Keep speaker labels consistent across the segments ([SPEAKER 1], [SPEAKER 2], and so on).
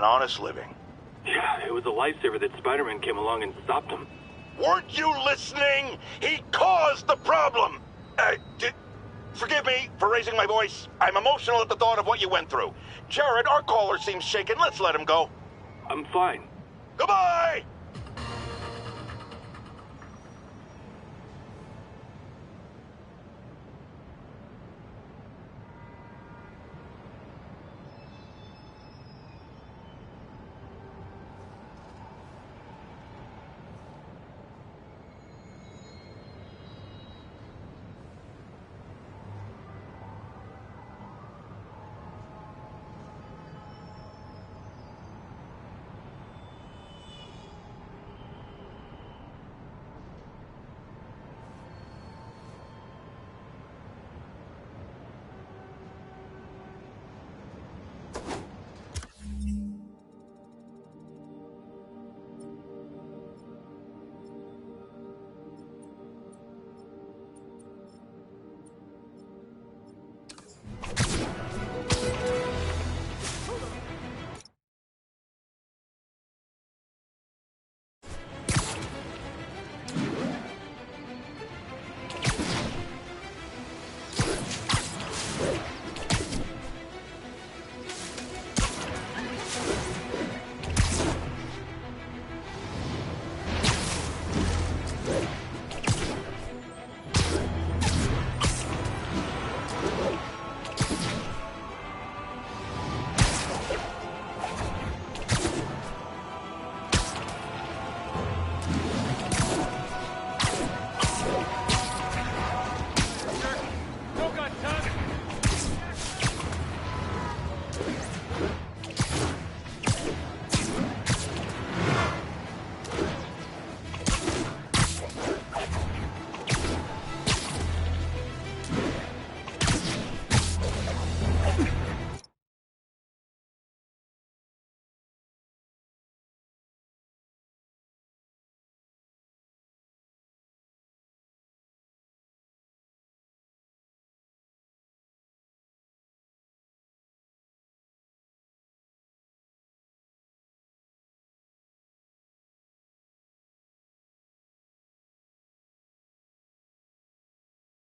[SPEAKER 1] an honest living.
[SPEAKER 2] Yeah, it was a lifesaver that Spiderman came along and stopped him.
[SPEAKER 1] Weren't you listening? He caused the problem! Forgive me for raising my voice. I'm emotional at the thought of what you went through. Jared, our caller seems shaken. Let's let him go.
[SPEAKER 2] I'm fine.
[SPEAKER 1] Goodbye!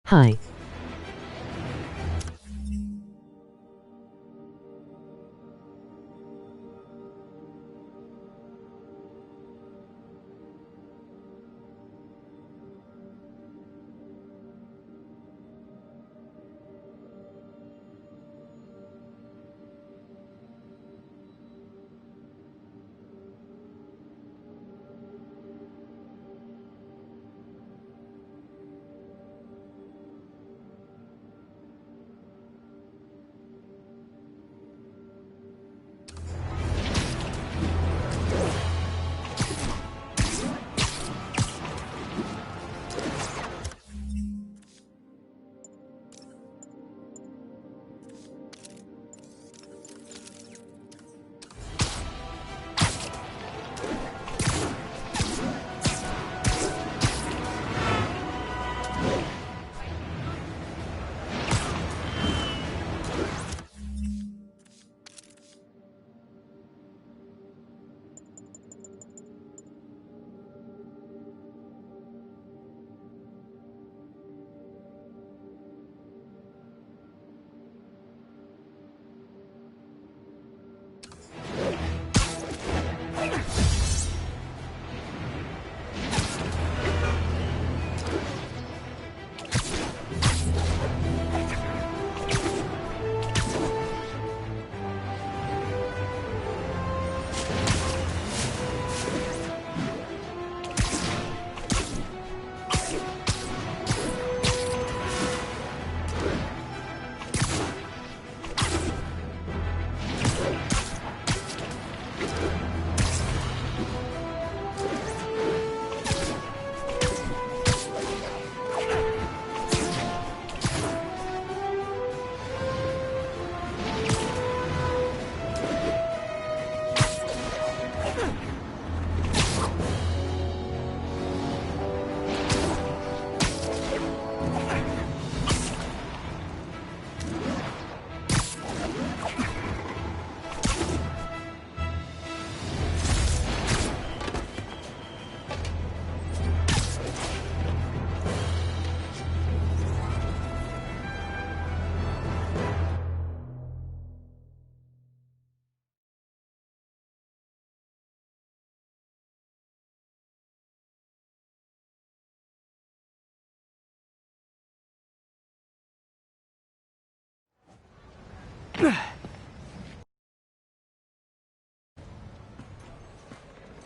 [SPEAKER 3] Hi.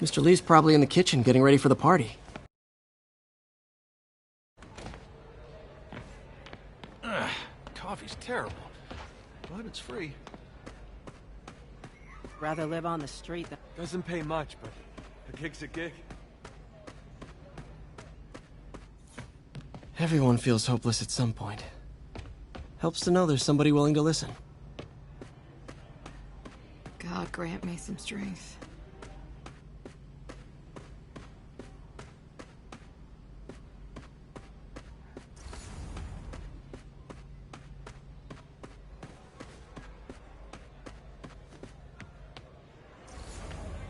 [SPEAKER 3] Mr. Lee's probably in the kitchen getting ready for the party.
[SPEAKER 4] Coffee's terrible, but it's free.
[SPEAKER 5] Rather live on the street than...
[SPEAKER 4] Doesn't pay much, but a gig's a gig.
[SPEAKER 3] Everyone feels hopeless at some point. Helps to know there's somebody willing to listen.
[SPEAKER 6] God grant me some strength.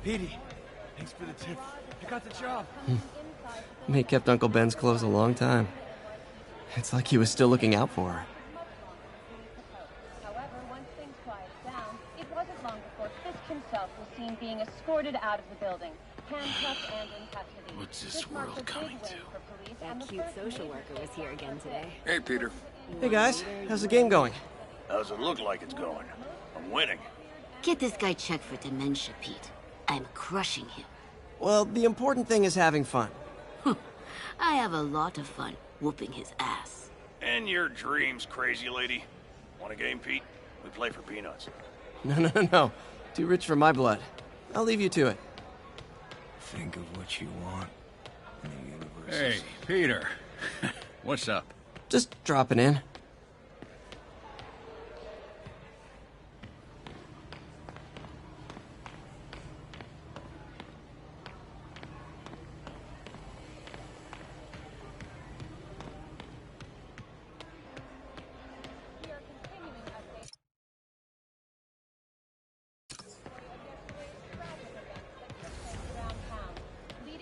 [SPEAKER 4] Petey, thanks for the tip. You got the job.
[SPEAKER 3] Mate kept Uncle Ben's clothes a long time. It's like he was still looking out for her.
[SPEAKER 7] However, once things quieted down, it wasn't long before Fisk himself was seen being escorted out of the building, handcuffed and in custody.
[SPEAKER 4] What's this
[SPEAKER 7] marks
[SPEAKER 4] world
[SPEAKER 7] a big
[SPEAKER 4] coming
[SPEAKER 7] win
[SPEAKER 4] to?
[SPEAKER 7] for police
[SPEAKER 5] That
[SPEAKER 7] and the
[SPEAKER 5] cute
[SPEAKER 7] first
[SPEAKER 5] social
[SPEAKER 7] major
[SPEAKER 5] worker was here again today.
[SPEAKER 8] Hey, Peter.
[SPEAKER 3] Hey guys, how's the game going?
[SPEAKER 8] How's it look like it's going? I'm winning.
[SPEAKER 9] Get this guy checked for dementia, Pete. I'm crushing him.
[SPEAKER 3] Well, the important thing is having fun.
[SPEAKER 9] I have a lot of fun whooping his ass.
[SPEAKER 8] And your dreams, crazy lady. Want a game, Pete? We play for peanuts.
[SPEAKER 3] No. Too rich for my blood. I'll leave you to it.
[SPEAKER 4] Think of what you want. And the universe
[SPEAKER 10] Hey,
[SPEAKER 4] is...
[SPEAKER 10] Peter. What's up?
[SPEAKER 3] Just dropping in.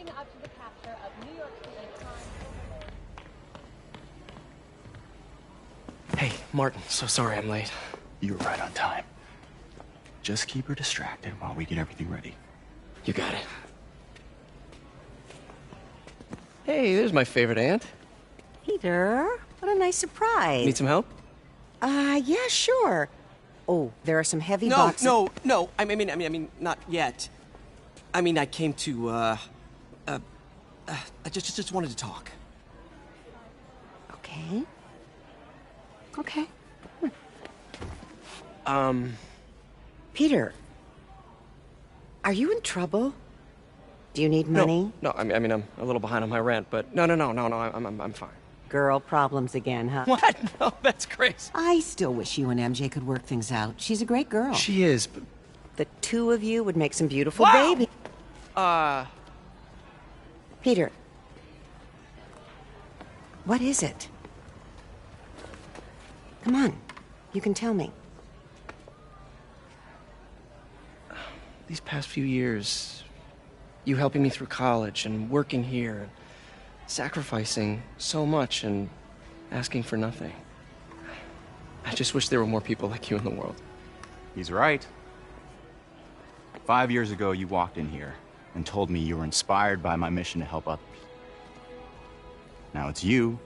[SPEAKER 7] leading up to the capture of New York City crime overlord.
[SPEAKER 3] Hey, Martin, so sorry I'm late.
[SPEAKER 11] You were right on time. Just keep her distracted while we get everything ready.
[SPEAKER 3] You got it. Hey, there's my favorite aunt.
[SPEAKER 5] Peter, what a nice surprise.
[SPEAKER 3] Need some help?
[SPEAKER 5] Yeah, sure. Oh, there are some heavy
[SPEAKER 3] No,
[SPEAKER 5] boxes.
[SPEAKER 3] no. I mean, not yet. I mean, I came to, I just wanted to talk.
[SPEAKER 5] Okay. Okay. Peter, are you in trouble? Do you need money?
[SPEAKER 3] No, I mean, I'm a little behind on my rent, but no, I'm fine.
[SPEAKER 5] Girl problems again, huh?
[SPEAKER 3] What? No, that's crazy.
[SPEAKER 5] I still wish you and MJ could work things out. She's a great girl.
[SPEAKER 3] She is, but...
[SPEAKER 5] The two of you would make some beautiful
[SPEAKER 3] Wow!
[SPEAKER 5] baby. Peter. What is it? Come on. You can tell me.
[SPEAKER 3] These past few years, you helping me through college and working here, sacrificing so much and asking for nothing. I just wish there were more people like you in the world.
[SPEAKER 11] He's right. 5 years ago, you walked in here and told me you were inspired by my mission to help others. Now it's you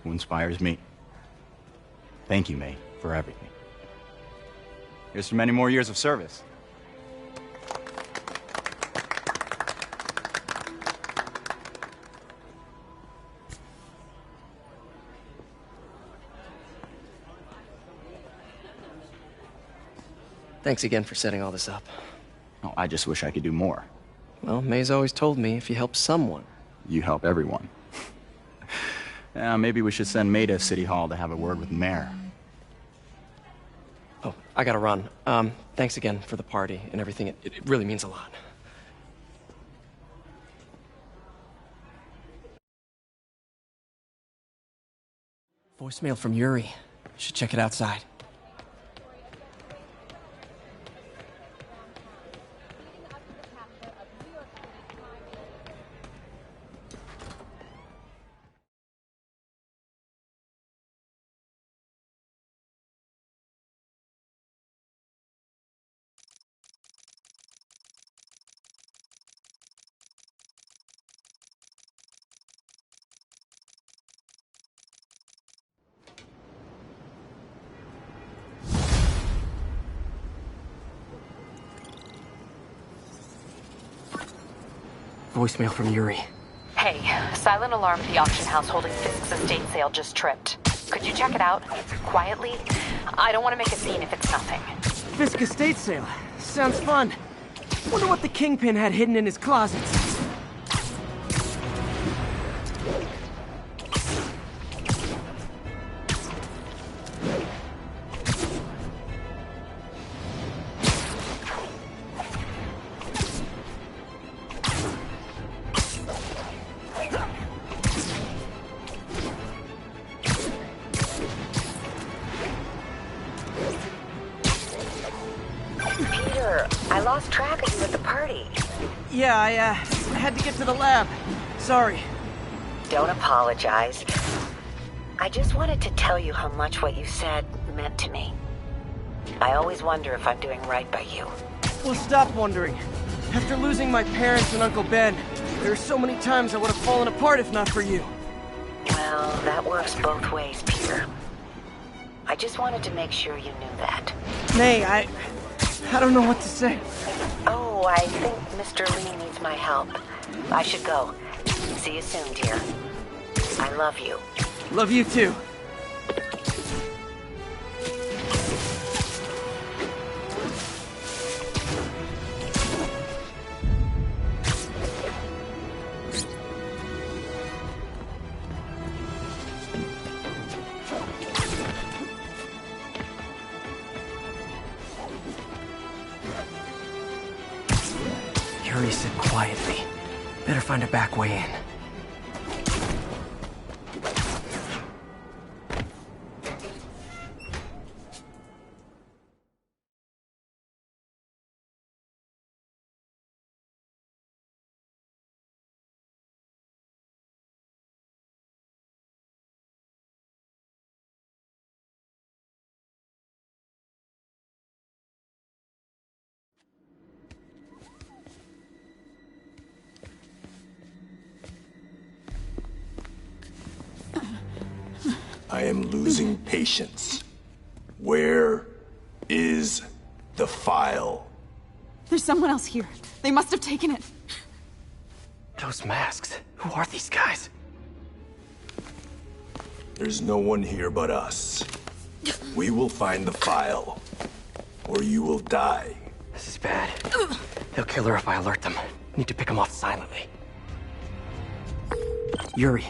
[SPEAKER 11] who inspires me. Thank you, May, for everything. Here's to many more years of service.
[SPEAKER 3] Thanks again for setting all this up.
[SPEAKER 11] Oh, I just wish I could do more.
[SPEAKER 3] Well, May's always told me if you help someone...
[SPEAKER 11] You help everyone. Maybe we should send May to City Hall to have a word with the mayor.
[SPEAKER 3] Oh, I gotta run. Thanks again for the party and everything. It really means a lot. Voicemail from Yuri. You should check it outside. Voicemail from Yuri.
[SPEAKER 12] Hey, silent alarm at the auction house holding Fisk's estate sale just tripped. Could you check it out? Quietly? I don't want to make a scene if it's nothing.
[SPEAKER 3] Fisk estate sale. Sounds fun. Wonder what the Kingpin had hidden in his closets.
[SPEAKER 5] I lost track of you at the party.
[SPEAKER 3] Yeah, I had to get to the lab. Sorry.
[SPEAKER 5] Don't apologize. I just wanted to tell you how much what you said meant to me. I always wonder if I'm doing right by you.
[SPEAKER 3] Well, stop wondering. After losing my parents and Uncle Ben, there are so many times I would have fallen apart if not for you.
[SPEAKER 5] Well, that works both ways, Peter. I just wanted to make sure you knew that.
[SPEAKER 3] May, I don't know what to say.
[SPEAKER 5] Oh, I think Mr. Lee needs my help. I should go. See you soon, dear. I love you.
[SPEAKER 3] Love you too. Yuri said quietly. Better find a back way in.
[SPEAKER 13] I am losing patience. Where is the file?
[SPEAKER 6] There's someone else here. They must have taken it.
[SPEAKER 3] Those masks. Who are these guys?
[SPEAKER 13] There's no one here but us. We will find the file, or you will die.
[SPEAKER 3] This is bad. They'll kill her if I alert them. Need to pick them off silently. Yuri,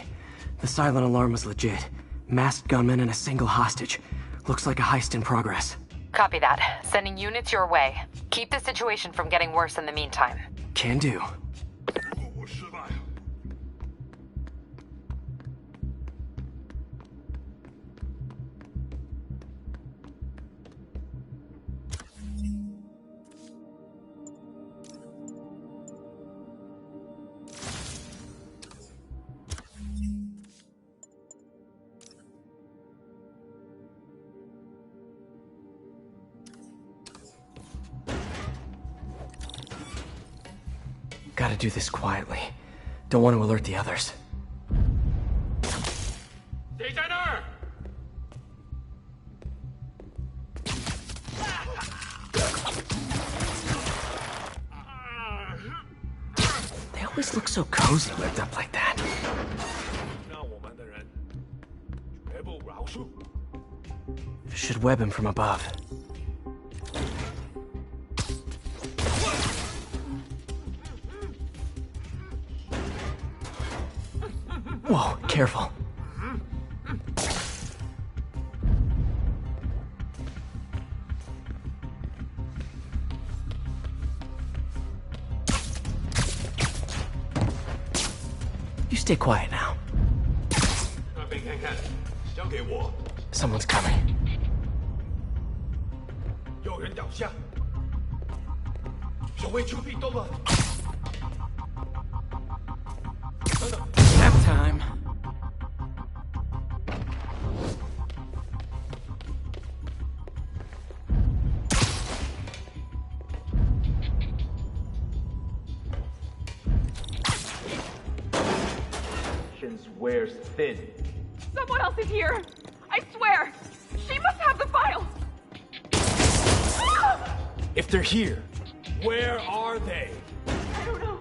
[SPEAKER 3] the silent alarm was legit. Masked gunmen and a single hostage. Looks like a heist in progress.
[SPEAKER 12] Copy that. Sending units your way. Keep the situation from getting worse in the meantime.
[SPEAKER 3] Can do. Gotta do this quietly. Don't want to alert the others. They always look so cozy lived up like that. Should web him from above. Whoa, careful. You stay quiet now. Someone's coming. Nap time.
[SPEAKER 4] Wears thin.
[SPEAKER 6] Someone else is here. I swear. She must have the file.
[SPEAKER 4] If they're here, where are they?
[SPEAKER 6] I don't know.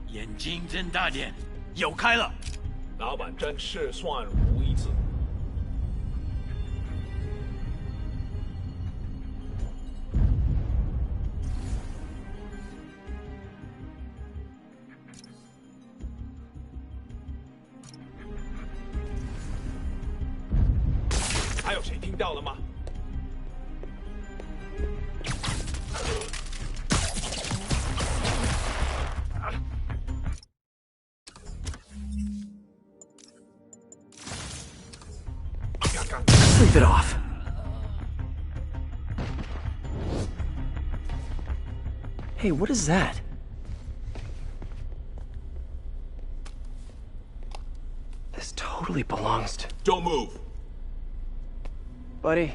[SPEAKER 4] 眼睛睁大点，有开了。
[SPEAKER 14] 老板真是算如一子。还有谁听到了吗？Sleep
[SPEAKER 3] it off. Hey, what is that? This totally belongs to...
[SPEAKER 14] Don't move.
[SPEAKER 3] Buddy,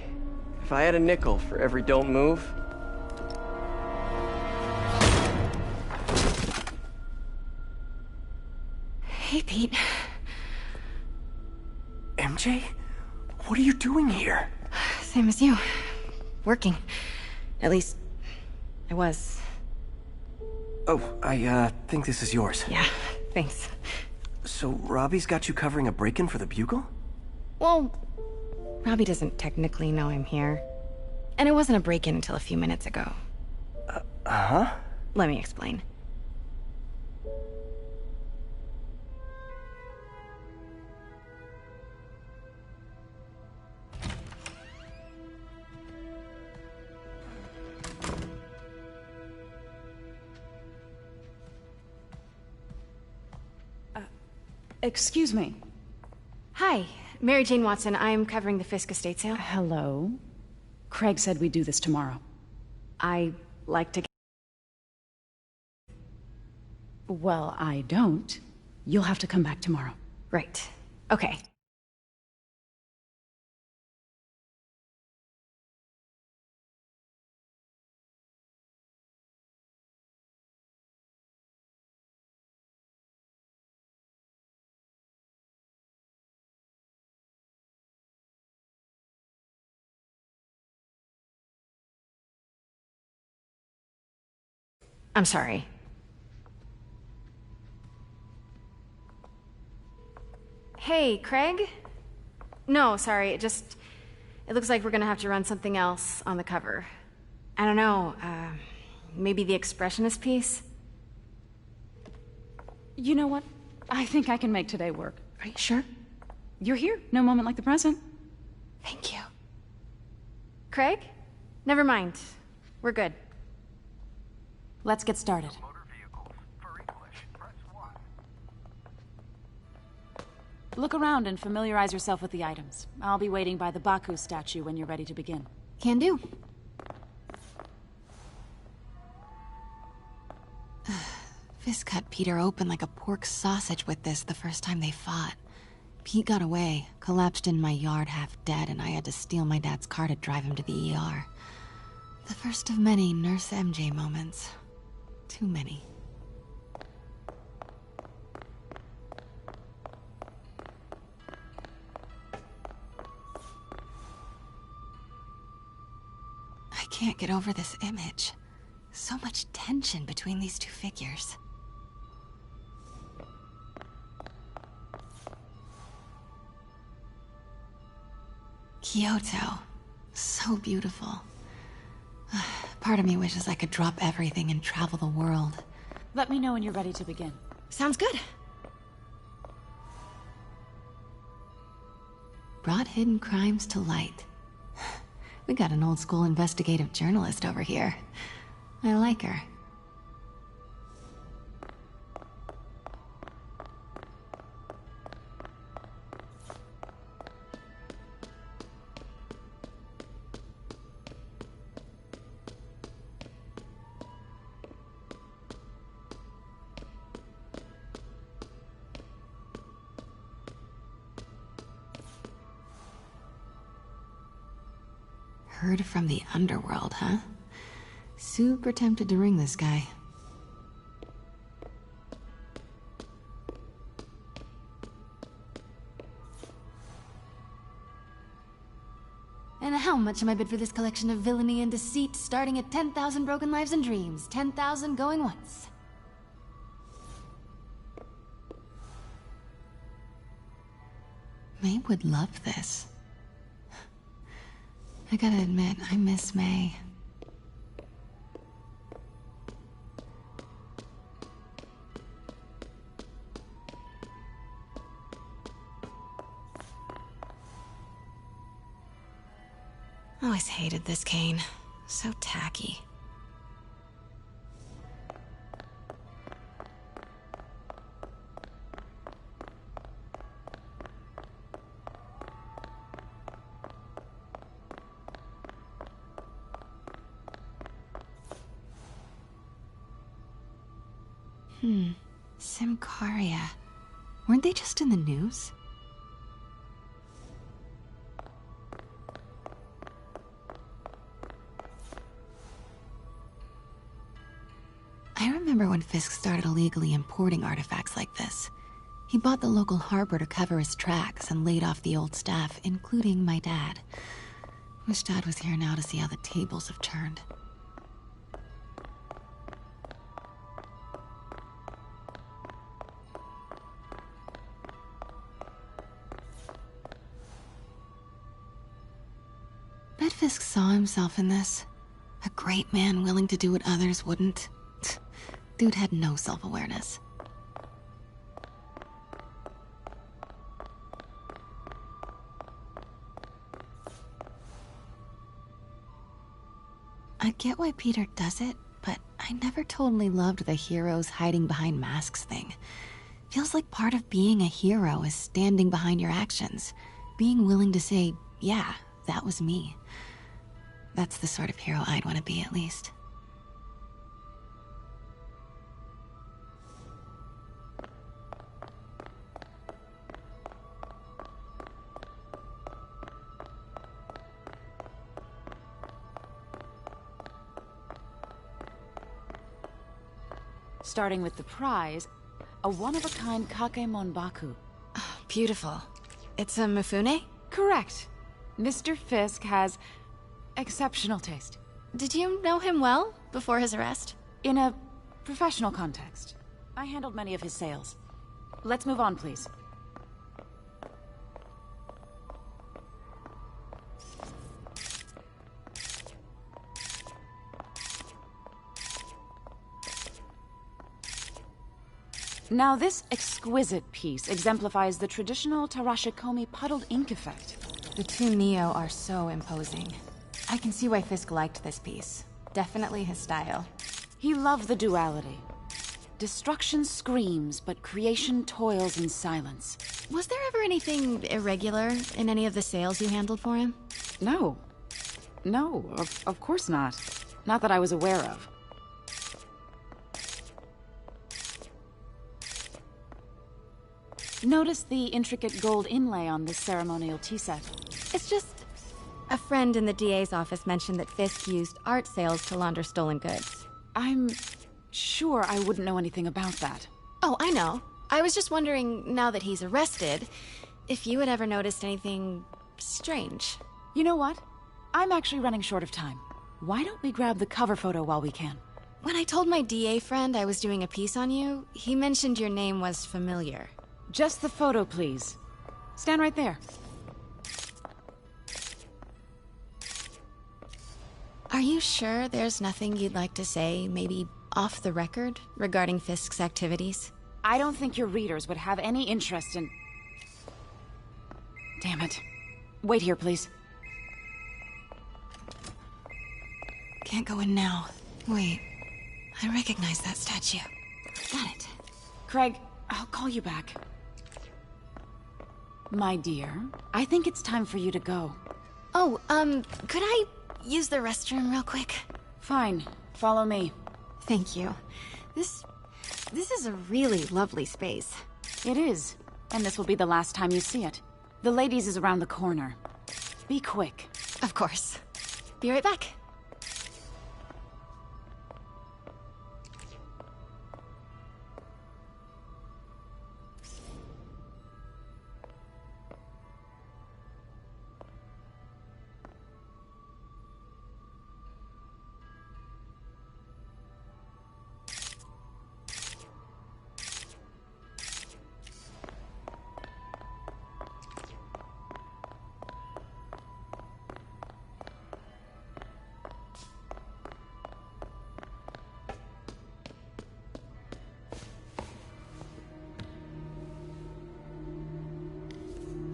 [SPEAKER 3] if I had a nickel for every don't move...
[SPEAKER 12] Hey, Pete.
[SPEAKER 3] MJ? What are you doing here?
[SPEAKER 12] Same as you. Working. At least, I was.
[SPEAKER 3] Oh, I think this is yours.
[SPEAKER 12] Yeah, thanks.
[SPEAKER 3] So, Robbie's got you covering a break-in for the Bugle?
[SPEAKER 12] Well, Robbie doesn't technically know I'm here. And it wasn't a break-in until a few minutes ago.
[SPEAKER 3] Huh?
[SPEAKER 12] Let me explain.
[SPEAKER 15] Excuse me.
[SPEAKER 12] Hi, Mary Jane Watson. I'm covering the Fisk estate sale.
[SPEAKER 15] Hello. Craig said we'd do this tomorrow.
[SPEAKER 12] I like to...
[SPEAKER 15] Well, I don't. You'll have to come back tomorrow.
[SPEAKER 12] Right. Okay. I'm sorry. Hey, Craig? No, sorry, it looks like we're gonna have to run something else on the cover. I don't know, maybe the expressionist piece?
[SPEAKER 15] You know what? I think I can make today work.
[SPEAKER 12] Are you sure?
[SPEAKER 15] You're here. No moment like the present.
[SPEAKER 12] Thank you. Craig? Never mind. We're good.
[SPEAKER 15] Let's get started. Look around and familiarize yourself with the items. I'll be waiting by the Baku statue when you're ready to begin.
[SPEAKER 12] Can do. Fisk cut Peter open like a pork sausage with this the first time they fought. Pete got away, collapsed in my yard half dead, and I had to steal my dad's car to drive him to the ER. The first of many Nurse MJ moments. Too many. I can't get over this image. So much tension between these two figures. Kyoto. So beautiful. Part of me wishes I could drop everything and travel the world.
[SPEAKER 15] Let me know when you're ready to begin.
[SPEAKER 12] Sounds good. Brought hidden crimes to light. We got an old school investigative journalist over here. I like her. Heard from the underworld, huh? Super tempted to ring this guy.
[SPEAKER 15] And a
[SPEAKER 12] How much am I bid for this collection of villainy and deceit, starting at 10,000 broken lives and dreams, 10,000 going once? May would love this. I gotta admit, I miss May. Always hated this cane. So tacky. Simcaria. Weren't they just in the news? I remember when Fisk started illegally importing artifacts like this. He bought the local harbor to cover his tracks and laid off the old staff, including my dad. Wish Dad was here now to see how the tables have turned. Bet Fisk saw himself in this. A great man willing to do what others wouldn't. Dude had no self-awareness. I get why Peter does it, but I never totally loved the heroes hiding behind masks thing. Feels like part of being a hero is standing behind your actions. Being willing to say, yeah, that was me. That's the sort of hero I'd want to be, at least.
[SPEAKER 15] Starting with the prize, a one-of-a-kind Kakemon Baku.
[SPEAKER 12] Oh, beautiful. It's a Mifune?
[SPEAKER 15] Correct. Mr. Fisk has exceptional taste.
[SPEAKER 12] Did you know him well before his arrest?
[SPEAKER 15] In a professional context. I handled many of his sales. Let's move on, please. Now, this exquisite piece exemplifies the traditional Tarashikomi puddled ink effect.
[SPEAKER 12] The two Neo are so imposing. I can see why Fisk liked this piece. Definitely his style.
[SPEAKER 15] He loved the duality. Destruction screams, but creation toils in silence.
[SPEAKER 12] Was there ever anything irregular in any of the sales you handled for him?
[SPEAKER 15] No. No, of course not. Not that I was aware of. Notice the intricate gold inlay on this ceremonial tea set.
[SPEAKER 12] It's just... a friend in the DA's office mentioned that Fisk used art sales to launder stolen goods.
[SPEAKER 15] I'm sure I wouldn't know anything about that.
[SPEAKER 12] Oh, I know. I was just wondering, now that he's arrested, if you had ever noticed anything strange.
[SPEAKER 15] You know what? I'm actually running short of time. Why don't we grab the cover photo while we can?
[SPEAKER 12] When I told my DA friend I was doing a piece on you, he mentioned your name was familiar.
[SPEAKER 15] Just the photo, please. Stand right there.
[SPEAKER 12] Are you sure there's nothing you'd like to say, maybe off the record, regarding Fisk's activities?
[SPEAKER 15] I don't think your readers would have any interest in... Damn it. Wait here, please.
[SPEAKER 12] Can't go in now. Wait. I recognize that statue. Got it.
[SPEAKER 15] Craig, I'll call you back. My dear, I think it's time for you to go.
[SPEAKER 12] Oh, could I use the restroom real quick?
[SPEAKER 15] Fine. Follow me.
[SPEAKER 12] Thank you. This is a really lovely space.
[SPEAKER 15] It is. And this will be the last time you see it. The ladies is around the corner. Be quick.
[SPEAKER 12] Of course. Be right back.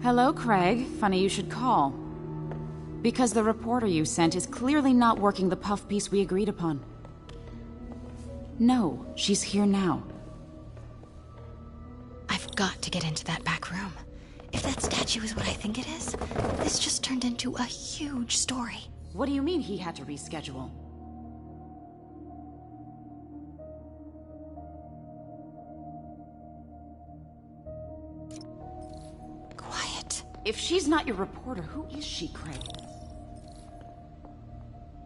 [SPEAKER 15] Hello, Craig. Funny you should call. Because the reporter you sent is clearly not working the puff piece we agreed upon. No, she's here now.
[SPEAKER 12] I've got to get into that back room. If that statue is what I think it is, this just turned into a huge story.
[SPEAKER 15] What do you mean he had to reschedule?
[SPEAKER 12] Quiet.
[SPEAKER 15] If she's not your reporter, who is she, Craig?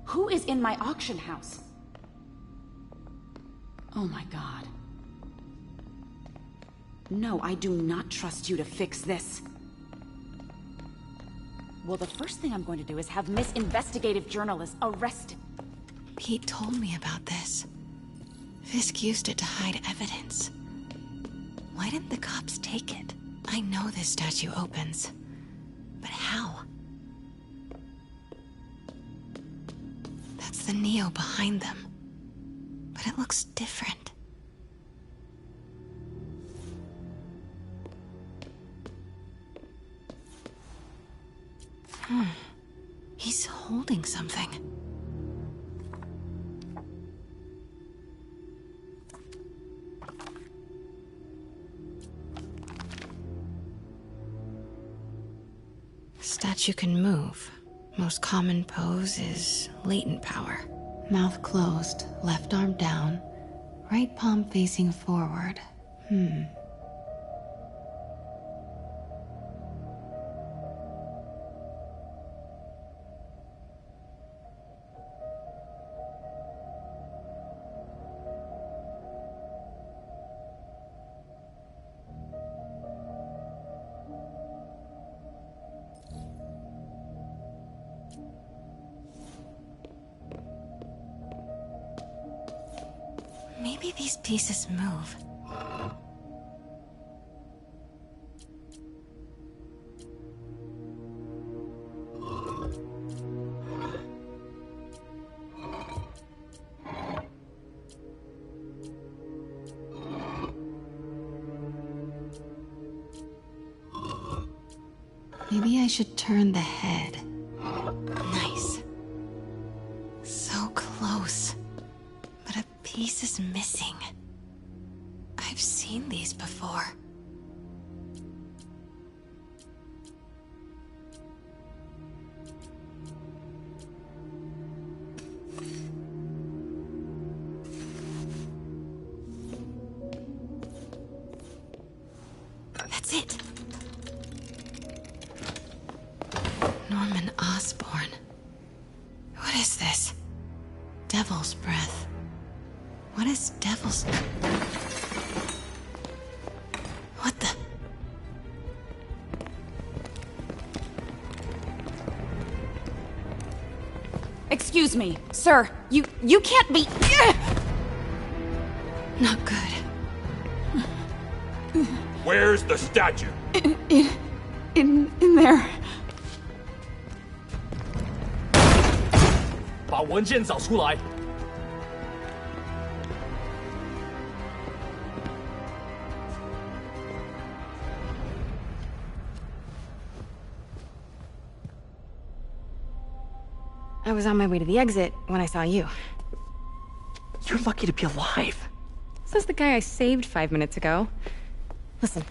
[SPEAKER 15] Who is in my auction house? Oh my god. No, I do not trust you to fix this. Well, the first thing I'm going to do is have Miss Investigative Journalist arrested.
[SPEAKER 12] Pete told me about this. Fisk used it to hide evidence. Why didn't the cops take it? I know this statue opens. But how? That's the Neo behind them. But it looks different. He's holding something. Statue can move. Most common pose is latent power. Mouth closed, left arm down, right palm facing forward. Maybe these pieces move. Maybe I should turn the head. Nice. So close. But a piece is missing. I've seen these before. That's it. Norman Osborn. What is this? Devil's breath. What is devil's... What the...
[SPEAKER 15] Excuse me, sir. You can't be...
[SPEAKER 12] Not good.
[SPEAKER 8] Where's the statue?
[SPEAKER 15] In there.
[SPEAKER 14] 把文件找出来。
[SPEAKER 12] I was on my way to the exit when I saw you.
[SPEAKER 3] You're lucky to be alive.
[SPEAKER 12] Says the guy I saved 5 minutes ago. Listen,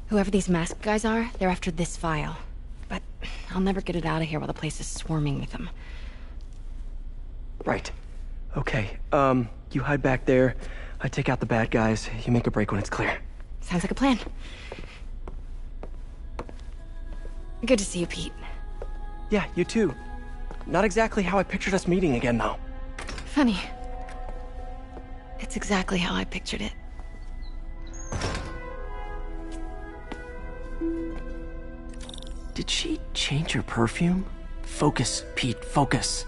[SPEAKER 12] whoever these masked guys are, they're after this file. But I'll never get it out of here while the place is swarming with them.
[SPEAKER 3] Right. Okay, you hide back there. I take out the bad guys. You make a break when it's clear.
[SPEAKER 12] Sounds like a plan. Good to see you, Pete.
[SPEAKER 3] Yeah, you too. Not exactly how I pictured us meeting again, though.
[SPEAKER 12] Funny. It's exactly how I pictured it.
[SPEAKER 3] Did she change her perfume? Focus, Pete, focus.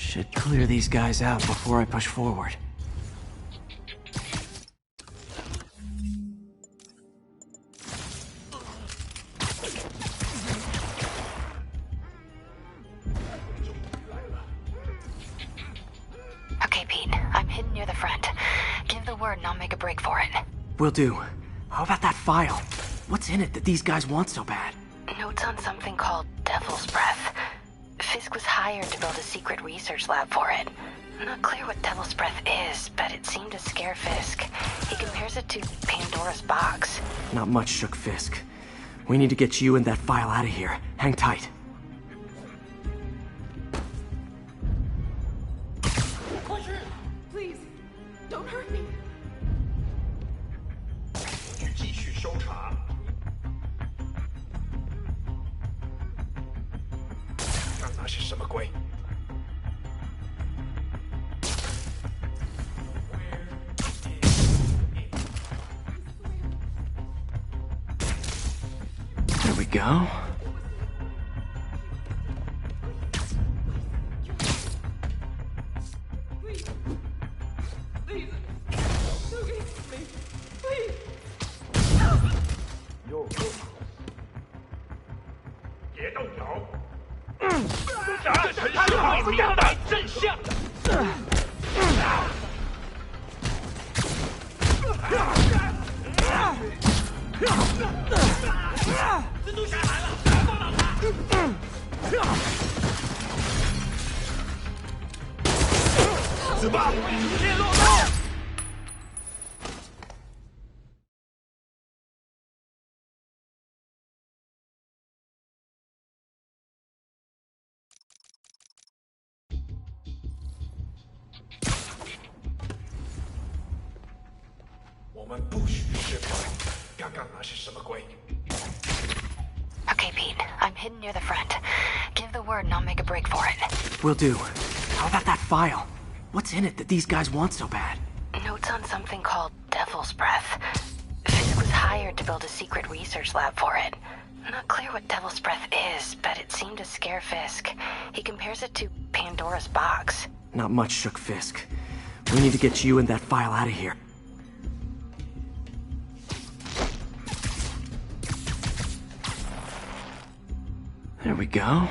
[SPEAKER 3] Should clear these guys out before I push forward.
[SPEAKER 12] Okay, Pete. I'm hidden near the front. Give the word and I'll make a break for it.
[SPEAKER 3] Will do. How about that file? What's in it that these guys want so bad?
[SPEAKER 12] Notes on something called Devil's Breath. Fisk was hired to build a secret research lab for it. Not clear what Devil's Breath is, but it seemed to scare Fisk. He compares it to Pandora's box.
[SPEAKER 3] Not much shook Fisk. We need to get you and that file out of here. Hang tight.
[SPEAKER 6] Please, don't hurt me.
[SPEAKER 14] 继续搜查。刚那是什么鬼？
[SPEAKER 3] There we go.
[SPEAKER 6] Please, please, don't get me, please.
[SPEAKER 14] 别动手！这是他老子要的真相！蜘蛛侠来了，放倒他！死吧！别落刀！ 我们不许失败！刚刚那是什么鬼？
[SPEAKER 12] Okay, Pete. I'm hidden near the front. Give the word and I'll make a break for it.
[SPEAKER 3] Will do. How about that file? What's in it that these guys want so bad?
[SPEAKER 12] Notes on something called Devil's Breath. Fisk was hired to build a secret research lab for it. Not clear what Devil's Breath is, but it seemed to scare Fisk. He compares it to Pandora's box.
[SPEAKER 3] Not much shook Fisk. We need to get you and that file out of here. There we go.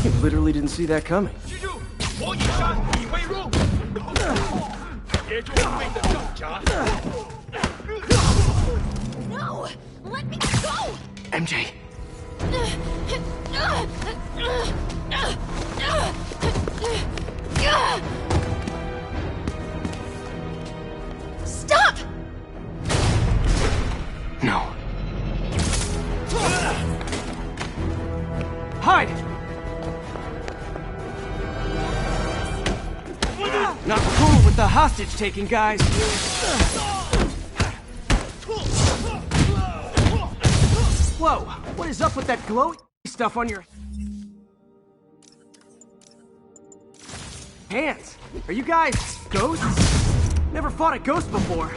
[SPEAKER 3] You literally didn't see that coming.
[SPEAKER 14] 记住，我以善以为荣，别做无谓的造假。
[SPEAKER 6] No, let me go.
[SPEAKER 3] MJ.
[SPEAKER 6] Stop!
[SPEAKER 3] No. Hide! Not cool with the hostage-taking, guys. Whoa, what is up with that glowy stuff on your hands? Are you guys ghosts? Never fought a ghost before.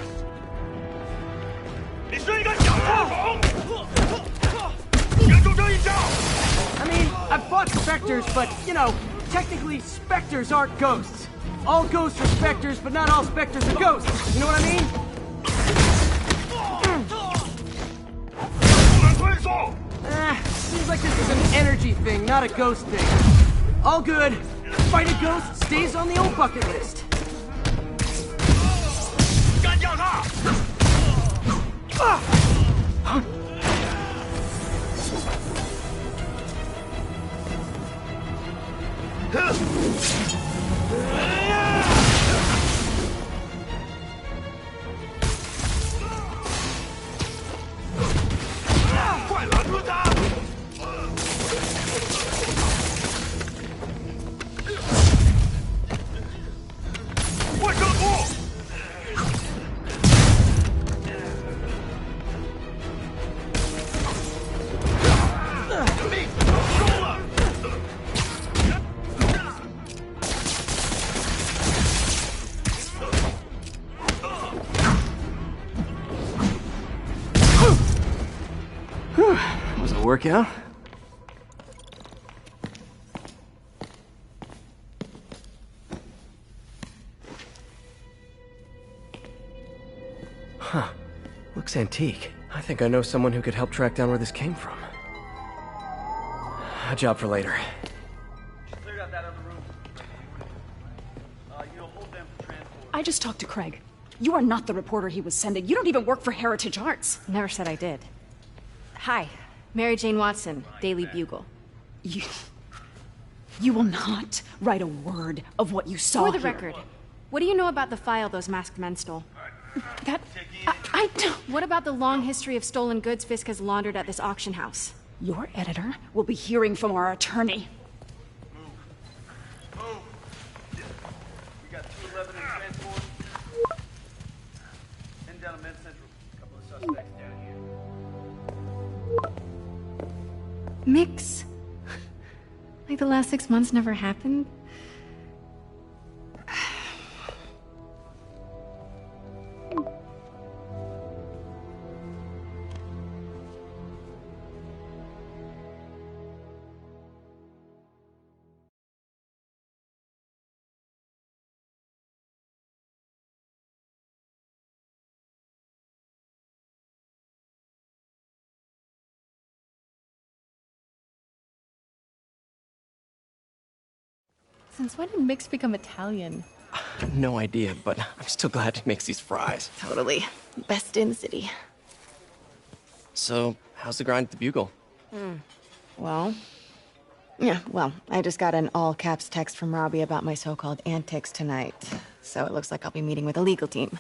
[SPEAKER 14] 你是一个小破虫！援助这一招！
[SPEAKER 3] I mean, I've fought specters, but, you know, technically specters aren't ghosts. All ghosts are specters, but not all specters are ghosts. You know what I mean?
[SPEAKER 14] 不能退缩！
[SPEAKER 3] Seems like this is an energy thing, not a ghost thing. All good. Fight a ghost stays on the old bucket list.
[SPEAKER 14] 干掉他！ 快拦住他！
[SPEAKER 3] There workout? Huh. Looks antique. I think I know someone who could help track down where this came from. A job for later.
[SPEAKER 16] I just talked to Craig. You are not the reporter he was sending. You don't even work for Heritage Arts.
[SPEAKER 17] Never said I did. Hi, Mary Jane Watson, Daily Bugle.
[SPEAKER 16] You will not write a word of what you saw
[SPEAKER 17] For the
[SPEAKER 16] here.
[SPEAKER 17] record, what do you know about the file those masked men stole?
[SPEAKER 16] I don't...
[SPEAKER 17] What about the long history of stolen goods Fisk has laundered at this auction house?
[SPEAKER 16] Your editor will be hearing from our attorney.
[SPEAKER 4] We got 211 in transport. 10 down to Med Central. A couple of suspects down here.
[SPEAKER 17] Mix. Like the last 6 months never happened? Since when did Mix become Italian?
[SPEAKER 3] No idea, but I'm still glad he makes these fries.
[SPEAKER 17] Totally. Best in the city.
[SPEAKER 3] So, how's the grind at the Bugle?
[SPEAKER 12] Well, I just got an all-caps text from Robbie about my so-called antics tonight. So it looks like I'll be meeting with the legal team.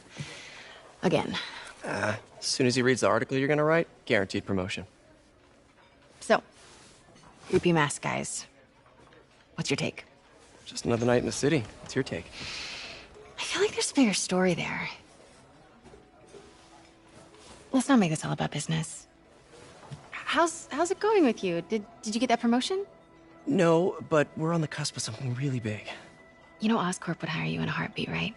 [SPEAKER 12] Again.
[SPEAKER 3] As soon as he reads the article you're gonna write, guaranteed promotion.
[SPEAKER 12] So, creepy mask guys. What's your take?
[SPEAKER 3] Just another night in the city. What's your take?
[SPEAKER 12] I feel like there's a bigger story there. Let's not make this all about business.
[SPEAKER 17] How's it going with you? Did you get that promotion?
[SPEAKER 3] No, but we're on the cusp of something really big.
[SPEAKER 12] You know Oscorp would hire you in a heartbeat, right?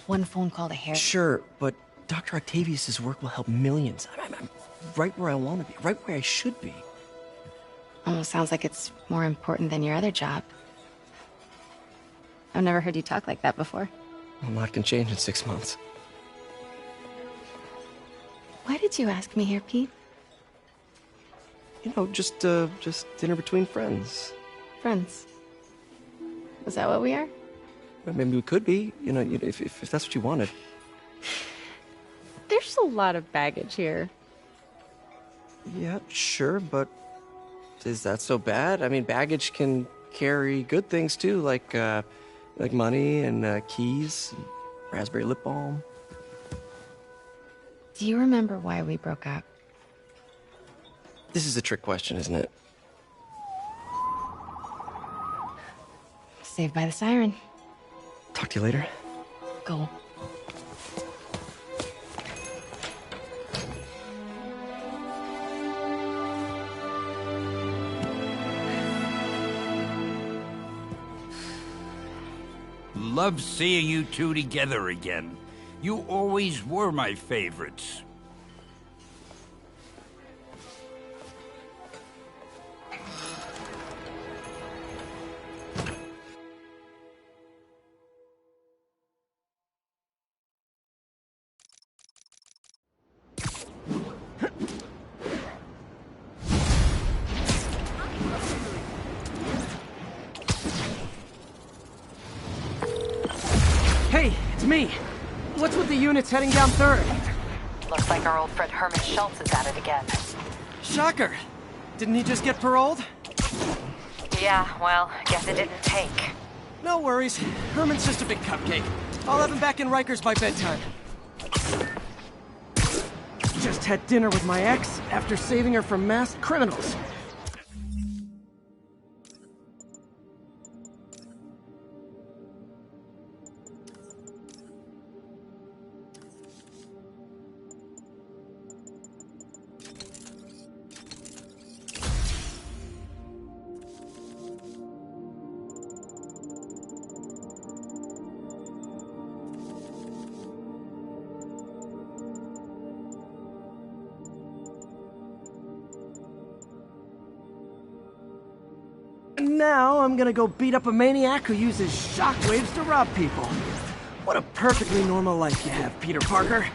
[SPEAKER 12] One phone call to Harry.
[SPEAKER 3] Sure, but Dr. Octavius's work will help millions. I'm right where I want to be, right where I should be.
[SPEAKER 12] Almost sounds like it's more important than your other job. I've never heard you talk like that before.
[SPEAKER 3] A lot can change in 6 months.
[SPEAKER 12] Why did you ask me here, Pete?
[SPEAKER 3] You know, just dinner between friends.
[SPEAKER 12] Friends. Is that what we are?
[SPEAKER 3] Well, maybe we could be, you know, if that's what you wanted.
[SPEAKER 17] There's a lot of baggage here.
[SPEAKER 3] Yeah, sure, but is that so bad? I mean, baggage can carry good things too, like money and keys, and raspberry lip balm.
[SPEAKER 12] Do you remember why we broke up?
[SPEAKER 3] This is a trick question, isn't it?
[SPEAKER 12] Saved by the siren.
[SPEAKER 3] Talk to you later.
[SPEAKER 12] Go.
[SPEAKER 18] Love seeing you two together again. You always were my favorites.
[SPEAKER 3] Hey, it's me. What's with the units heading down 3rd?
[SPEAKER 5] Looks like our old friend Herman Schultz is at it again.
[SPEAKER 3] Shocker. Didn't he just get paroled?
[SPEAKER 5] Yeah, well, guess it didn't take.
[SPEAKER 3] No worries. Herman's just a big cupcake. I'll have him back in Rikers by bedtime. Just had dinner with my ex after saving her from masked criminals. And now I'm gonna go beat up a maniac who uses shockwaves to rob people. What a perfectly normal life you have, Peter Parker.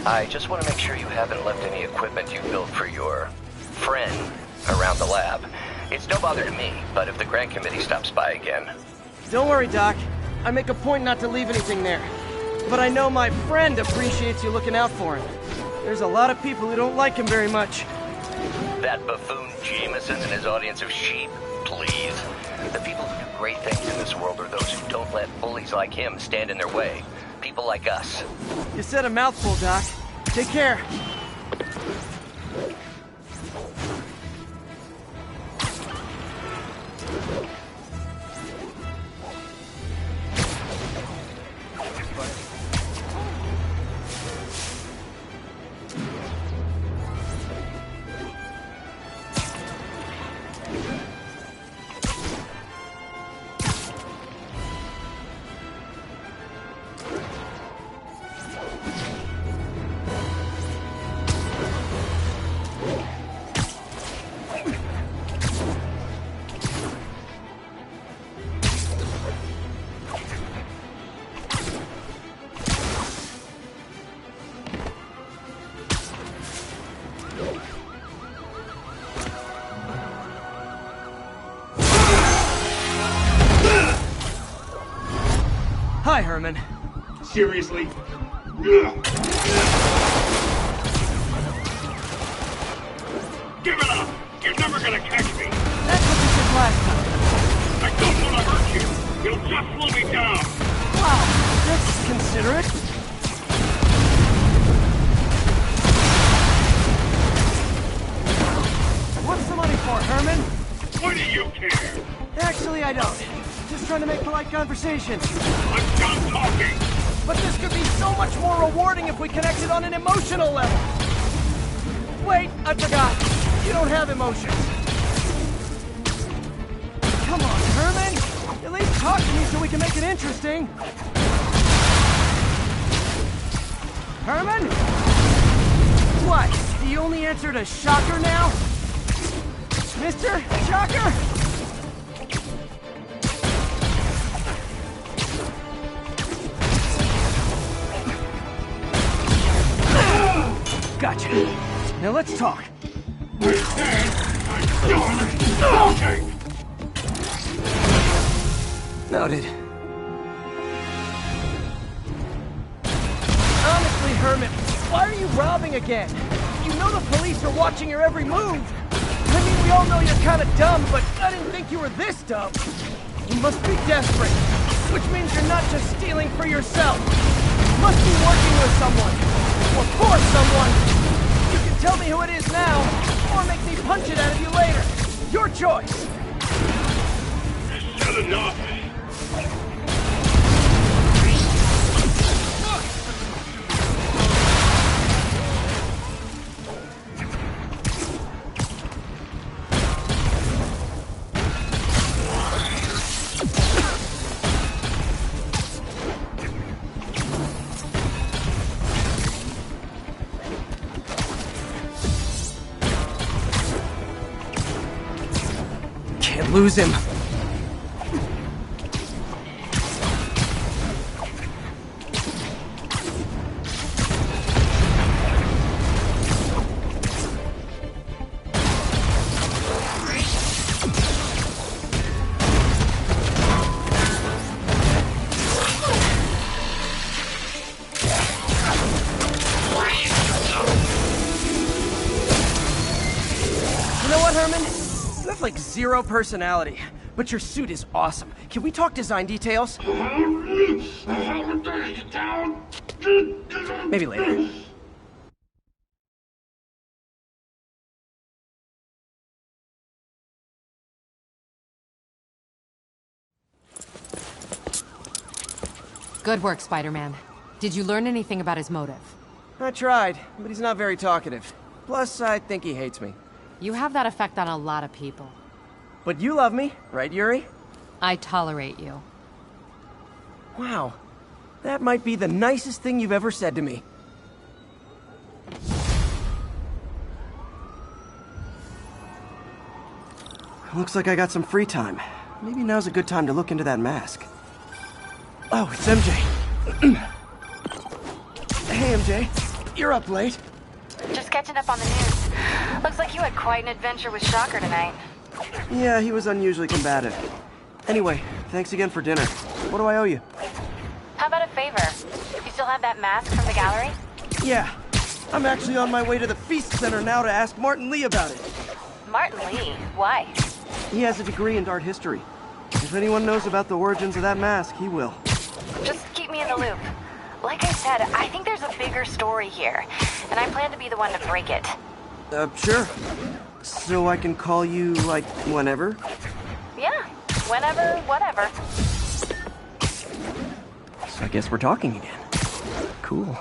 [SPEAKER 19] I just want to make sure you haven't left any equipment you built for your friend around the lab. It's no bother to me, but if the grant committee stops by again...
[SPEAKER 3] Don't worry, Doc. I make a point not to leave anything there. But I know my friend appreciates you looking out for him. There's a lot of people who don't like him very much.
[SPEAKER 19] That buffoon Jameson and his audience of sheep, please. The people who do great things in this world are those who don't let bullies like him stand in their way. People like us.
[SPEAKER 3] You said a mouthful, Doc. Take care. Hi, Herman.
[SPEAKER 14] Seriously? Give it up! You're never gonna catch me!
[SPEAKER 3] That's what you said last time.
[SPEAKER 14] I don't want to hurt you! You'll just slow me down!
[SPEAKER 3] Wow, that's considerate. What's the money for, Herman?
[SPEAKER 14] Why do you care?
[SPEAKER 3] Actually, I don't. Just trying to make polite conversation.
[SPEAKER 14] I'm done talking!
[SPEAKER 3] But this could be so much more rewarding if we connected on an emotional level. Wait, I forgot. You don't have emotions. Come on, Herman. At least talk to me so we can make it interesting. Herman? What? The only answer to Shocker now? Mr. Shocker? Gotcha. Now let's talk.
[SPEAKER 14] I said I'm done talking!
[SPEAKER 3] Noted. Honestly, Herman, why are you robbing again? You know the police are watching your every move. I mean, we all know you're kind of dumb, but I didn't think you were this dumb. You must be desperate, which means you're not just stealing for yourself. You must be working with someone, or for someone. You can tell me who it is now, or make me punch it out of you later. Your choice.
[SPEAKER 14] Said enough!
[SPEAKER 3] Can't lose him. Like zero personality, but your suit is awesome. Can we talk design details? Maybe later.
[SPEAKER 20] Good work, Spider-Man.
[SPEAKER 15] Did you learn anything about his motive?
[SPEAKER 3] I tried, but he's not very talkative. Plus, I think he hates me.
[SPEAKER 15] You have that effect on a lot of people.
[SPEAKER 3] But you love me, right, Yuri?
[SPEAKER 15] I tolerate you.
[SPEAKER 3] Wow. That might be the nicest thing you've ever said to me. Looks like I got some free time. Maybe now's a good time to look into that mask. Oh, it's MJ. Hey, MJ. You're up late.
[SPEAKER 20] Just catching up on the news. Looks like you had quite an adventure with Shocker tonight.
[SPEAKER 3] Yeah, he was unusually combative. Anyway, thanks again for dinner. What do I owe you?
[SPEAKER 20] How about a favor? You still have that mask from the gallery?
[SPEAKER 3] Yeah. I'm actually on my way to the Feast Center now to ask Martin Lee about it.
[SPEAKER 20] Martin Lee? Why?
[SPEAKER 3] He has a degree in art history. If anyone knows about the origins of that mask, he will.
[SPEAKER 20] Just keep me in the loop. Like I said, I think there's a bigger story here, and I plan to be the one to break it.
[SPEAKER 3] Sure. So I can call you, like, whenever?
[SPEAKER 20] Yeah, whenever, whatever.
[SPEAKER 3] So I guess we're talking again. Cool.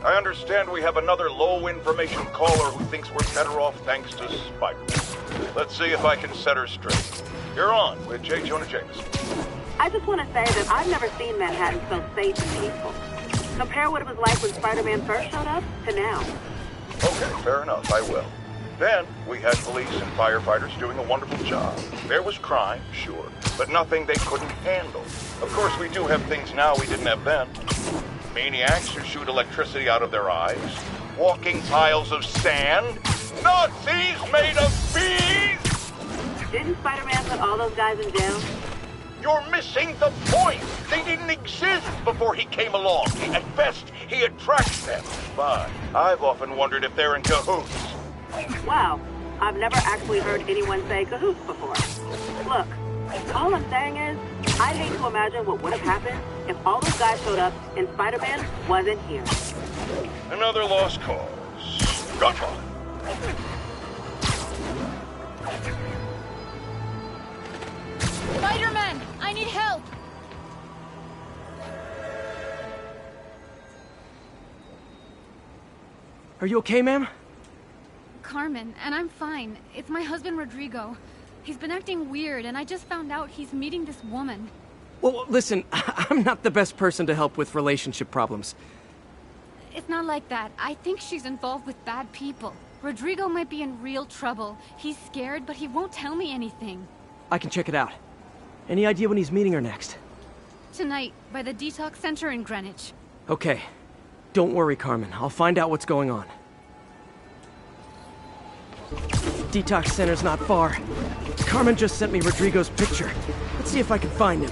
[SPEAKER 1] I understand we have another low-information caller who thinks we're better off thanks to Spiderman. Let's see if I can set her straight. You're on with J. Jonah Jameson.
[SPEAKER 21] I just want to say that I've never seen Manhattan so safe and peaceful. Compare what it was like when Spider-Man first showed up to now.
[SPEAKER 1] Okay, fair enough, I will. Then, we had police and firefighters doing a wonderful job. There was crime, sure, but nothing they couldn't handle. Of course, we do have things now we didn't have then. Maniacs who shoot electricity out of their eyes, walking piles of sand, Nazis made of bees!
[SPEAKER 21] Didn't Spider-Man put all those guys in jail?
[SPEAKER 1] You're missing the point! They didn't exist before he came along. At best, he attracts them. But I've often wondered if they're in cahoots.
[SPEAKER 21] Wow, I've never actually heard anyone say cahoots before. Look, all I'm saying is, I'd hate to imagine what would have happened if all those guys showed up and Spider-Man wasn't here.
[SPEAKER 1] Another lost cause. Good one.
[SPEAKER 6] Spider-Man! I need help!
[SPEAKER 3] Are you okay, ma'am?
[SPEAKER 6] Carmen, and I'm fine. It's my husband, Rodrigo. He's been acting weird, and I just found out he's meeting this woman.
[SPEAKER 3] Well, listen, I'm not the best person to help with relationship problems.
[SPEAKER 6] It's not like that. I think she's involved with bad people. Rodrigo might be in real trouble. He's scared, but he won't tell me anything.
[SPEAKER 3] I can check it out. Any idea when he's meeting her next?
[SPEAKER 6] Tonight, by the detox center in Greenwich.
[SPEAKER 3] Okay. Don't worry, Carmen. I'll find out what's going on. Detox center's not far. Carmen just sent me Rodrigo's picture. Let's see if I can find him.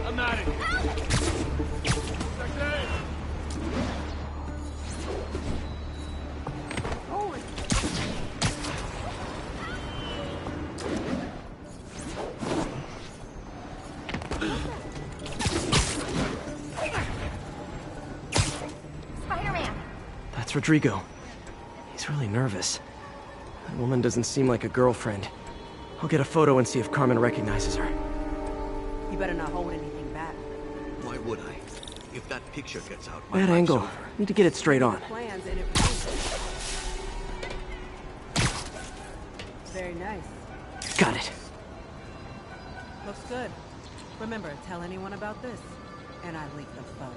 [SPEAKER 4] I'm at it.
[SPEAKER 20] Spider-Man!
[SPEAKER 3] That's Rodrigo. He's really nervous. That woman doesn't seem like a girlfriend. I'll get a photo and see if Carmen recognizes her.
[SPEAKER 21] You better not hold anything back.
[SPEAKER 2] Why would I? If that picture gets out,
[SPEAKER 3] Bad angle. Need to get it straight on.
[SPEAKER 21] Plans and it Very nice.
[SPEAKER 3] Got it.
[SPEAKER 21] Looks good. Remember, tell anyone about this, and I leak the photo.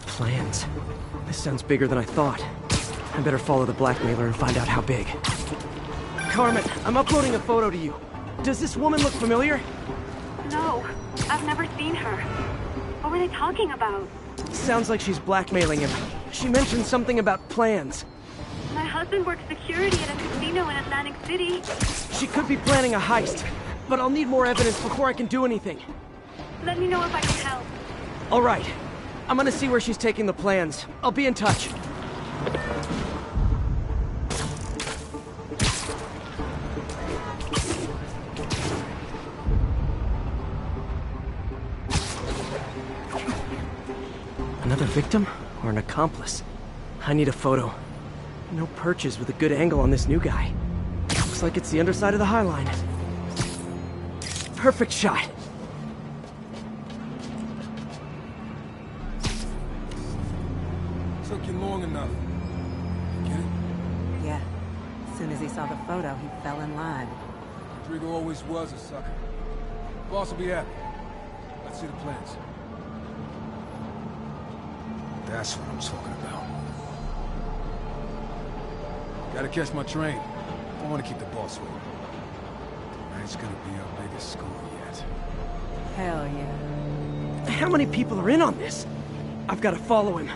[SPEAKER 3] Plans. This sounds bigger than I thought. I better follow the blackmailer and find out how big. Carmen, I'm uploading a photo to you. Does this woman look familiar?
[SPEAKER 21] No, I've never seen her. What were they talking about?
[SPEAKER 3] Sounds like she's blackmailing him. She mentioned something about plans.
[SPEAKER 21] My husband works security at a casino in Atlantic City.
[SPEAKER 3] She could be planning a heist, but I'll need more evidence before I can do anything.
[SPEAKER 21] Let me know if I can help.
[SPEAKER 3] All right. I'm gonna see where she's taking the plans. I'll be in touch. Another victim or an accomplice? I need a photo. No perches with a good angle on this new guy. Looks like it's the underside of the High Line. Perfect shot.
[SPEAKER 4] Took you long enough. Get it?
[SPEAKER 21] Yeah. As soon as he saw the photo, he fell in line.
[SPEAKER 4] Rodrigo always was a sucker. Boss will be happy. Let's see the plans. That's what I'm talking about. Gotta catch my train. Don't want to keep the boss waiting. Tonight's gonna be our biggest score yet.
[SPEAKER 21] Hell yeah.
[SPEAKER 3] How many people are in on this? I've got to follow him.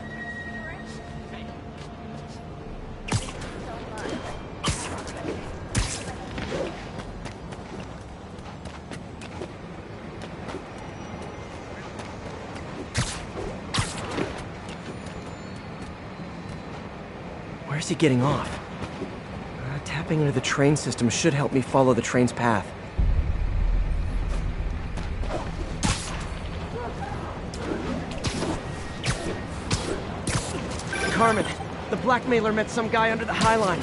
[SPEAKER 3] Where's he getting off? Tapping into the train system should help me follow the train's path. Carmen, the blackmailer met some guy under the High Line.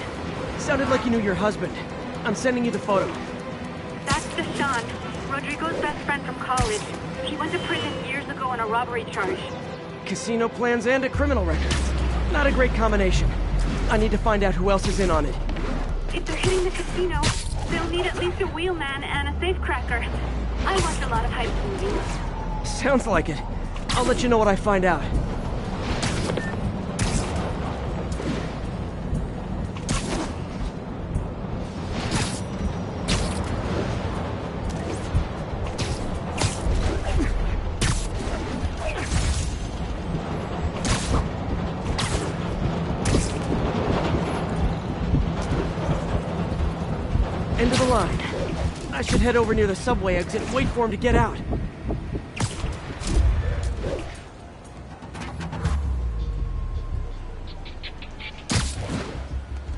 [SPEAKER 3] Sounded like he knew your husband. I'm sending you the photo.
[SPEAKER 21] That's Deshaun, Rodrigo's best friend from college. He went to prison years ago on a robbery charge.
[SPEAKER 3] Casino plans and a criminal record. Not a great combination. I need to find out who else is in on it.
[SPEAKER 21] If they're hitting the casino, they'll need at least a wheelman and a safecracker. I watch a lot of heist movies.
[SPEAKER 3] Sounds like it. I'll let you know what I find out. End of the line. I should head over near the subway exit and wait for him to get out.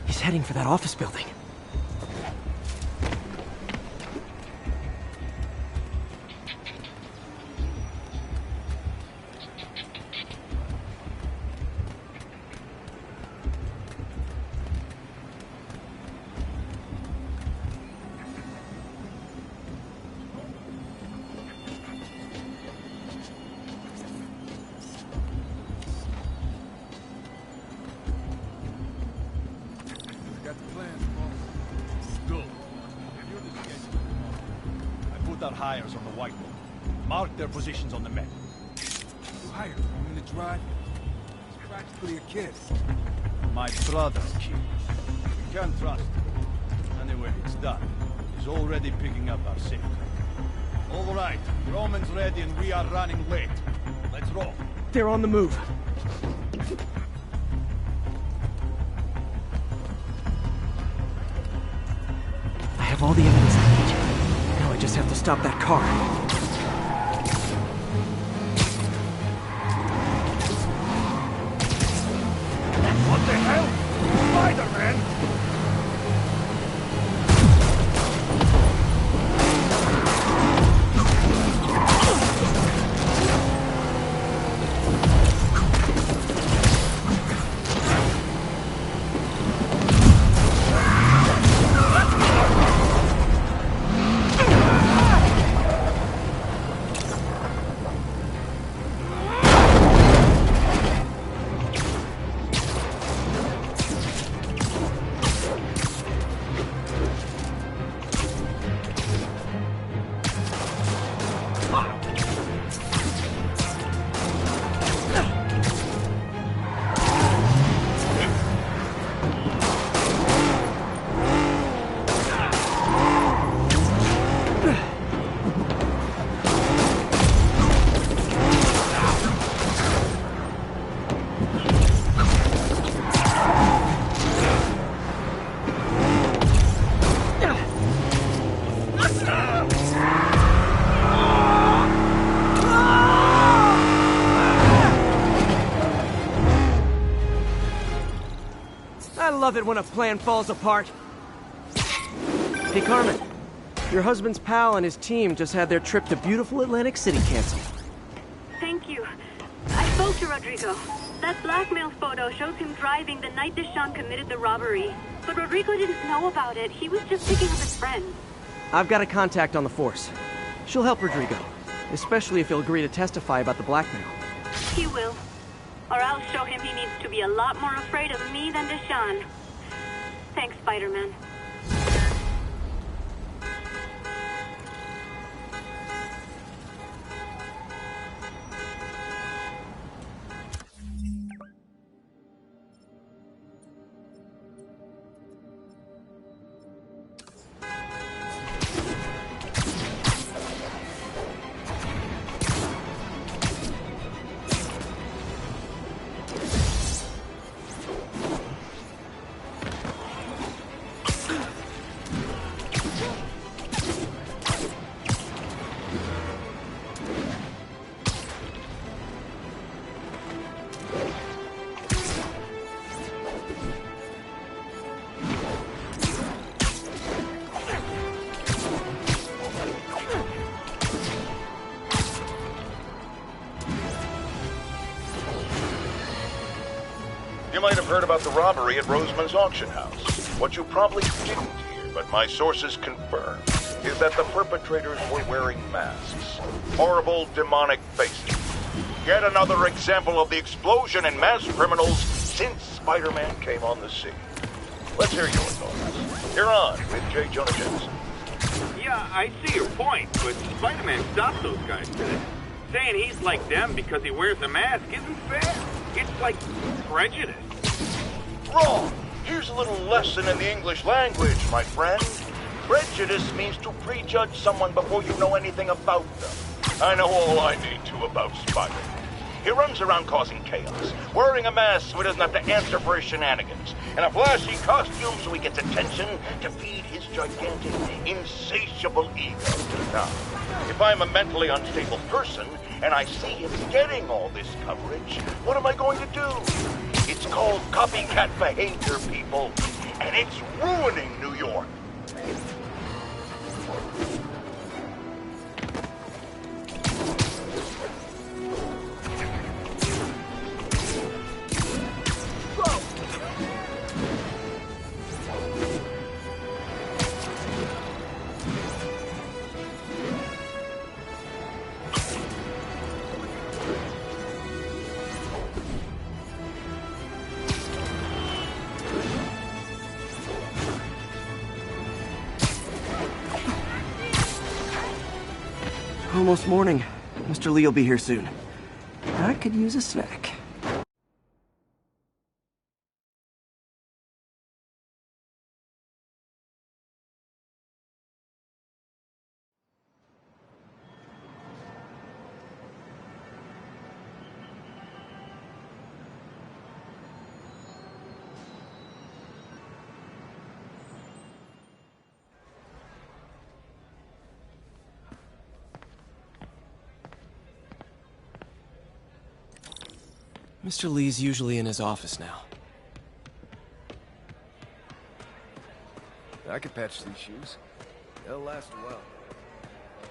[SPEAKER 3] He's heading for that office building.
[SPEAKER 2] Hires on the whiteboard. Mark their positions on the map.
[SPEAKER 4] You hired him in the drive? He's practically a kid.
[SPEAKER 2] My brother's kid. We can't trust him. Anyway, it's done. He's already picking up our signal. All right, Roman's ready and we are running late. Let's roll.
[SPEAKER 3] They're on the move. I have all the evidence I need. Now I just have to stop that car.
[SPEAKER 14] What the hell? Spider-Man!
[SPEAKER 3] I love it when a plan falls apart. Hey, Carmen. Your husband's pal and his team just had their trip to beautiful Atlantic City canceled.
[SPEAKER 21] Thank you. I spoke to Rodrigo. That blackmail photo shows him driving the night Deshaun committed the robbery. But Rodrigo didn't know about it. He was just picking up his friend.
[SPEAKER 3] I've got a contact on the force. She'll help Rodrigo, especially if he'll agree to testify about the blackmail.
[SPEAKER 21] He will. Or I'll show him he needs to be a lot more afraid of me than Deshaun. Thanks, Spider-Man.
[SPEAKER 1] You might have heard about the robbery at Roseman's auction house. What you probably didn't hear, but my sources confirm, is that the perpetrators were wearing masks. Horrible, demonic faces. Yet another example of the explosion in mass criminals since Spider-Man came on the scene. Let's hear your thoughts. You're on with J. Jonah Jameson.
[SPEAKER 9] Yeah, I see your point, but Spider-Man stopped those guys today. Saying he's like them because he wears a mask isn't fair. It's like prejudice.
[SPEAKER 1] Wrong! Here's a little lesson in the English language, my friend. Prejudice means to prejudge someone before you know anything about them. I know all I need to about Spider-Man. He runs around causing chaos, wearing a mask so he doesn't have to answer for his shenanigans, and a flashy costume so he gets attention to feed his gigantic, insatiable ego. Now, if I'm a mentally unstable person, and I see him getting all this coverage, what am I going to do? It's called copycat behavior, people, and it's ruining New York.
[SPEAKER 3] Almost morning. Mr. Lee will be here soon. I could use a snack. Mr. Lee's usually in his office now.
[SPEAKER 4] I could patch these shoes. They'll last a while.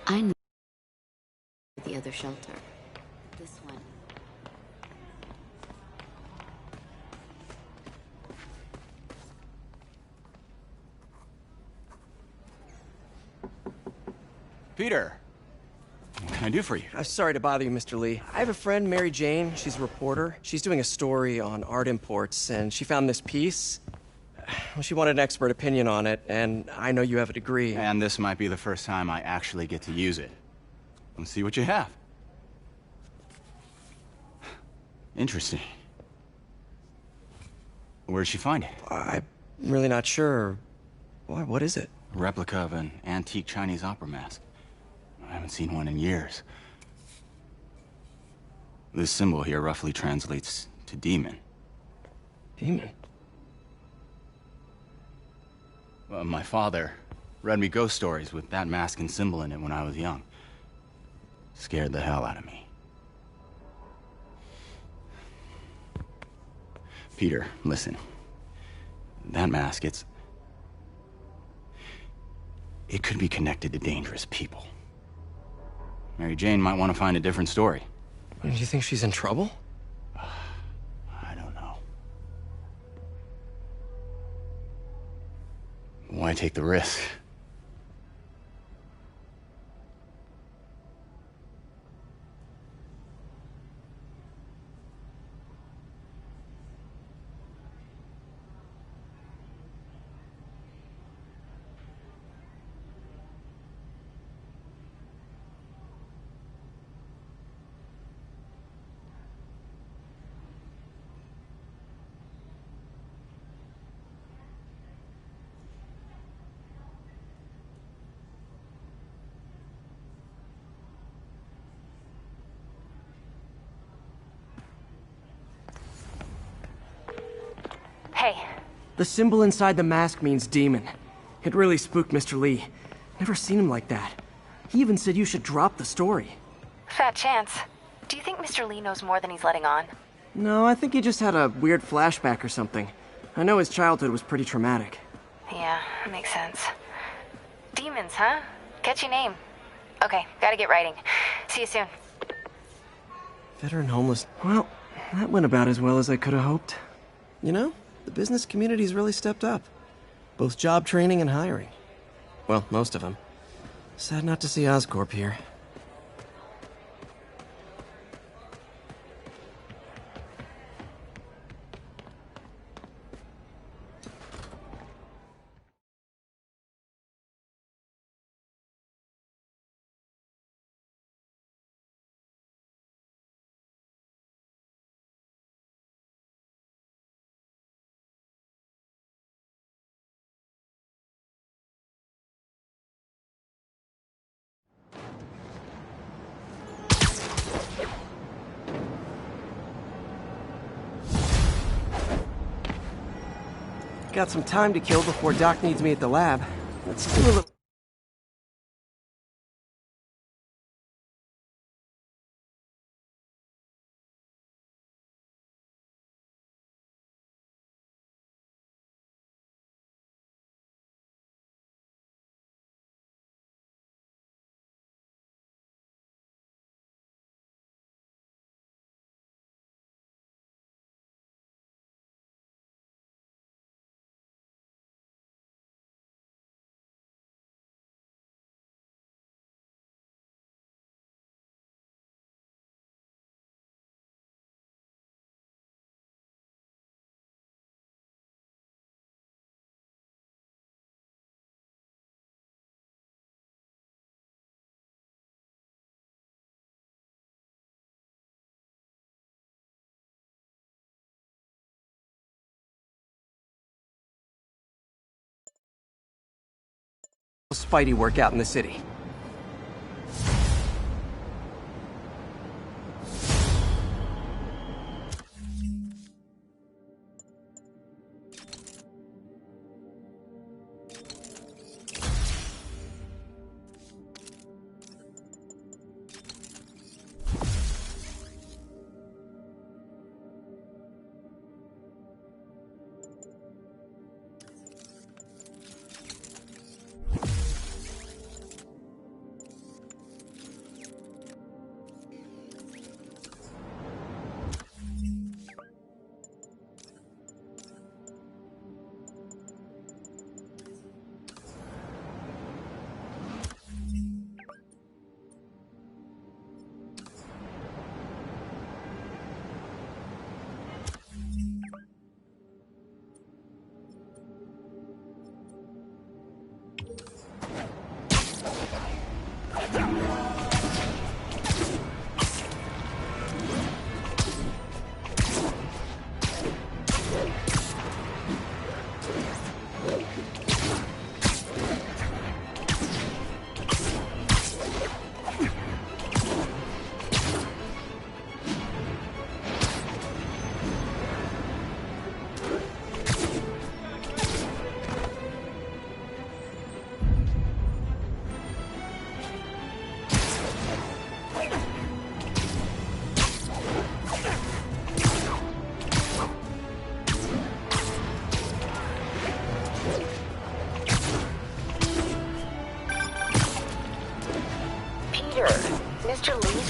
[SPEAKER 12] I know the other shelter. This one.
[SPEAKER 11] Peter! What can I do for you?
[SPEAKER 3] Sorry to bother you, Mr. Lee. I have a friend, Mary Jane. She's a reporter. She's doing a story on art imports, and she found this piece. Well, she wanted an expert opinion on it, and I know you have a degree.
[SPEAKER 11] And this might be the first time I actually get to use it. Let's see what you have. Interesting. Where did she find it?
[SPEAKER 3] I'm really not sure. What is it?
[SPEAKER 11] A replica of an antique Chinese opera mask. I haven't seen one in years. This symbol here roughly translates to demon.
[SPEAKER 3] Demon?
[SPEAKER 11] Well, my father read me ghost stories with that mask and symbol in it when I was young. Scared the hell out of me. Peter, listen. That mask, it could be connected to dangerous people. Mary Jane might want to find a different story.
[SPEAKER 3] Do you think she's in trouble?
[SPEAKER 11] I don't know. Why take the risk?
[SPEAKER 20] Hey.
[SPEAKER 3] The symbol inside the mask means demon. It really spooked Mr. Lee. Never seen him like that. He even said you should drop the story.
[SPEAKER 20] Fat chance. Do you think Mr. Lee knows more than he's letting on?
[SPEAKER 3] No, I think he just had a weird flashback or something. I know his childhood was pretty traumatic.
[SPEAKER 20] Yeah, makes sense. Demons, huh? Catchy name. Okay, gotta get writing. See you soon.
[SPEAKER 3] Veteran homeless. Well, that went about as well as I could have hoped. You know, the business community's really stepped up. Both job training and hiring. Well, most of them. Sad not to see Oscorp here. Got some time to kill before Doc needs me at the lab. Let's do a little... Spidey work out in the city.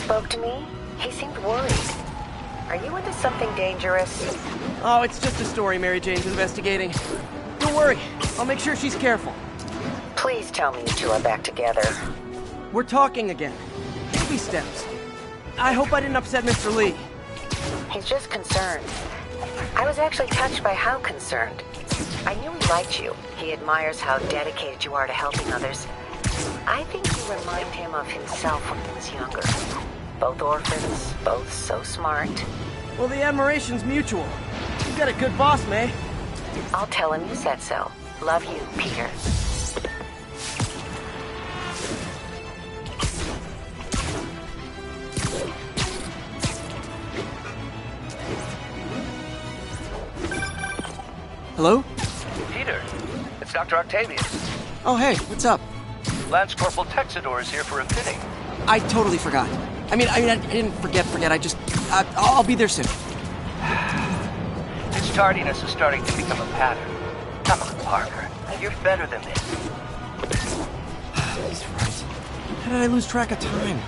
[SPEAKER 5] spoke to me, he seemed worried. Are you into something dangerous?
[SPEAKER 3] Oh, it's just a story Mary Jane's investigating. Don't worry, I'll make sure she's careful.
[SPEAKER 5] Please tell me you two are back together.
[SPEAKER 3] We're talking again. Baby steps. I hope I didn't upset Mr. Lee.
[SPEAKER 5] He's just concerned. I was actually touched by how concerned. I knew he liked you. He admires how dedicated you are to helping others. I think you remind him of himself when he was younger. Both orphans, both so smart.
[SPEAKER 3] Well, the admiration's mutual. You've got a good boss, May.
[SPEAKER 5] I'll tell him you said so. Love you, Peter.
[SPEAKER 3] Hello?
[SPEAKER 19] Peter, it's Dr. Octavius.
[SPEAKER 3] Oh, hey, what's up?
[SPEAKER 19] Lance Corporal Texador is here for a fitting.
[SPEAKER 3] I totally forgot. I didn't forget. I'll be there soon.
[SPEAKER 19] His tardiness is starting to become a pattern. Come on, Parker. You're better than this.
[SPEAKER 3] He's right. How did I lose track of time?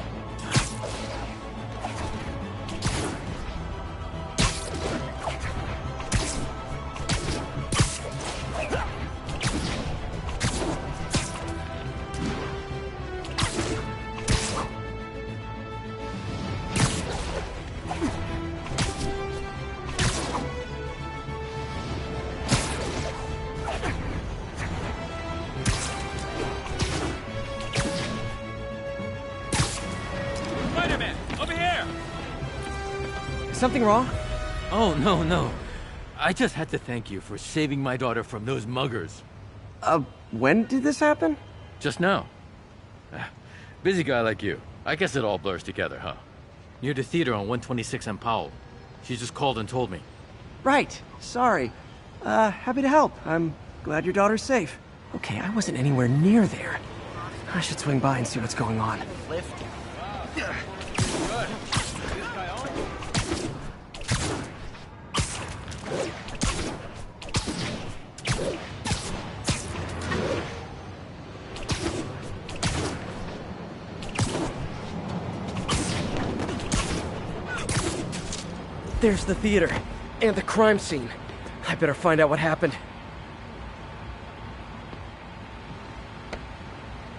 [SPEAKER 3] Something wrong?
[SPEAKER 10] Oh, no. I just had to thank you for saving my daughter from those muggers.
[SPEAKER 3] When did this happen?
[SPEAKER 10] Just now. Busy guy like you. I guess it all blurs together, huh? Near the theater on 126 and Powell. She just called and told me.
[SPEAKER 3] Right. Sorry. Happy to help. I'm glad your daughter's safe. Okay, I wasn't anywhere near there. I should swing by and see what's going on.
[SPEAKER 2] Lift.
[SPEAKER 3] There's the theater, and the crime scene. I better find out what happened.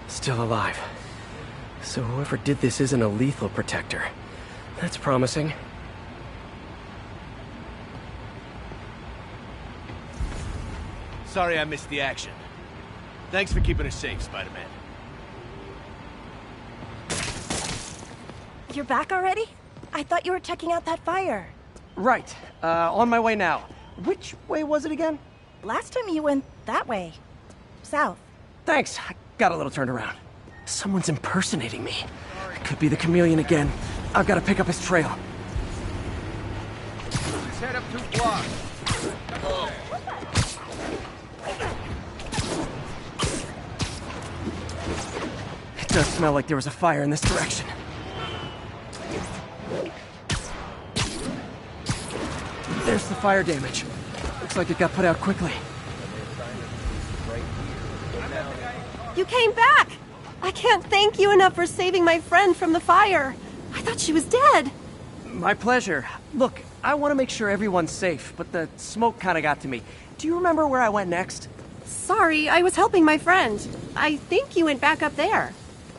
[SPEAKER 3] Still alive. So whoever did this isn't a lethal protector. That's promising.
[SPEAKER 2] Sorry I missed the action. Thanks for keeping us safe, Spider-Man.
[SPEAKER 22] You're back already? I thought you were checking out that fire.
[SPEAKER 3] Right. On my way now. Which way was it again?
[SPEAKER 22] Last time you went that way. South.
[SPEAKER 3] Thanks. I got a little turned around. Someone's impersonating me. It could be the chameleon again. I've got to pick up his trail.
[SPEAKER 2] Let's head up 2 blocks. Oh.
[SPEAKER 3] It does smell like there was a fire in this direction. There's the fire damage. Looks like it got put out quickly.
[SPEAKER 22] You came back! I can't thank you enough for saving my friend from the fire. I thought she was dead.
[SPEAKER 3] My pleasure. Look, I want to make sure everyone's safe, but the smoke kind of got to me. Do you remember where I went next?
[SPEAKER 22] Sorry, I was helping my friend. I think you went back up there.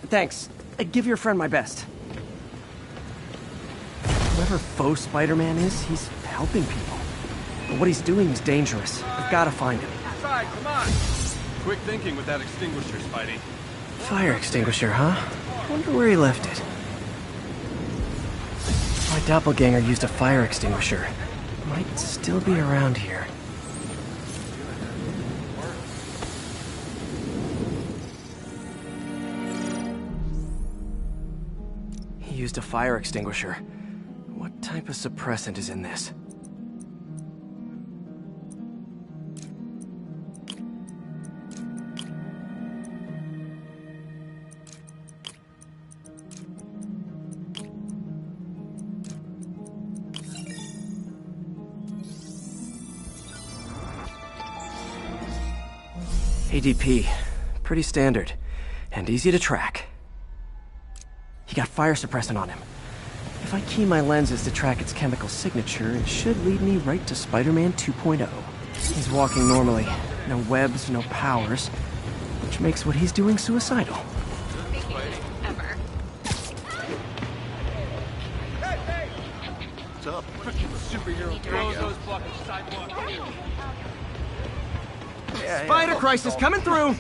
[SPEAKER 3] Thanks. Give your friend my best. Whoever faux Spider-Man is, he's helping people. But what he's doing is dangerous. I've got to find him.
[SPEAKER 2] Inside, come on! Quick thinking with that extinguisher, Spidey.
[SPEAKER 3] Fire extinguisher, huh? Wonder where he left it. My doppelganger used a fire extinguisher. Might still be around here. He used a fire extinguisher. What type of suppressant is in this? ADP. Pretty standard. And easy to track. He got fire suppressant on him. If I key my lenses to track its chemical signature, it should lead me right to Spider-Man 2.0. He's walking normally. No webs, no powers. Which makes what he's doing suicidal.
[SPEAKER 6] Ever.
[SPEAKER 2] What's up? Superhero throws those fucking sidewalk.
[SPEAKER 3] Spider crisis coming through!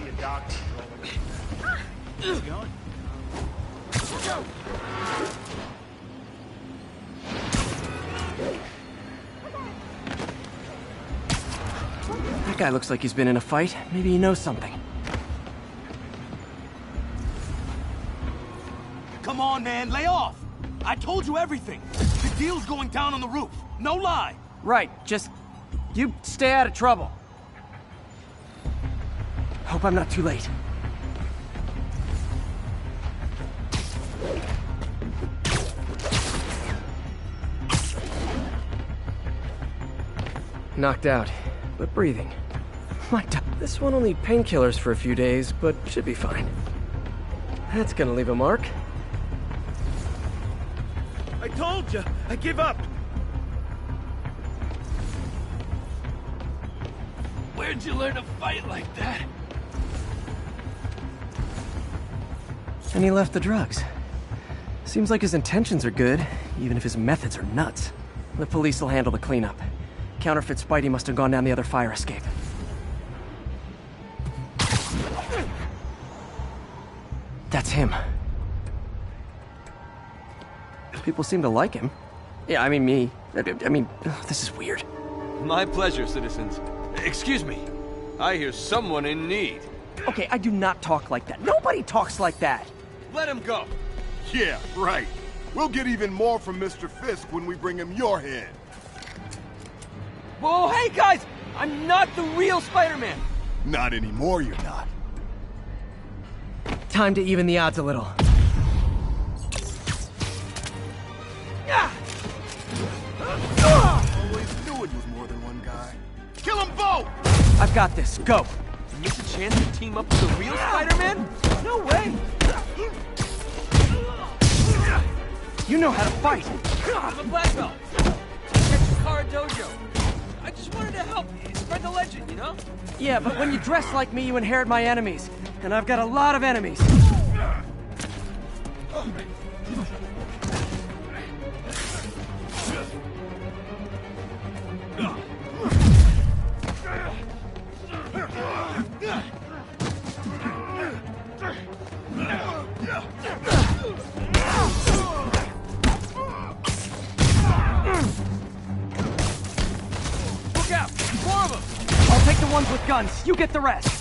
[SPEAKER 3] That guy looks like he's been in a fight. Maybe he knows something.
[SPEAKER 7] Come on, man, lay off! I told you everything. The deal's going down on the roof. No lie.
[SPEAKER 3] Right, just... you stay out of trouble. Hope I'm not too late. Knocked out, but breathing. My God, this won't need painkillers for a few days, but should be fine. That's gonna leave a mark.
[SPEAKER 7] I told you, I give up. Where'd you learn to fight like that?
[SPEAKER 3] And he left the drugs. Seems like his intentions are good, even if his methods are nuts. The police will handle the cleanup. Counterfeit Spidey must have gone down the other fire escape. That's him. People seem to like him. Yeah, I mean me. I mean, this is weird.
[SPEAKER 13] My pleasure, citizens. Excuse me. I hear someone in need.
[SPEAKER 3] Okay, I do not talk like that. Nobody talks like that.
[SPEAKER 13] Let him go.
[SPEAKER 23] Yeah, right. We'll get even more from Mr. Fisk when we bring him your head.
[SPEAKER 7] Whoa, hey guys! I'm not the real Spider-Man!
[SPEAKER 23] Not anymore, you're not.
[SPEAKER 3] Time to even the odds a little.
[SPEAKER 23] Always knew it was more than one guy. Kill them both!
[SPEAKER 3] I've got this. Go!
[SPEAKER 7] You miss a chance to team up with the real Spider-Man? No way!
[SPEAKER 3] You know how to fight!
[SPEAKER 7] I'm a black belt. Texas Dojo. I just wanted to help spread the legend, you know?
[SPEAKER 3] Yeah, but when you dress like me, you inherit my enemies. And I've got a lot of enemies.
[SPEAKER 7] Look out! 4 of them!
[SPEAKER 3] I'll take the ones with guns. You get the rest.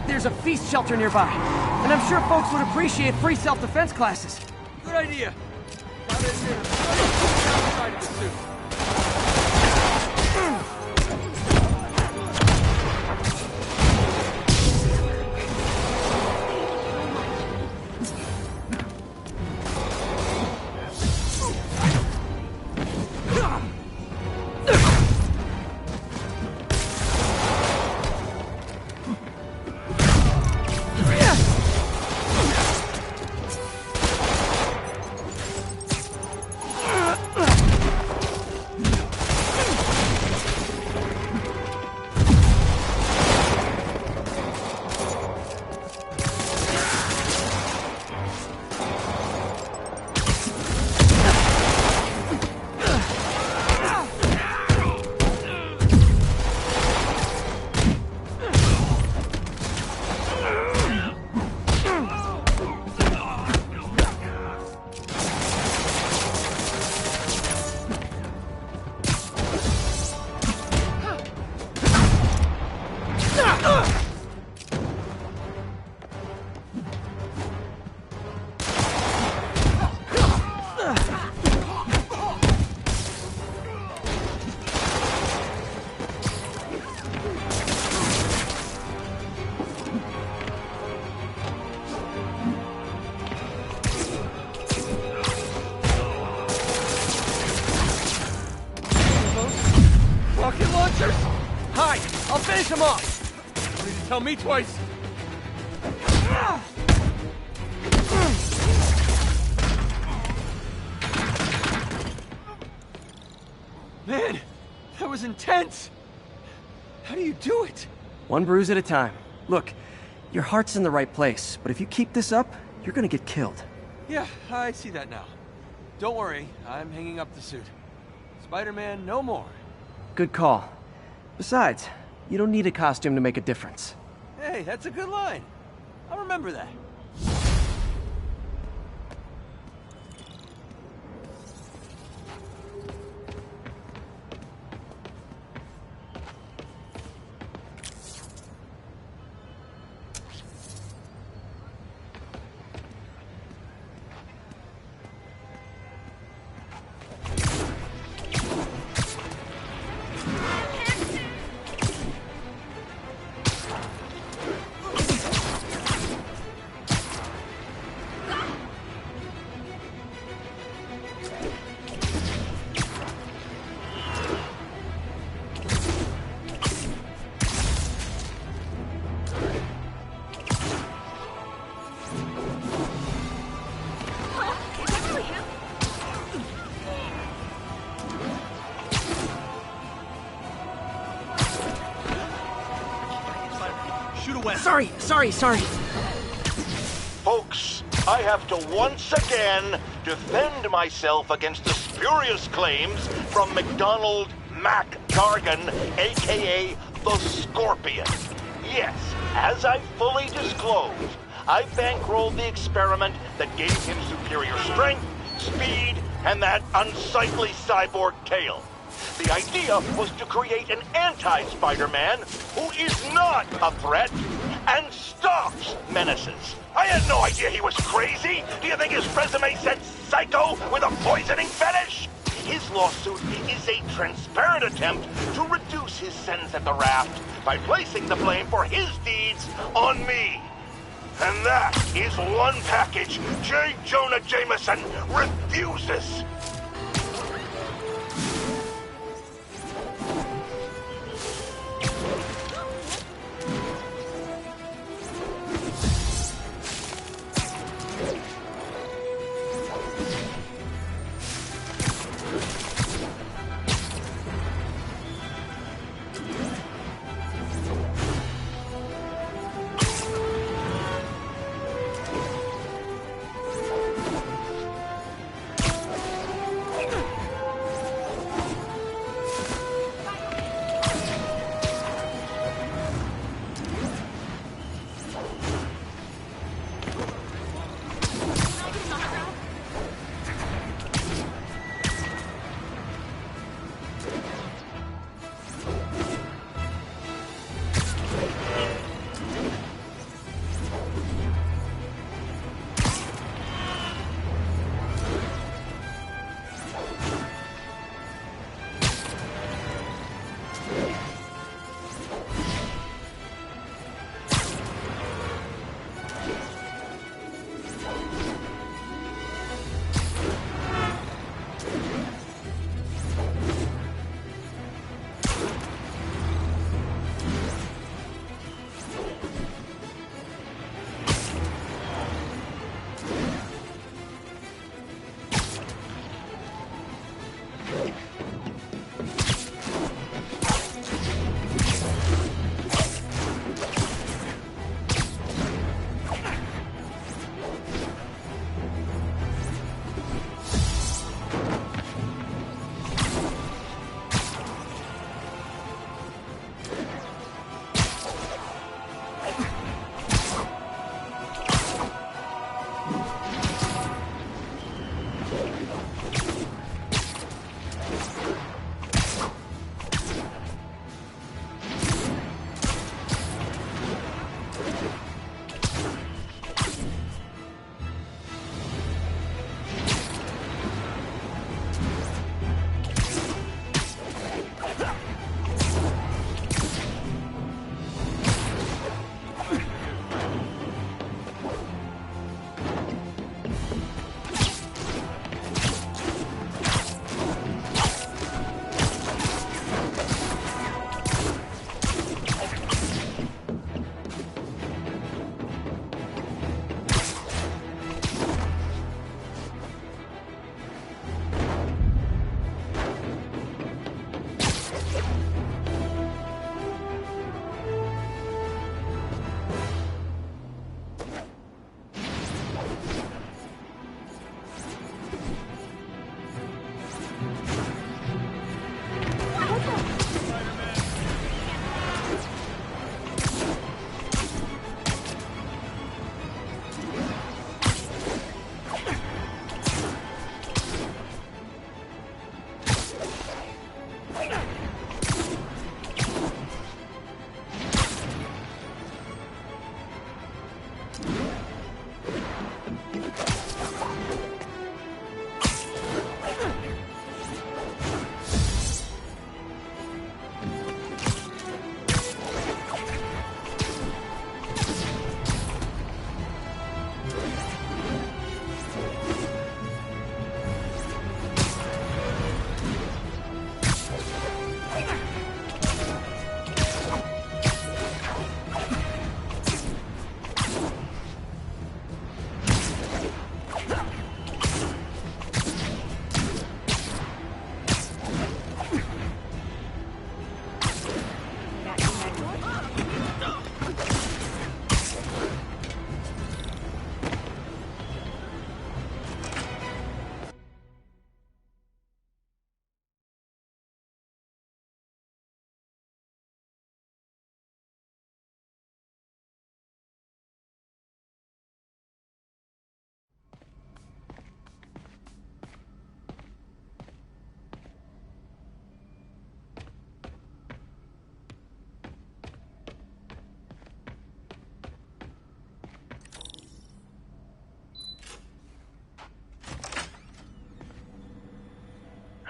[SPEAKER 3] There's a feast shelter nearby, and I'm sure folks would appreciate free self-defense classes.
[SPEAKER 7] Good idea. Outside of the suit. him off! You need to tell me twice! Man, that was intense! How do you do it?
[SPEAKER 3] One bruise at a time. Look, your heart's in the right place, but if you keep this up, you're gonna get killed.
[SPEAKER 7] Yeah, I see that now. Don't worry, I'm hanging up the suit. Spider-Man no more.
[SPEAKER 3] Good call. Besides, you don't need a costume to make a difference.
[SPEAKER 7] Hey, that's a good line. I'll remember that.
[SPEAKER 3] Sorry.
[SPEAKER 1] Folks, I have to once again defend myself against the spurious claims from McDonald Mac Gargan, aka the Scorpion. Yes, as I fully disclosed, I bankrolled the experiment that gave him superior strength, speed, and that unsightly cyborg tail. The idea was to create an anti-Spider-Man who is not a threat and stops menaces. I had no idea he was crazy. Do you think his resume said psycho with a poisoning fetish? His lawsuit is a transparent attempt to reduce his sentence at the raft by placing the blame for his deeds on me. And that is one package J. Jonah Jameson refuses.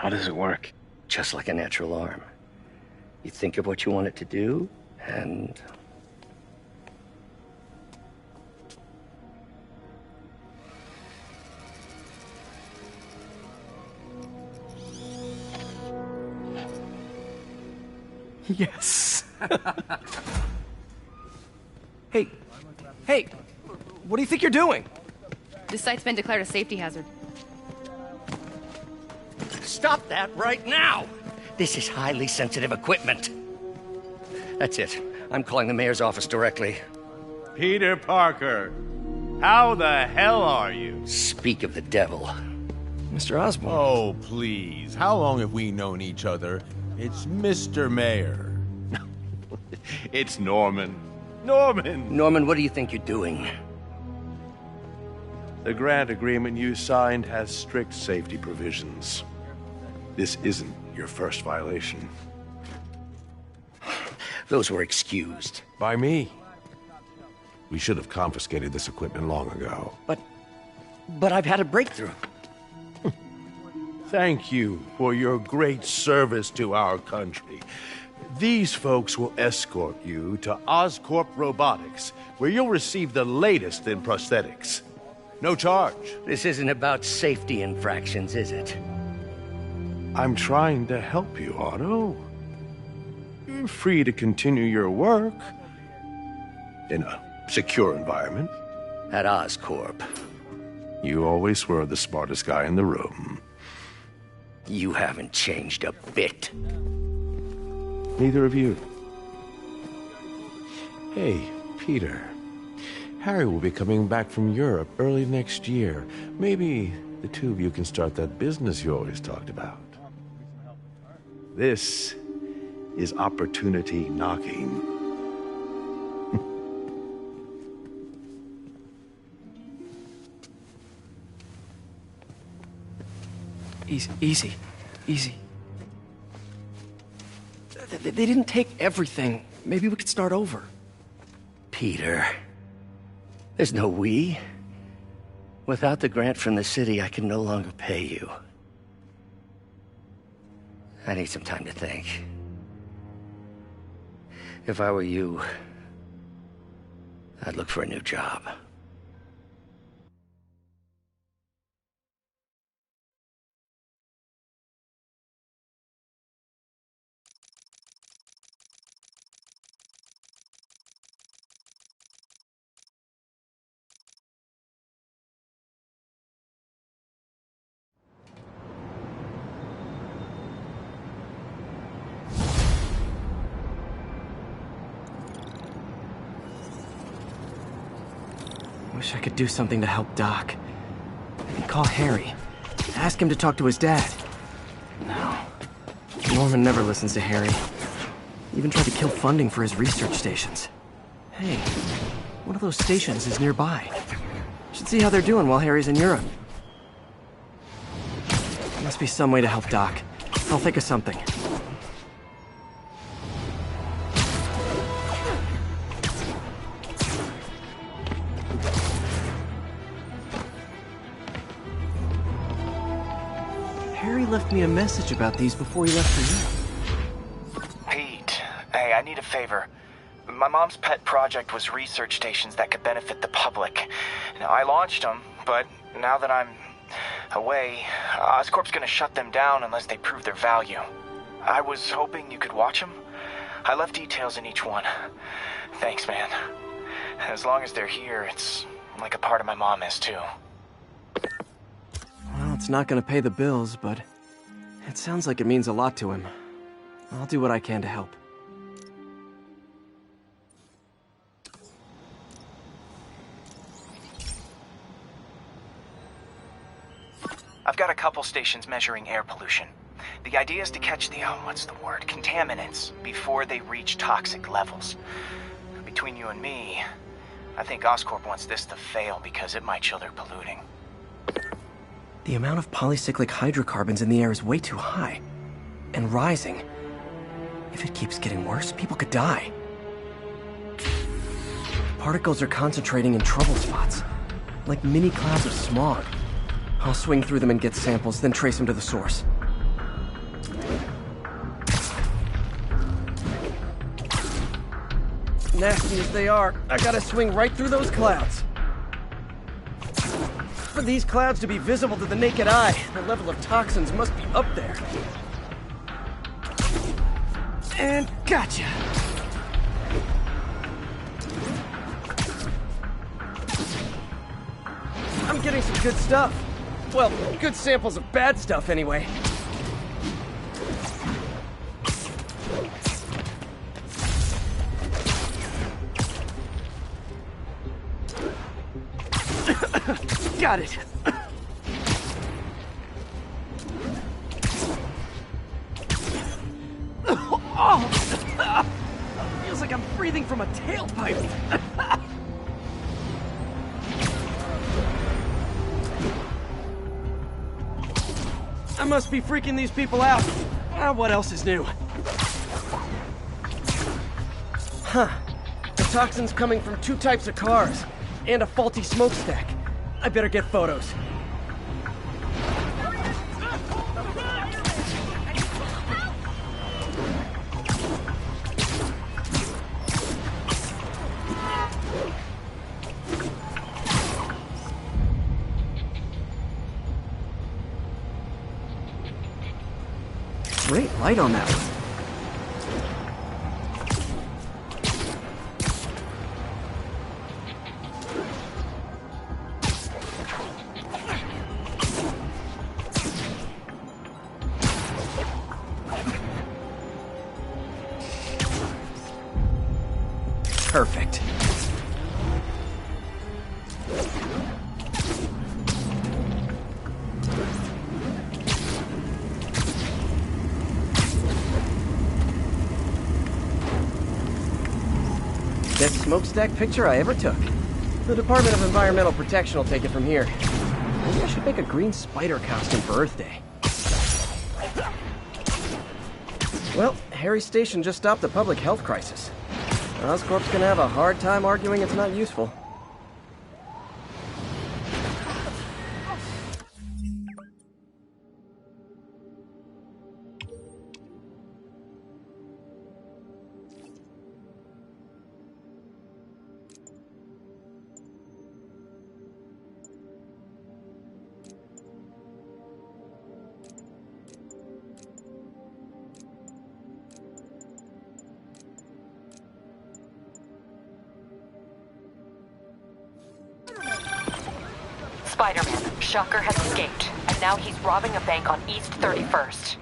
[SPEAKER 8] How does it work? Just like a natural arm. You think of what you want it to do, and...
[SPEAKER 3] Yes. Hey, what do you think you're doing?
[SPEAKER 16] This site's been declared a safety hazard.
[SPEAKER 8] Stop that right now! This is highly sensitive equipment. That's it. I'm calling the mayor's office directly.
[SPEAKER 17] Peter Parker, how the hell are you?
[SPEAKER 8] Speak of the devil.
[SPEAKER 3] Mr. Osborn.
[SPEAKER 24] Oh, please. How long have we known each other? It's Mr. Mayor.
[SPEAKER 17] It's Norman. Norman!
[SPEAKER 8] Norman, what do you think you're doing?
[SPEAKER 17] The grant agreement you signed has strict safety provisions. This isn't your first violation.
[SPEAKER 8] Those were excused.
[SPEAKER 17] By me. We should have confiscated this equipment long ago.
[SPEAKER 8] But I've had a breakthrough.
[SPEAKER 17] Thank you for your great service to our country. These folks will escort you to Oscorp Robotics, where you'll receive the latest in prosthetics. No charge.
[SPEAKER 8] This isn't about safety infractions, is it?
[SPEAKER 17] I'm trying to help you, Otto. You're free to continue your work in a secure environment.
[SPEAKER 8] At Oscorp.
[SPEAKER 17] You always were the smartest guy in the room.
[SPEAKER 8] You haven't changed a bit.
[SPEAKER 17] Neither of you. Hey, Peter. Harry will be coming back from Europe early next year. Maybe the two of you can start that business you always talked about. This is opportunity knocking.
[SPEAKER 3] Easy. They didn't take everything. Maybe we could start over.
[SPEAKER 8] Peter, there's no we. Without the grant from the city, I can no longer pay you. I need some time to think. If I were you, I'd look for a new job.
[SPEAKER 3] Wish I could do something to help Doc. I can call Harry. Ask him to talk to his dad. No. Norman never listens to Harry. He even tried to kill funding for his research stations. Hey, one of those stations is nearby. Should see how they're doing while Harry's in Europe. There must be some way to help Doc. I'll think of something. Harry left me a message about these before he left for Europe.
[SPEAKER 25] Pete, hey, I need a favor. My mom's pet project was research stations that could benefit the public. Now, I launched them, but now that I'm away, Oscorp's gonna shut them down unless they prove their value. I was hoping you could watch them. I left details in each one. Thanks, man. As long as they're here, it's like a part of my mom is, too.
[SPEAKER 3] Well, it's not gonna pay the bills, but it sounds like it means a lot to him. I'll do what I can to help.
[SPEAKER 25] I've got a couple stations measuring air pollution. The idea is to catch the, contaminants before they reach toxic levels. Between you and me, I think Oscorp wants this to fail because it might show they're polluting.
[SPEAKER 3] The amount of polycyclic hydrocarbons in the air is way too high. And rising. If it keeps getting worse, people could die. Particles are concentrating in trouble spots. Like mini clouds of smog. I'll swing through them and get samples, then trace them to the source. Nasty as they are, I gotta swing right through those clouds. For these clouds to be visible to the naked eye, the level of toxins must be up there. And gotcha! I'm getting some good stuff. Well, good samples of bad stuff anyway. Got it. Oh, feels like I'm breathing from a tailpipe. I must be freaking these people out. What else is new? Huh. The toxin's coming from 2 types of cars, and a faulty smokestack. I better get photos. Great light on that one. Perfect. Best smokestack picture I ever took. The Department of Environmental Protection will take it from here. Maybe I should make a green spider costume for Earth Day. Well, Harry Station just stopped a public health crisis. Oscorp's gonna have a hard time arguing it's not useful.
[SPEAKER 5] Spiderman, Shocker has escaped, and now he's robbing a bank on East 31st.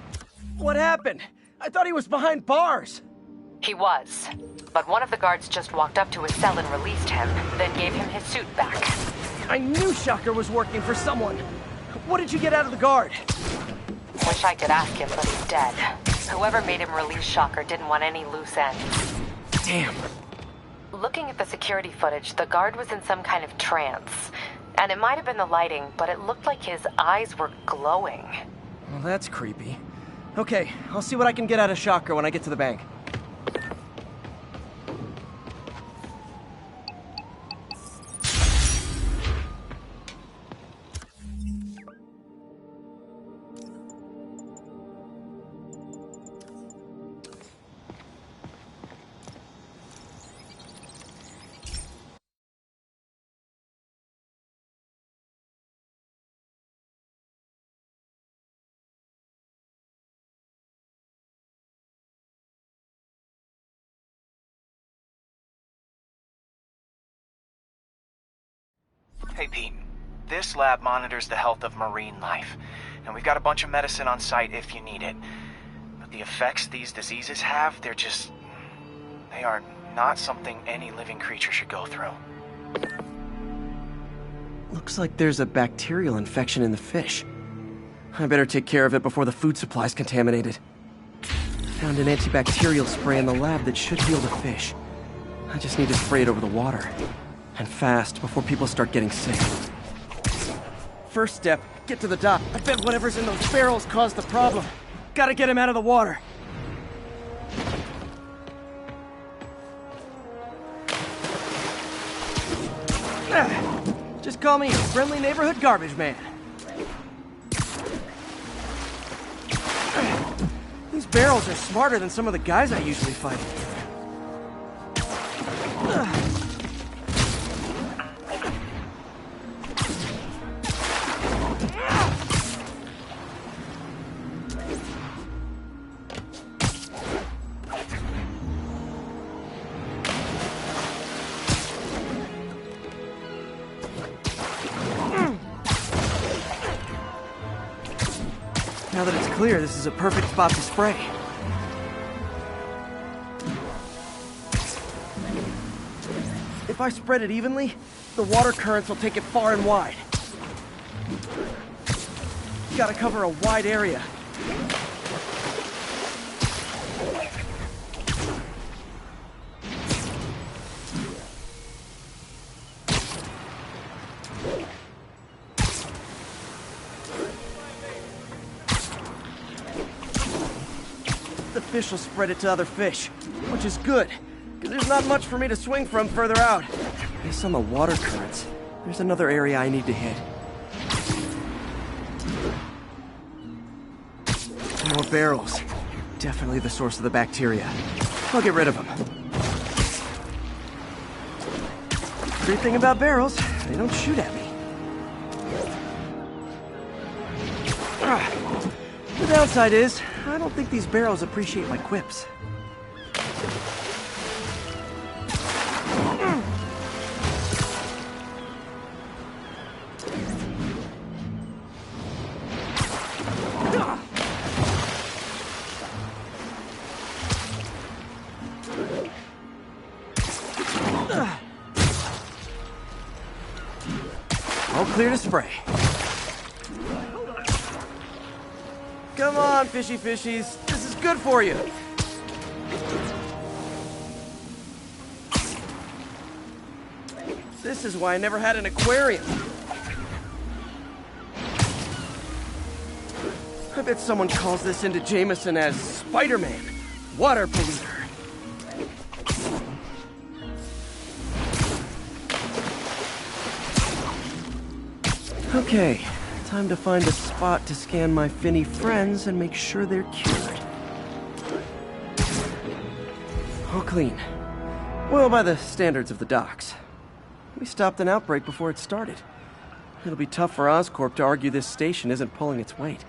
[SPEAKER 3] What happened? I thought he was behind bars.
[SPEAKER 5] He was, but one of the guards just walked up to his cell and released him, then gave him his suit back.
[SPEAKER 3] I knew Shocker was working for someone. What did you get out of the guard?
[SPEAKER 5] Wish I could ask him, but he's dead. Whoever made him release Shocker didn't want any loose ends.
[SPEAKER 3] Damn.
[SPEAKER 5] Looking at the security footage, the guard was in some kind of trance. And it might have been the lighting, but it looked like his eyes were glowing.
[SPEAKER 3] Well, that's creepy. Okay, I'll see what I can get out of Shocker when I get to the bank.
[SPEAKER 25] Hey, Pete. This lab monitors the health of marine life, and we've got a bunch of medicine on site if you need it. But the effects these diseases have, they are not something any living creature should go through.
[SPEAKER 3] Looks like there's a bacterial infection in the fish. I better take care of it before the food supply's contaminated. Found an antibacterial spray in the lab that should heal the fish. I just need to spray it over the water. And fast, before people start getting sick. First step, get to the dock. I bet whatever's in those barrels caused the problem. Gotta get him out of the water. Just call me a friendly neighborhood garbage man. These barrels are smarter than some of the guys I usually fight. Now that it's clear, this is a perfect spot to spray. If I spread it evenly, the water currents will take it far and wide. Gotta cover a wide area. The fish will spread it to other fish, which is good, because there's not much for me to swing from further out. Based on the water currents, there's another area I need to hit. More barrels. Definitely the source of the bacteria. I'll get rid of them. Great thing about barrels, they don't shoot at me. The downside is, I don't think these barrels appreciate my quips. All clear to spray. Come on, fishy fishies. This is good for you. This is why I never had an aquarium. I bet someone calls this into Jameson as Spiderman, water polluter. Okay, time to find a spot to scan my finny friends and make sure they're cured. All clean. Well, by the standards of the docks. We stopped an outbreak before it started. It'll be tough for Oscorp to argue this station isn't pulling its weight.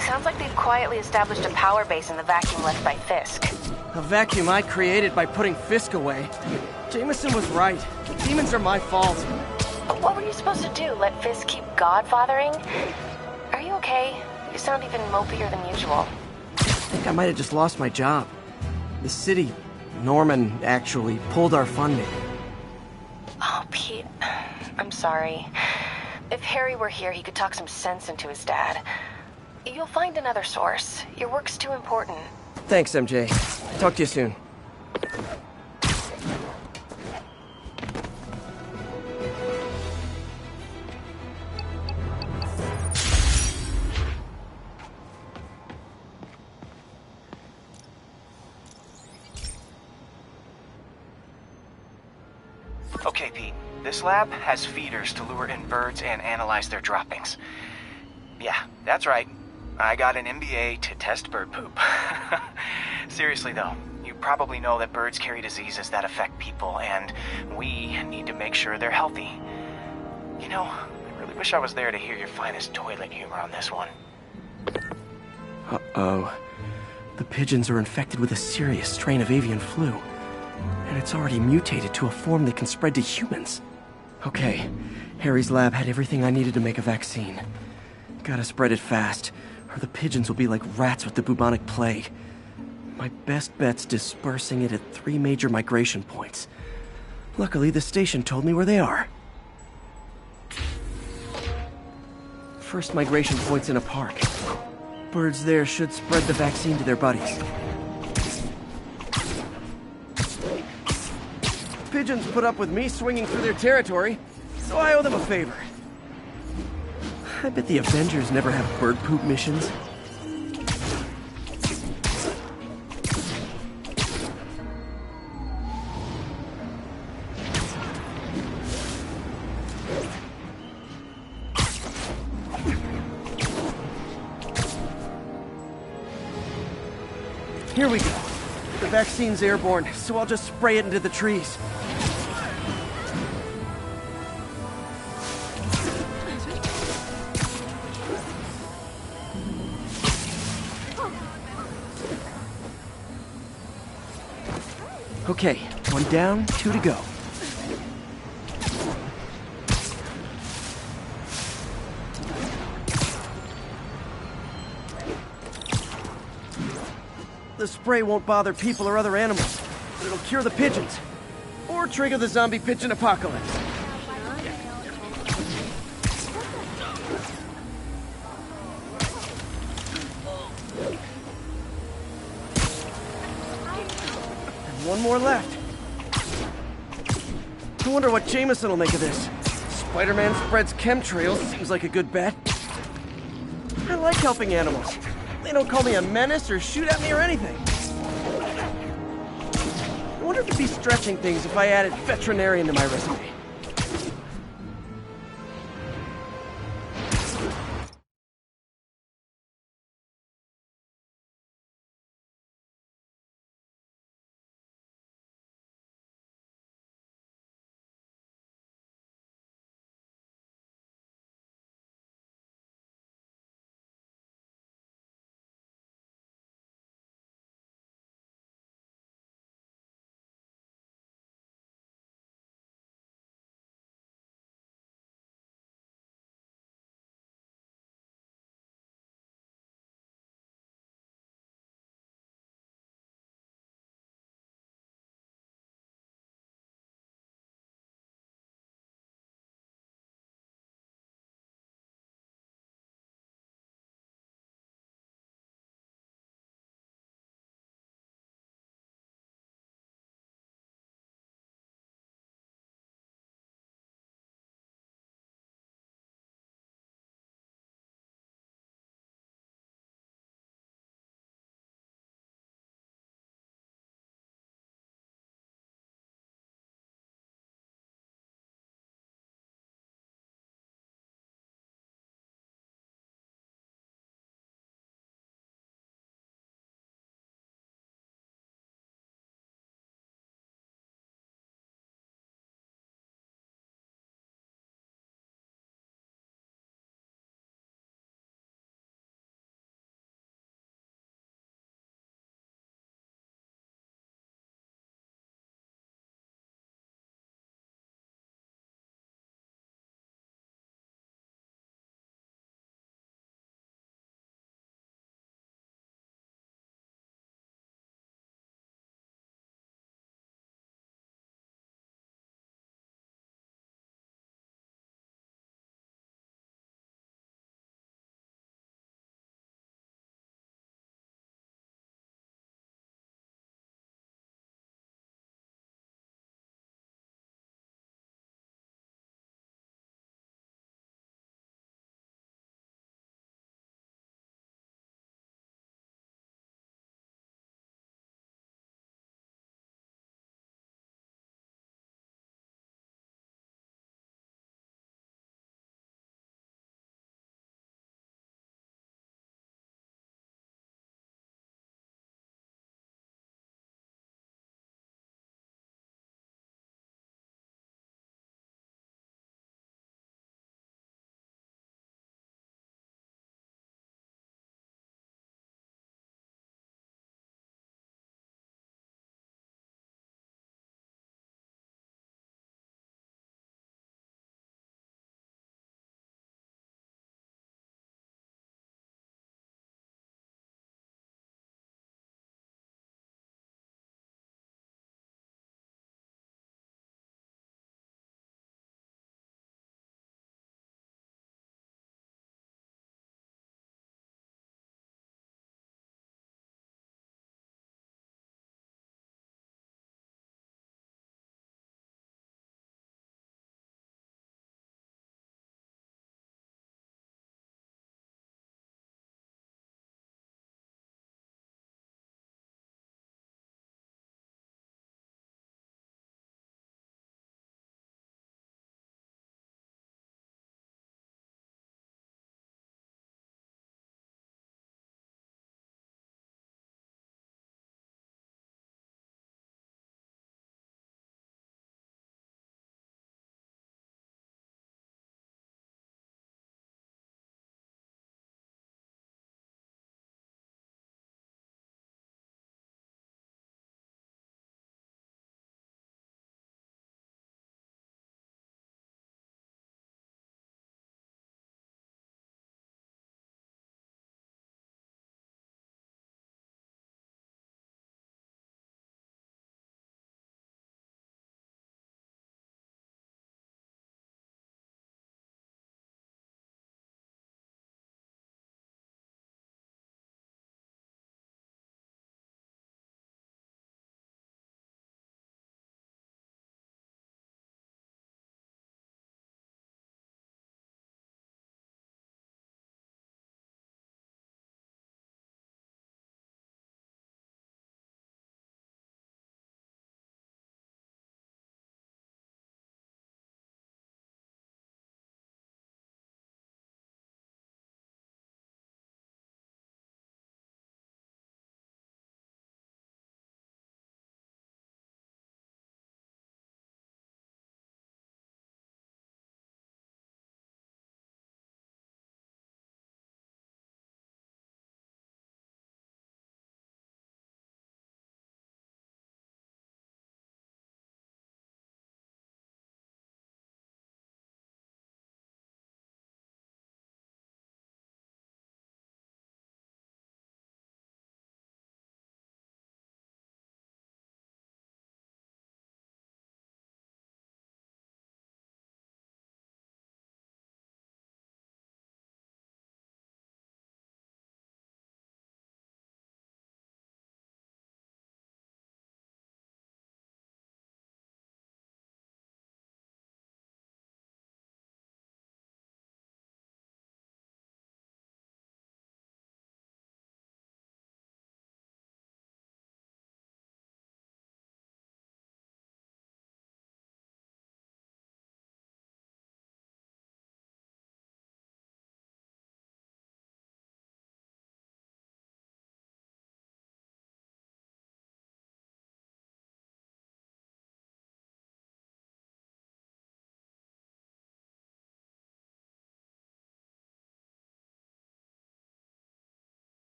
[SPEAKER 20] Sounds like they've quietly established a power base in the vacuum left by Fisk.
[SPEAKER 3] A vacuum I created by putting Fisk away. Jameson was right. The demons are my fault.
[SPEAKER 20] But what were you supposed to do? Let Fisk keep godfathering? Are you okay? You sound even mopier than usual.
[SPEAKER 3] I think I might have just lost my job. The city, Norman, actually pulled our funding.
[SPEAKER 20] Oh, Pete. I'm sorry. If Harry were here, he could talk some sense into his dad. You'll find another source. Your work's too important.
[SPEAKER 3] Thanks, MJ. Talk to you soon.
[SPEAKER 25] Okay, Pete. This lab has feeders to lure in birds and analyze their droppings. Yeah, that's right. I got an MBA to test bird poop. Seriously though, you probably know that birds carry diseases that affect people, and we need to make sure they're healthy. You know, I really wish I was there to hear your finest toilet humor on this one.
[SPEAKER 3] Uh-oh. The pigeons are infected with a serious strain of avian flu. And it's already mutated to a form that can spread to humans. Okay, Harry's lab had everything I needed to make a vaccine. Gotta spread it fast, or the pigeons will be like rats with the bubonic plague. My best bet's dispersing it at 3 major migration points. Luckily, the station told me where they are. First migration point's in a park. Birds there should spread the vaccine to their buddies. Pigeons put up with me swinging through their territory, so I owe them a favor. I bet the Avengers never have bird poop missions. Here we go. The vaccine's airborne, so I'll just spray it into the trees. Okay, 1 down, 2 to go. The spray won't bother people or other animals, but it'll cure the pigeons. Or trigger the zombie pigeon apocalypse. And 1 more left. I wonder what Jameson will make of this. Spider-Man spreads chemtrails, seems like a good bet. I like helping animals. They don't call me a menace or shoot at me or anything. I wonder if it'd be stretching things if I added veterinarian to my resume.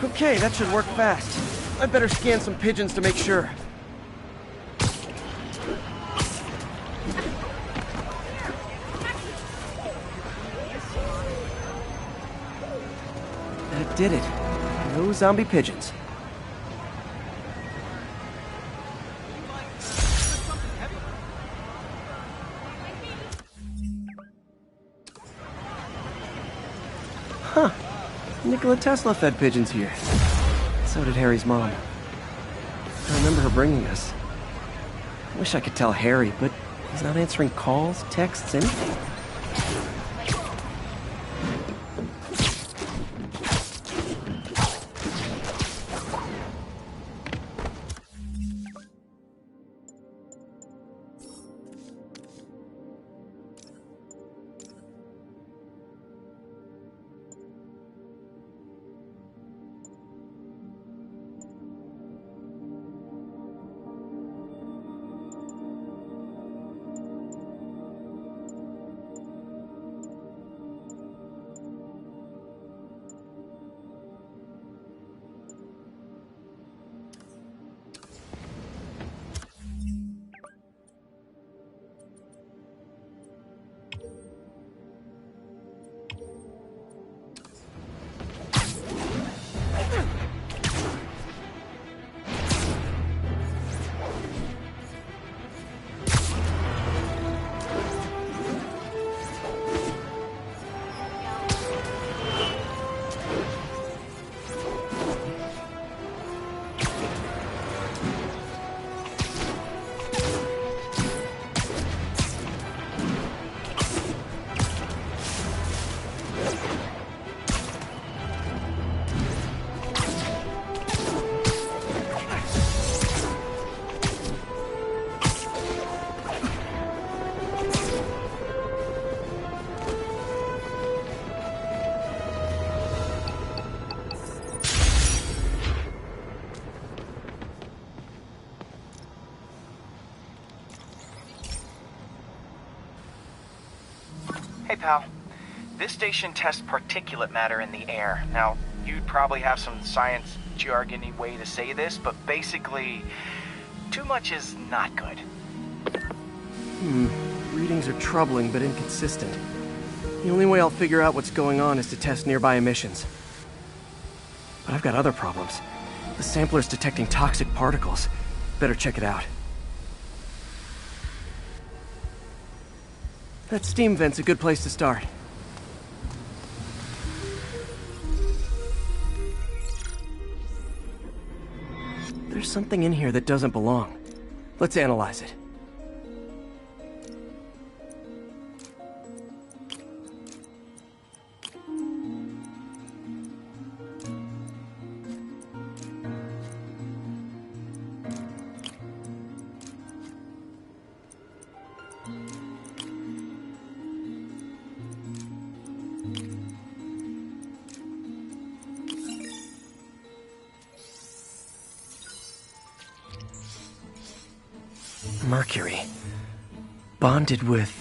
[SPEAKER 3] Okay, that should work fast. I'd better scan some pigeons to make sure. That did it. No zombie pigeons. Huh. Nikola Tesla fed pigeons here. So did Harry's mom. I remember her bringing us. I wish I could tell Harry, but he's not answering calls, texts, anything.
[SPEAKER 25] Hey, pal. This station tests particulate matter in the air. Now, you'd probably have some science jargony way to say this, but basically, too much is not good.
[SPEAKER 3] Readings are troubling but inconsistent. The only way I'll figure out what's going on is to test nearby emissions. But I've got other problems. The sampler's detecting toxic particles. Better check it out. That steam vent's a good place to start. There's something in here that doesn't belong. Let's analyze it. Mercury. Bonded with...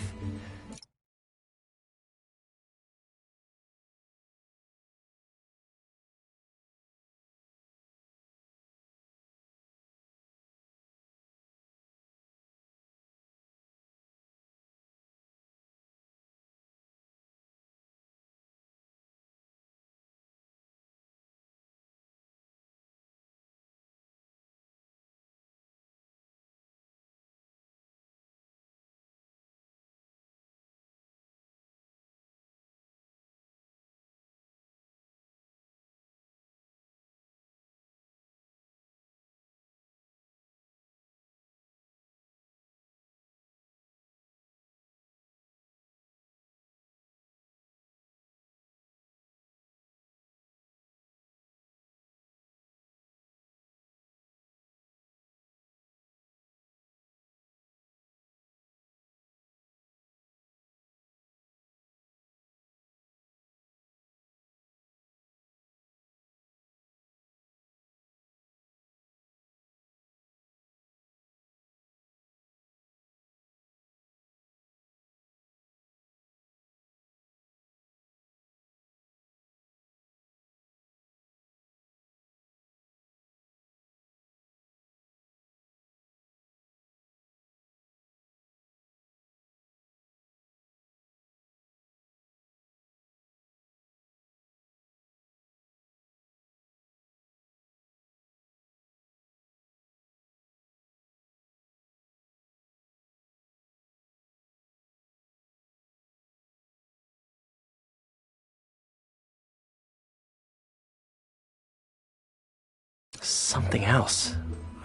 [SPEAKER 3] Something else.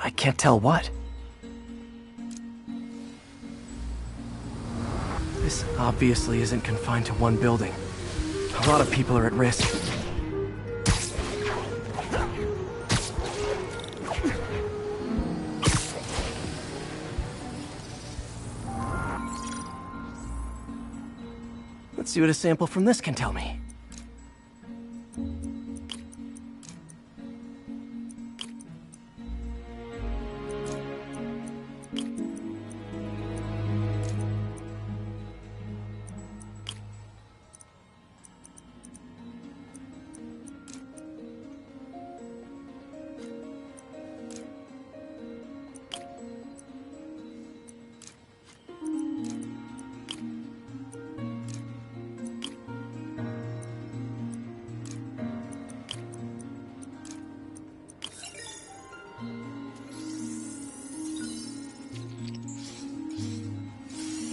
[SPEAKER 3] I can't tell what. This obviously isn't confined to one building. A lot of people are at risk. Let's see what a sample from this can tell me.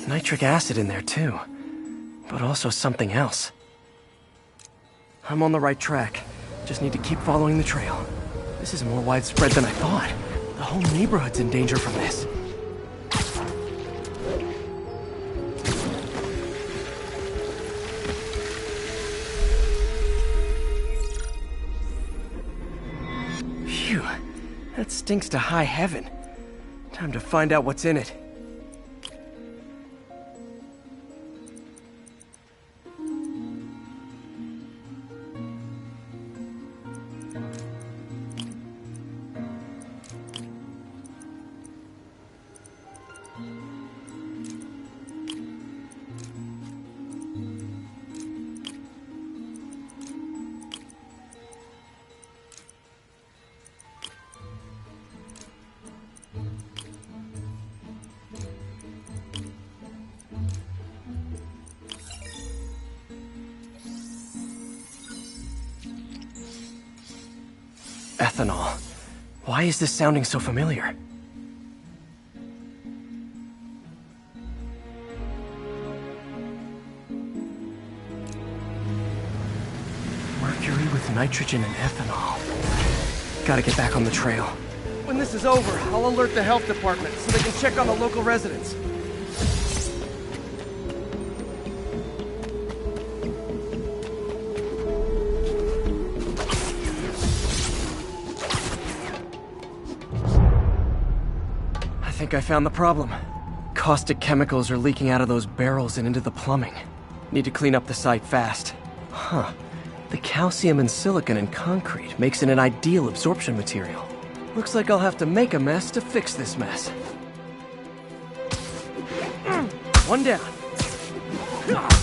[SPEAKER 3] Nitric acid in there too, but also something else. I'm on the right track. Just need to keep following the trail. This is more widespread than I thought. The whole neighborhood's in danger from this. Phew, that stinks to high heaven. Time to find out what's in it. Ethanol. Why is this sounding so familiar? Mercury with nitrogen and ethanol. Gotta get back on the trail. When this is over, I'll alert the health department so they can check on the local residents. I think I found the problem. Caustic chemicals are leaking out of those barrels and into the plumbing. Need to clean up the site fast. Huh. The calcium and silicon in concrete makes it an ideal absorption material. Looks like I'll have to make a mess to fix this mess. One down.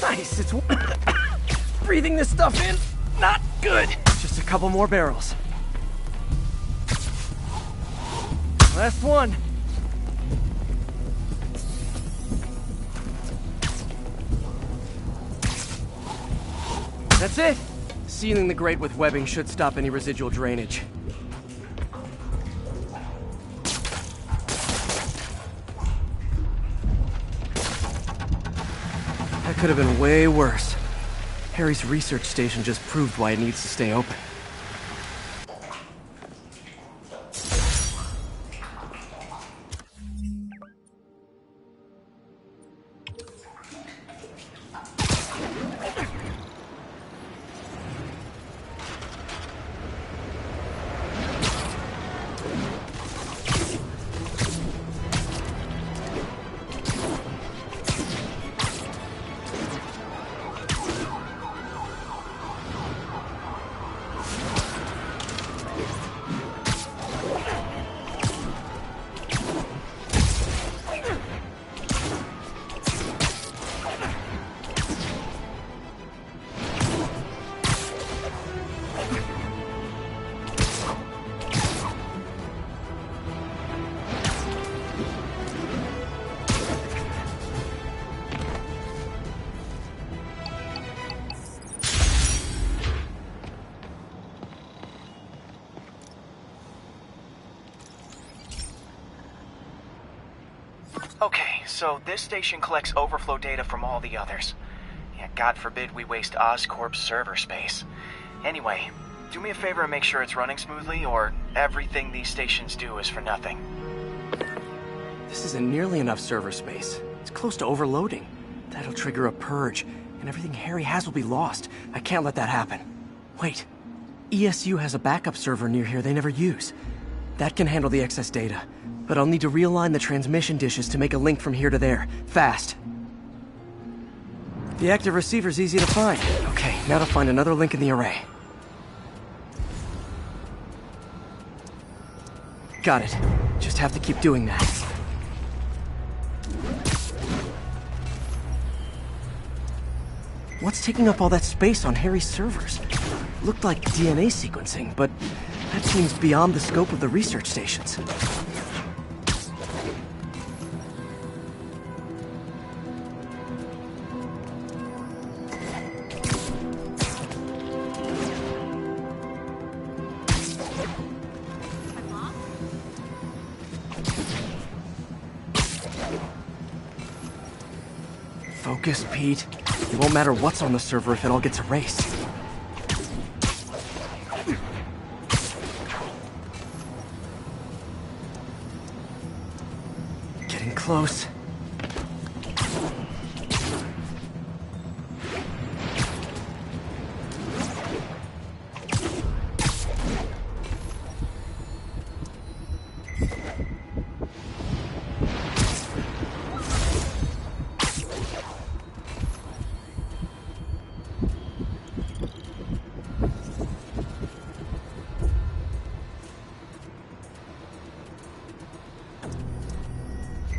[SPEAKER 3] Nice, it's... Breathing this stuff in, not good. Just a couple more barrels. Last one. That's it! Sealing the grate with webbing should stop any residual drainage. That could have been way worse. Harry's research station just proved why it needs to stay open.
[SPEAKER 25] Okay, so this station collects overflow data from all the others. Yeah, God forbid we waste Oscorp's server space. Anyway, do me a favor and make sure it's running smoothly, or everything these stations do is for nothing.
[SPEAKER 3] This isn't nearly enough server space. It's close to overloading. That'll trigger a purge, and everything Harry has will be lost. I can't let that happen. Wait. ESU has a backup server near here they never use. That can handle the excess data, but I'll need to realign the transmission dishes to make a link from here to there. Fast. The active receiver's easy to find. Okay, now to find another link in the array. Got it. Just have to keep doing that. What's taking up all that space on Harry's servers? Looked like DNA sequencing, but that seems beyond the scope of the research stations. Focus, Pete. It won't matter what's on the server if it all gets erased. Getting close.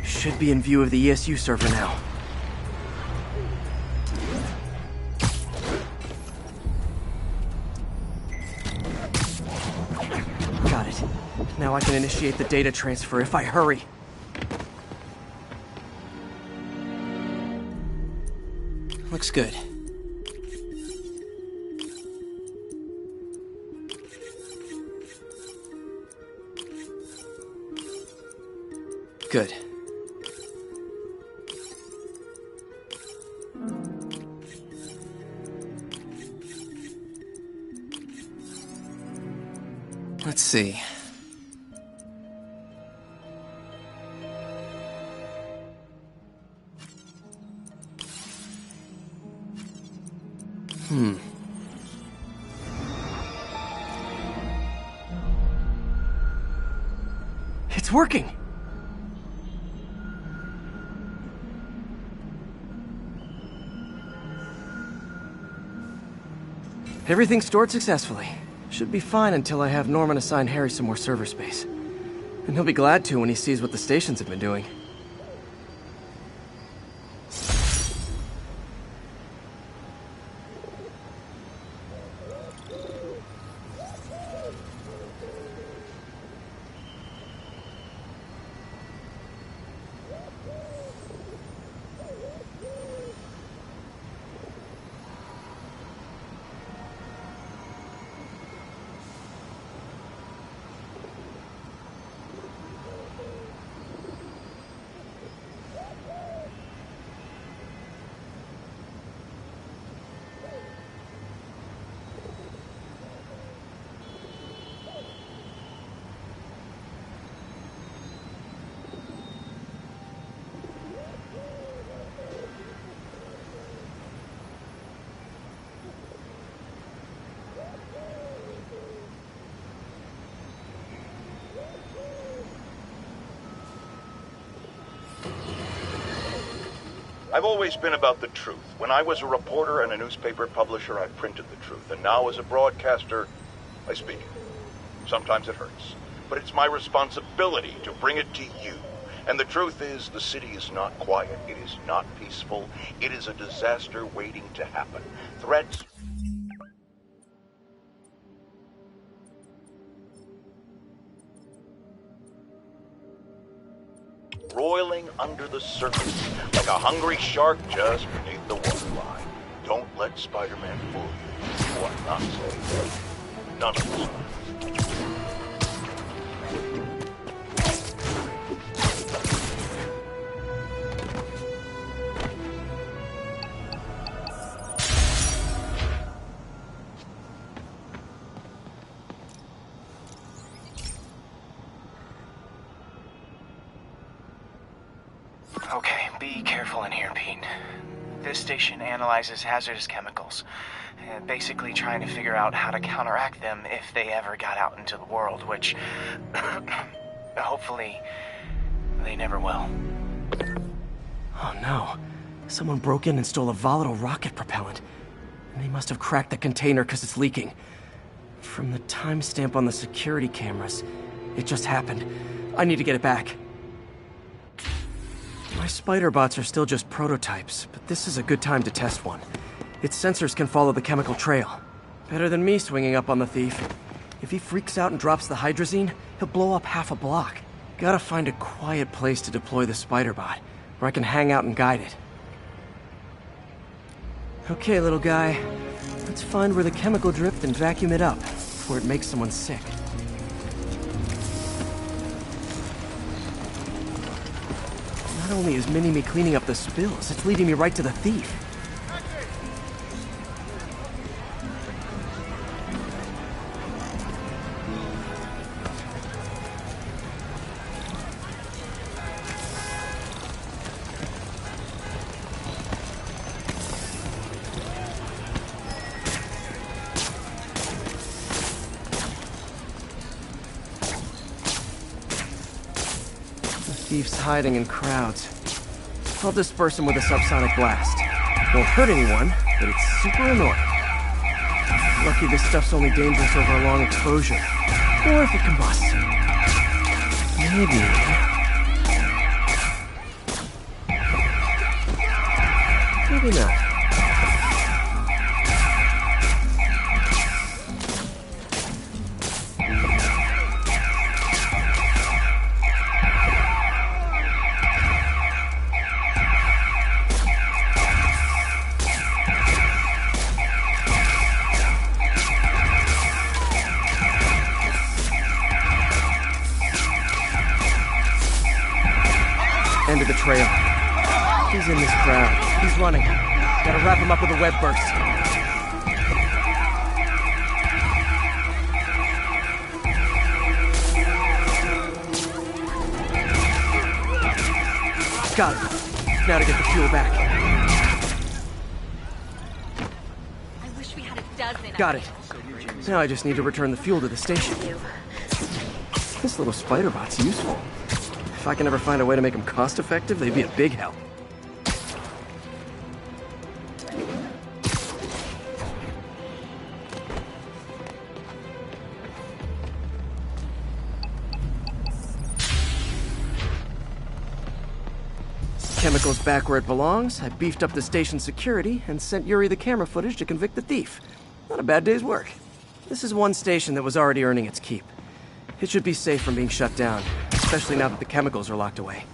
[SPEAKER 3] Should be in view of the ESU server now. Got it. Now I can initiate the data transfer if I hurry. Looks good. Good. Let's see. It's working! Everything's stored successfully. Should be fine until I have Norman assign Harry some more server space. And he'll be glad to when he sees what the stations have been doing.
[SPEAKER 1] I've always been about the truth. When I was a reporter and a newspaper publisher, I printed the truth. And now as a broadcaster, I speak it. Sometimes it hurts. But it's my responsibility to bring it to you. And the truth is, the city is not quiet. It is not peaceful. It is a disaster waiting to happen. Threats... roiling under the surface, like a hungry shark just beneath the waterline. Don't let Spider-Man fool you. You are not safe. None of us are.
[SPEAKER 25] Okay, be careful in here, Pete. This station analyzes hazardous chemicals, basically trying to figure out how to counteract them if they ever got out into the world, which hopefully they never will.
[SPEAKER 3] Oh no. Someone broke in and stole a volatile rocket propellant. And they must have cracked the container because it's leaking. From the timestamp on the security cameras, it just happened. I need to get it back. My spider bots are still just prototypes, but this is a good time to test one. Its sensors can follow the chemical trail. Better than me swinging up on the thief. If he freaks out and drops the hydrazine, he'll blow up half a block. Gotta find a quiet place to deploy the spider bot, where I can hang out and guide it. Okay, little guy. Let's find where the chemical dripped and vacuum it up before it makes someone sick. Not only is Mini-Me cleaning up the spills, it's leading me right to the thief. Thief's hiding in crowds. I'll disperse him with a subsonic blast. Won't hurt anyone, but it's super annoying. Lucky this stuff's only dangerous over a long exposure. Or if it combusts. Maybe... maybe not. End of the trail. He's in this crowd. He's running. Gotta wrap him up with a web burst. Got it. Now to get the fuel back.
[SPEAKER 6] I wish we had a dozen.
[SPEAKER 3] Got it. Now I just need to return the fuel to the station. This little spider bot's useful. If I can ever find a way to make them cost-effective, they'd be a big help. Chemicals back where it belongs. I beefed up the station's security and sent Yuri the camera footage to convict the thief. Not a bad day's work. This is one station that was already earning its keep. It should be safe from being shut down, especially now that the chemicals are locked away.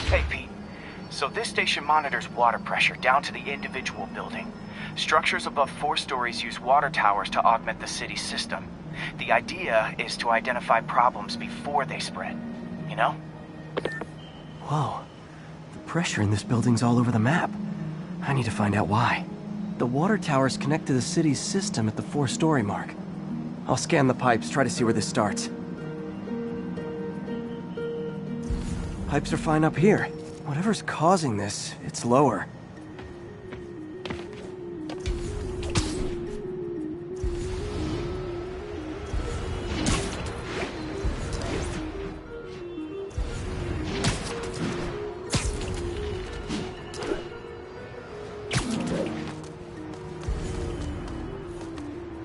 [SPEAKER 25] Hey, Pete. So this station monitors water pressure down to the individual building. Structures above 4 stories use water towers to augment the city's system. The idea is to identify problems before they spread, you know?
[SPEAKER 3] Whoa. The pressure in this building's all over the map. I need to find out why. The water towers connect to the city's system at the 4-story mark. I'll scan the pipes, try to see where this starts. Pipes are fine up here. Whatever's causing this, it's lower.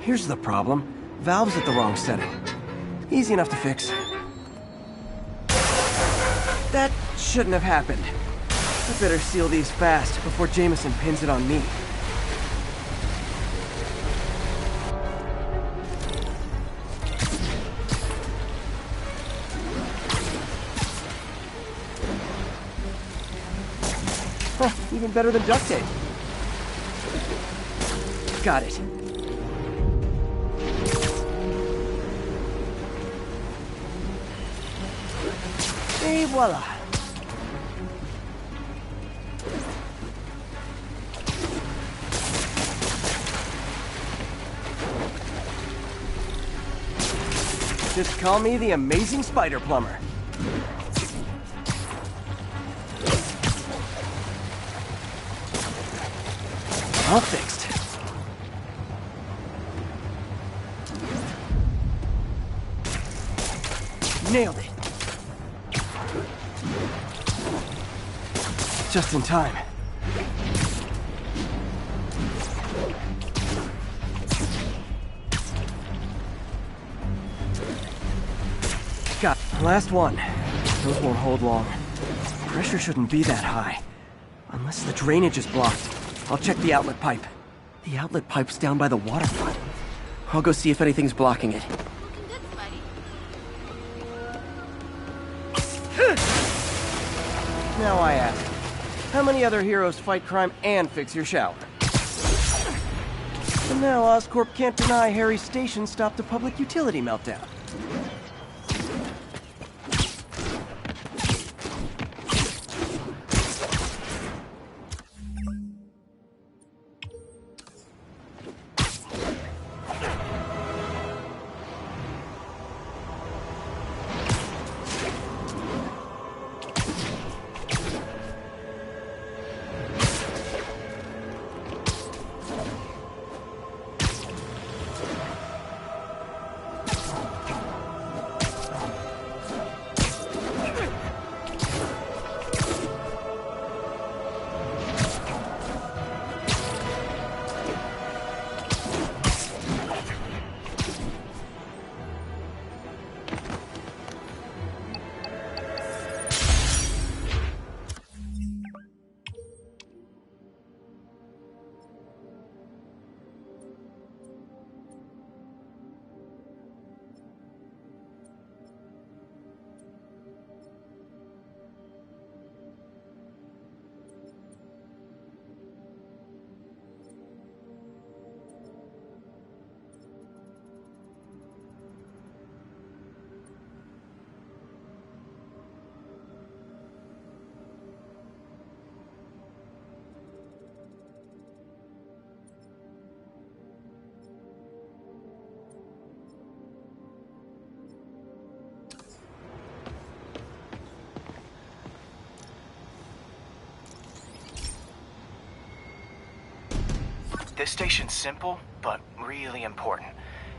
[SPEAKER 9] Here's the problem. Valve's at the wrong setting. Easy enough to fix. That shouldn't have happened. I better seal these fast before Jameson pins it on me. Huh, even better than duct tape. Got it. Et voila. Just call me the amazing spider plumber. All fixed. Nailed it. Just in time. Got it. Last one. Those won't hold long. Pressure shouldn't be that high. Unless the drainage is blocked. I'll check the outlet pipe. The outlet pipe's down by the waterfront. I'll go see if anything's blocking it. Now I ask, how many other heroes fight crime and fix your shower? And now Oscorp can't deny Harry's station stopped a public utility meltdown.
[SPEAKER 25] This station's simple, but really important.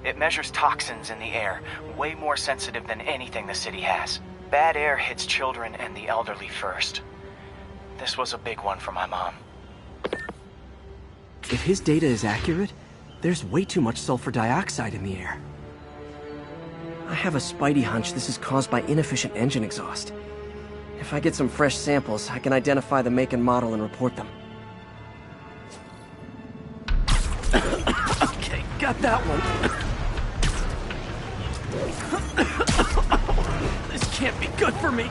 [SPEAKER 25] It measures toxins in the air, way more sensitive than anything the city has. Bad air hits children and the elderly first. This was a big one for my mom.
[SPEAKER 9] If his data is accurate, there's way too much sulfur dioxide in the air. I have a spidey hunch this is caused by inefficient engine exhaust. If I get some fresh samples, I can identify the make and model and report them. Okay, got that one. This can't be good for me.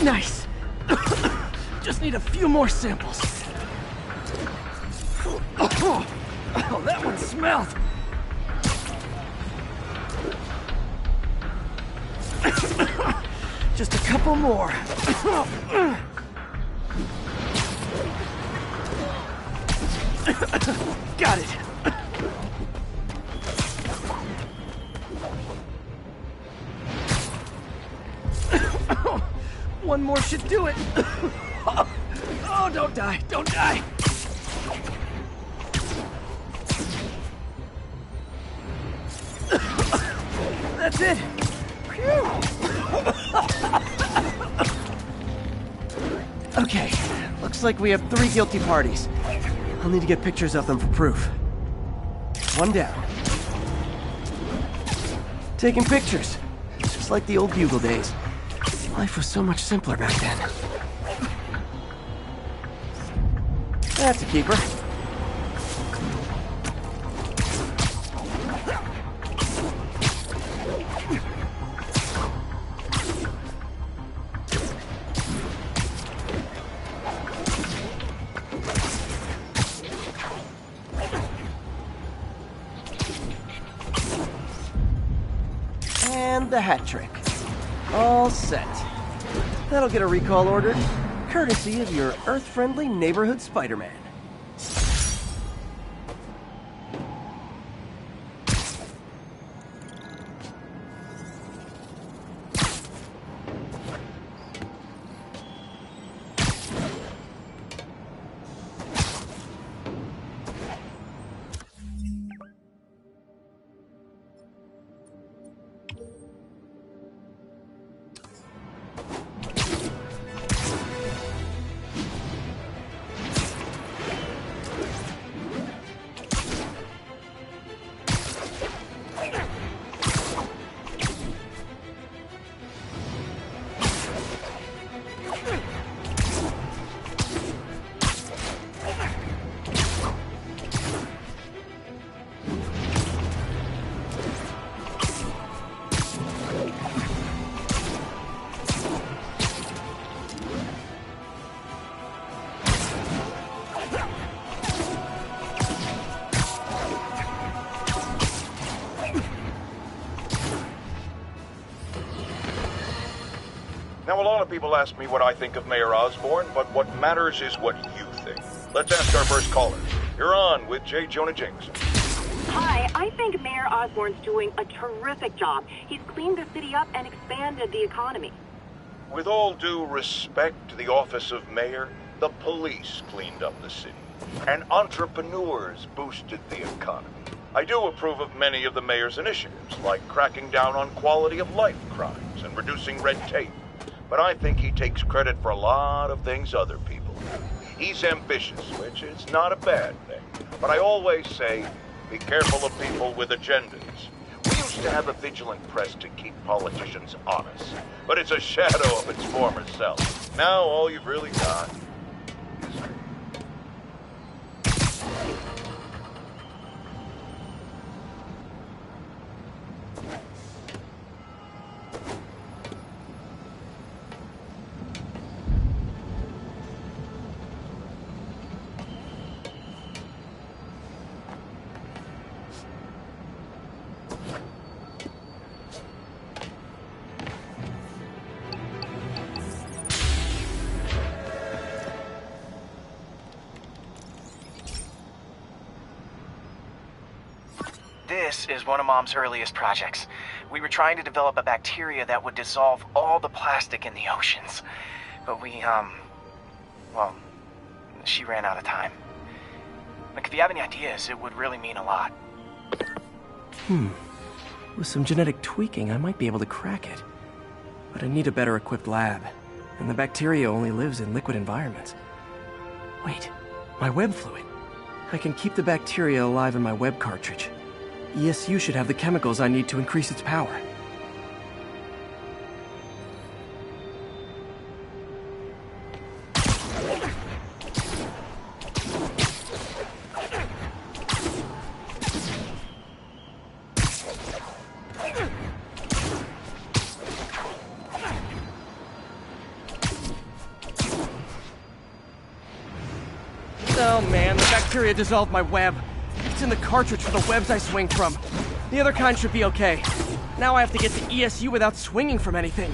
[SPEAKER 9] Nice. Just need a few more samples. Oh, that one smelled. Just a couple more. Got it. One more should do it. Oh, don't die. Don't die. That's it. Phew. Okay, looks like we have 3 guilty parties. I'll need to get pictures of them for proof. One down. Taking pictures. Just like the old Bugle days. Life was so much simpler back then. That's a keeper. And the hat trick. All set. That'll get a recall ordered, courtesy of your Earth-friendly neighborhood Spider-Man.
[SPEAKER 1] Now, a lot of people ask me what I think of Mayor Osborn, but what matters is what you think. Let's ask our first caller. You're on with J. Jonah Jameson.
[SPEAKER 4] Hi, I think Mayor Osborn's doing a terrific job. He's cleaned the city up and expanded the economy.
[SPEAKER 1] With all due respect to the office of mayor, the police cleaned up the city, and entrepreneurs boosted the economy. I do approve of many of the mayor's initiatives, like cracking down on quality-of-life crimes and reducing red tape. But I think he takes credit for a lot of things other people do. He's ambitious, which is not a bad thing. But I always say, be careful of people with agendas. We used to have a vigilant press to keep politicians honest, but it's a shadow of its former self. Now all you've really got is me.
[SPEAKER 25] This is one of Mom's earliest projects. We were trying to develop a bacteria that would dissolve all the plastic in the oceans. But well, she ran out of time. Like, if you have any ideas, it would really mean a lot.
[SPEAKER 9] With some genetic tweaking, I might be able to crack it. But I need a better equipped lab. And the bacteria only lives in liquid environments. Wait, my web fluid. I can keep the bacteria alive in my web cartridge. ESU should have the chemicals I need to increase its power. Oh man, the bacteria dissolved my web. It's in the cartridge for the webs I swing from. The other kind should be okay. Now I have to get to ESU without swinging from anything.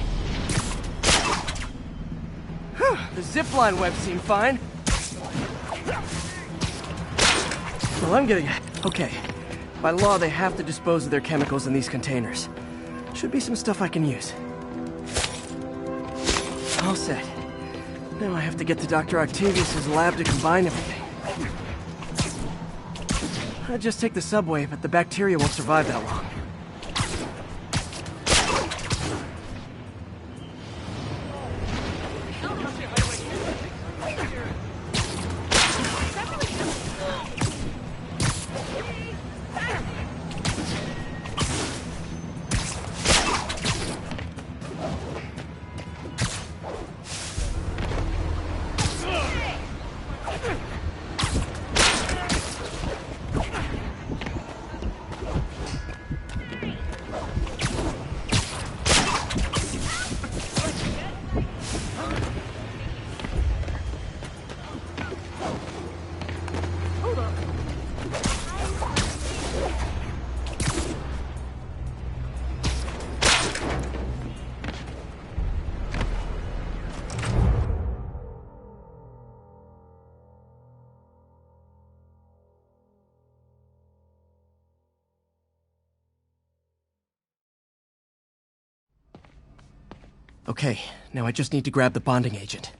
[SPEAKER 9] The zipline webs seem fine. Well, I'm getting it. Okay. By law, they have to dispose of their chemicals in these containers. Should be some stuff I can use. All set. Now I have to get to Dr. Octavius's lab to combine everything. I'd just take the subway, but the bacteria won't survive that long.
[SPEAKER 3] Okay, now I just need to grab the bonding agent.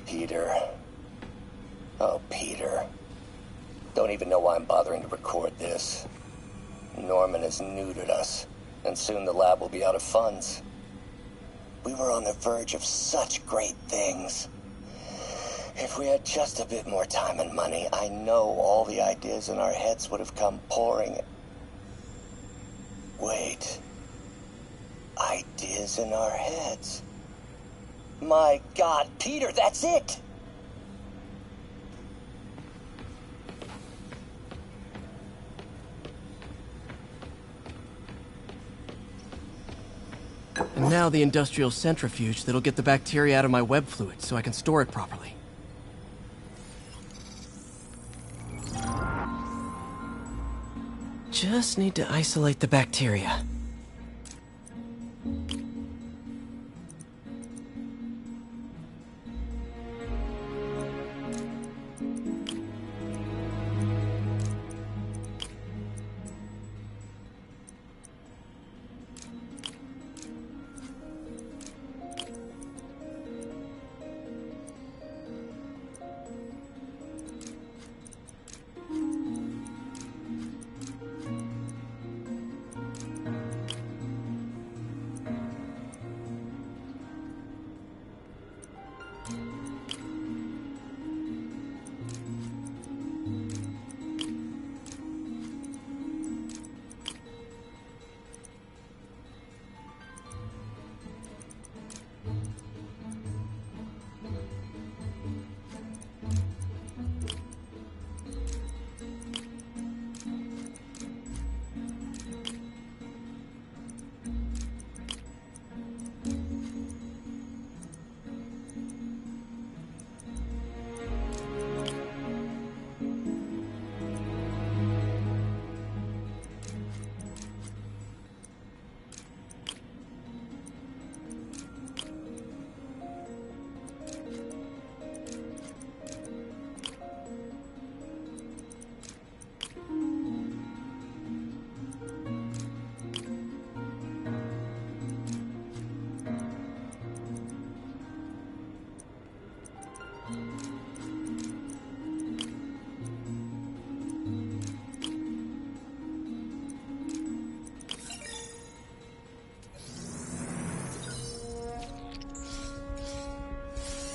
[SPEAKER 19] Peter. Oh, Peter. Don't even know why I'm bothering to record this. Norman has neutered us, and soon the lab will be out of funds. We were on the verge of such great things. If we had just a bit more time and money, I know all the ideas in our heads would have come pouring. Wait. Ideas in our heads. My God, Peter, that's it!
[SPEAKER 3] And now the industrial centrifuge that'll get the bacteria out of my web fluid so I can store it properly. Just need to isolate the bacteria.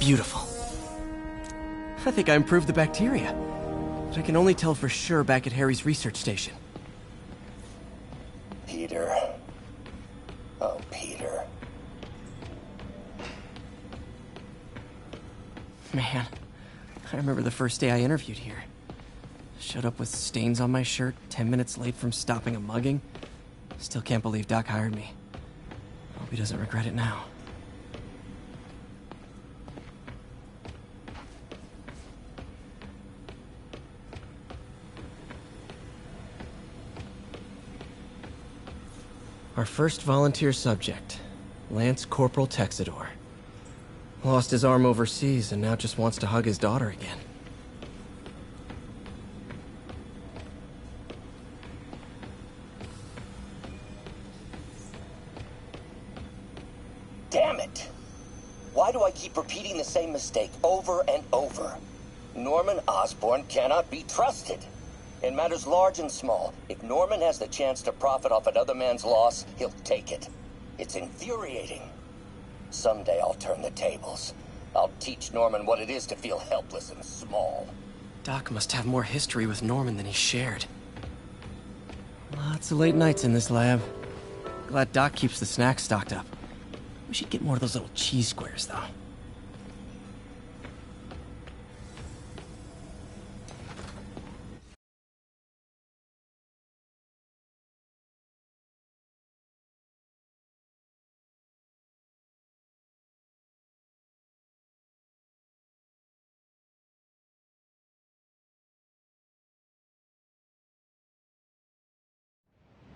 [SPEAKER 3] Beautiful. I think I improved the bacteria, but I can only tell for sure back at Harry's research station.
[SPEAKER 19] Peter. Oh, Peter.
[SPEAKER 3] Man, I remember the first day I interviewed here. Showed up with stains on my shirt, 10 minutes late from stopping a mugging. Still can't believe Doc hired me. Hope he doesn't regret it now. Our first volunteer subject, Lance Corporal Texidor. Lost his arm overseas and now just wants to hug his daughter again.
[SPEAKER 19] Damn it! Why do I keep repeating the same mistake over and over? Norman Osborn cannot be trusted. In matters large and small, if Norman has the chance to profit off another man's loss, he'll take it. It's infuriating. Someday I'll turn the tables. I'll teach Norman what it is to feel helpless and small.
[SPEAKER 3] Doc must have more history with Norman than he shared. Lots of late nights in this lab. Glad Doc keeps the snacks stocked up. We should get more of those little cheese squares, though.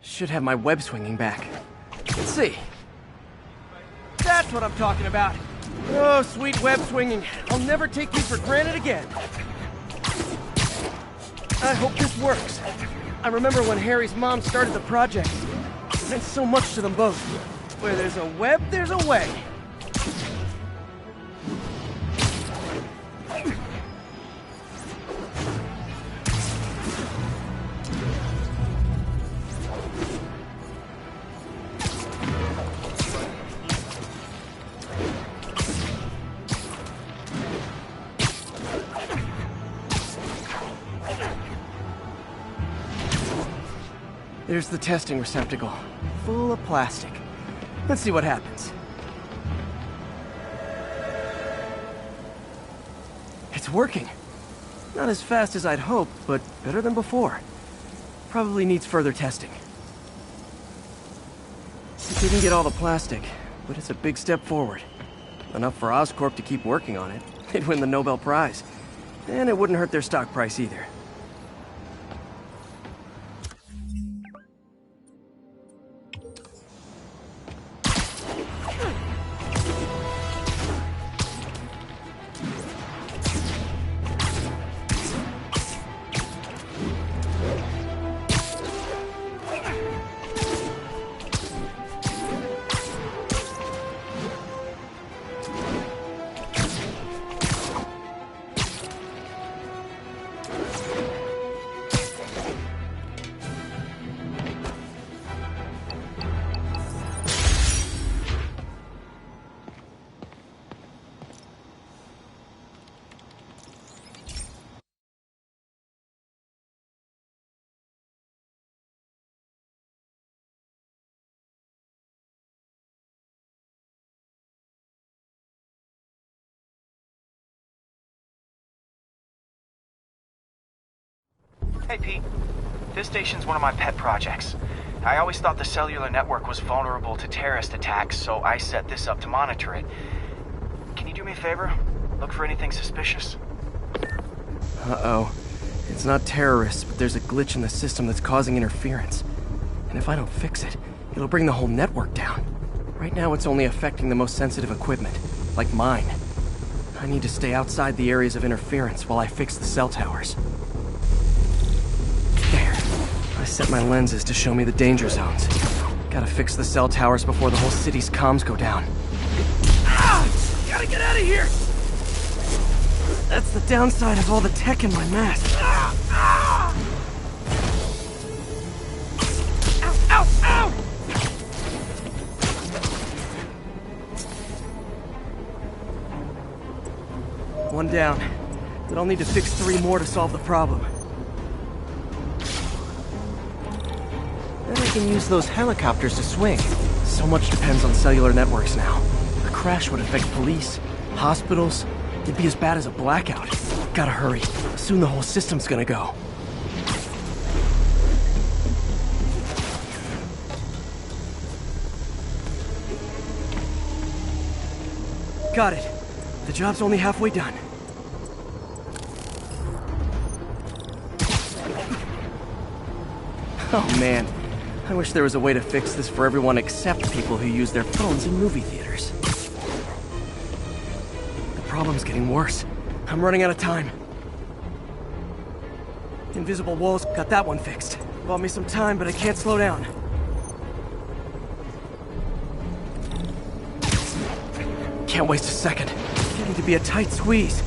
[SPEAKER 9] Should have my web swinging back. Let's see. That's what I'm talking about. Oh, sweet web swinging. I'll never take you for granted again. I hope this works. I remember when Harry's mom started the project. It meant so much to them both. Where there's a web, there's a way. There's the testing receptacle, full of plastic. Let's see what happens. It's working. Not as fast as I'd hoped, but better than before. Probably needs further testing. It didn't get all the plastic, but it's a big step forward. Enough for Oscorp to keep working on it. They'd win the Nobel Prize. And it wouldn't hurt their stock price either.
[SPEAKER 25] Hey, Pete. This station's one of my pet projects. I always thought the cellular network was vulnerable to terrorist attacks, so I set this up to monitor it. Can you do me a favor? Look for anything suspicious?
[SPEAKER 9] Uh-oh. It's not terrorists, but there's a glitch in the system that's causing interference. And if I don't fix it, it'll bring the whole network down. Right now it's only affecting the most sensitive equipment, like mine. I need to stay outside the areas of interference while I fix the cell towers. There. I set my lenses to show me the danger zones. Gotta fix the cell towers before the whole city's comms go down. Ah! Gotta get out of here! That's the downside of all the tech in my mask. Ah! Ah! Ow! Ow! Ow! One down. But I'll need to fix 3 more to solve the problem. Then I can use those helicopters to swing. So much depends on cellular networks now. A crash would affect police, hospitals. It'd be as bad as a blackout. Gotta hurry. Soon the whole system's gonna go. Got it. The job's only halfway done. Oh man. I wish there was a way to fix this for everyone except people who use their phones in movie theaters. The problem's getting worse. I'm running out of time. Invisible walls, got that one fixed. Bought me some time, but I can't slow down. Can't waste a second. Getting to be a tight squeeze.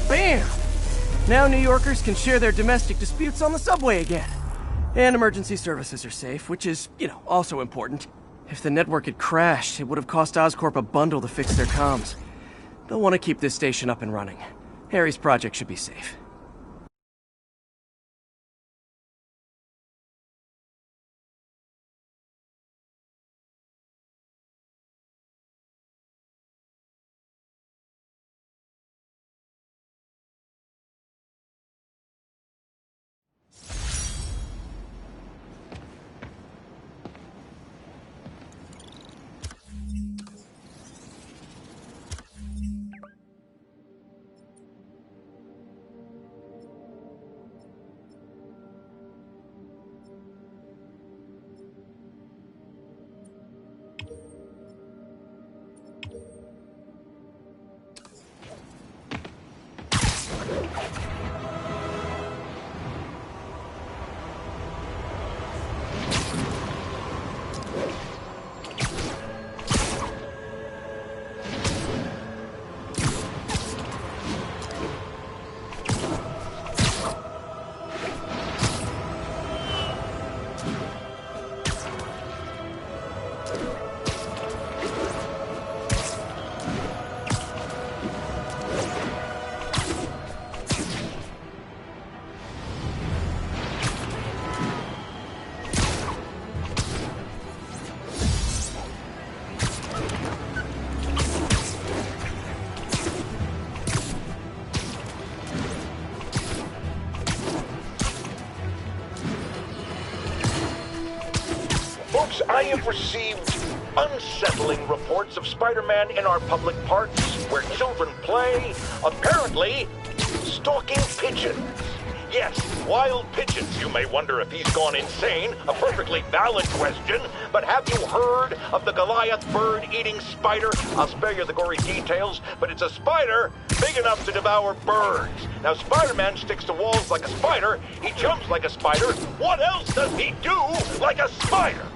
[SPEAKER 9] Bam! Now New Yorkers can share their domestic disputes on the subway again. And emergency services are safe, which is, also important. If the network had crashed, it would have cost Oscorp a bundle to fix their comms. They'll want to keep this station up and running. Harry's project should be safe.
[SPEAKER 1] Folks, I have received unsettling reports of Spider-Man in our public parks, where children play, apparently stalking pigeons. Yes, wild pigeons. You may wonder if he's gone insane. A perfectly valid question. But have you heard of the Goliath bird-eating spider? I'll spare you the gory details, but it's a spider big enough to devour birds. Now, Spider-Man sticks to walls like a spider. He jumps like a spider. What else does he do like a spider?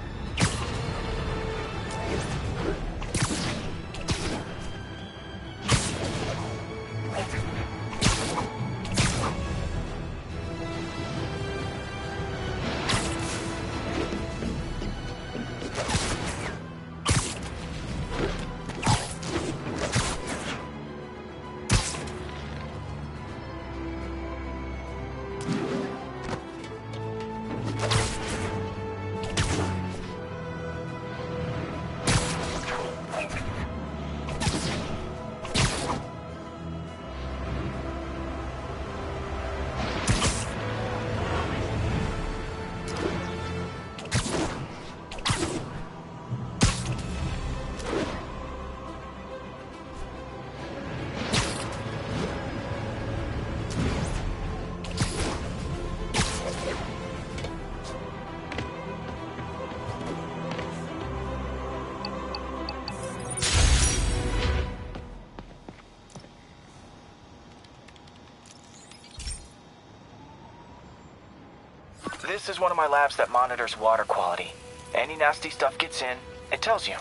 [SPEAKER 25] This is one of my labs that monitors water quality. Any nasty stuff gets in, it tells you.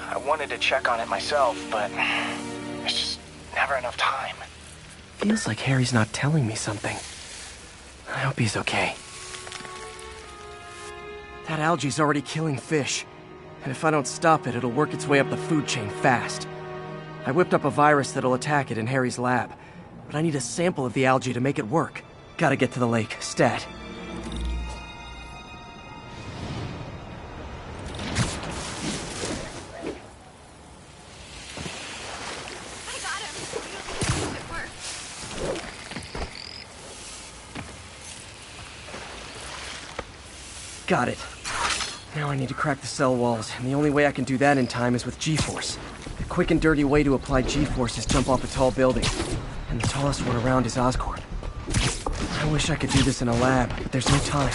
[SPEAKER 25] I wanted to check on it myself, but there's just never enough time.
[SPEAKER 3] Feels like Harry's not telling me something. I hope he's okay. That algae's already killing fish. And if I don't stop it, it'll work its way up the food chain fast. I whipped up a virus that'll attack it in Harry's lab. But I need a sample of the algae to make it work. Gotta get to the lake, stat. Got it. Now I need to crack the cell walls, and the only way I can do that in time is with G-Force. The quick and dirty way to apply G-Force is jump off a tall building, and the tallest one around is Oscorp. I wish I could do this in a lab, but there's no time.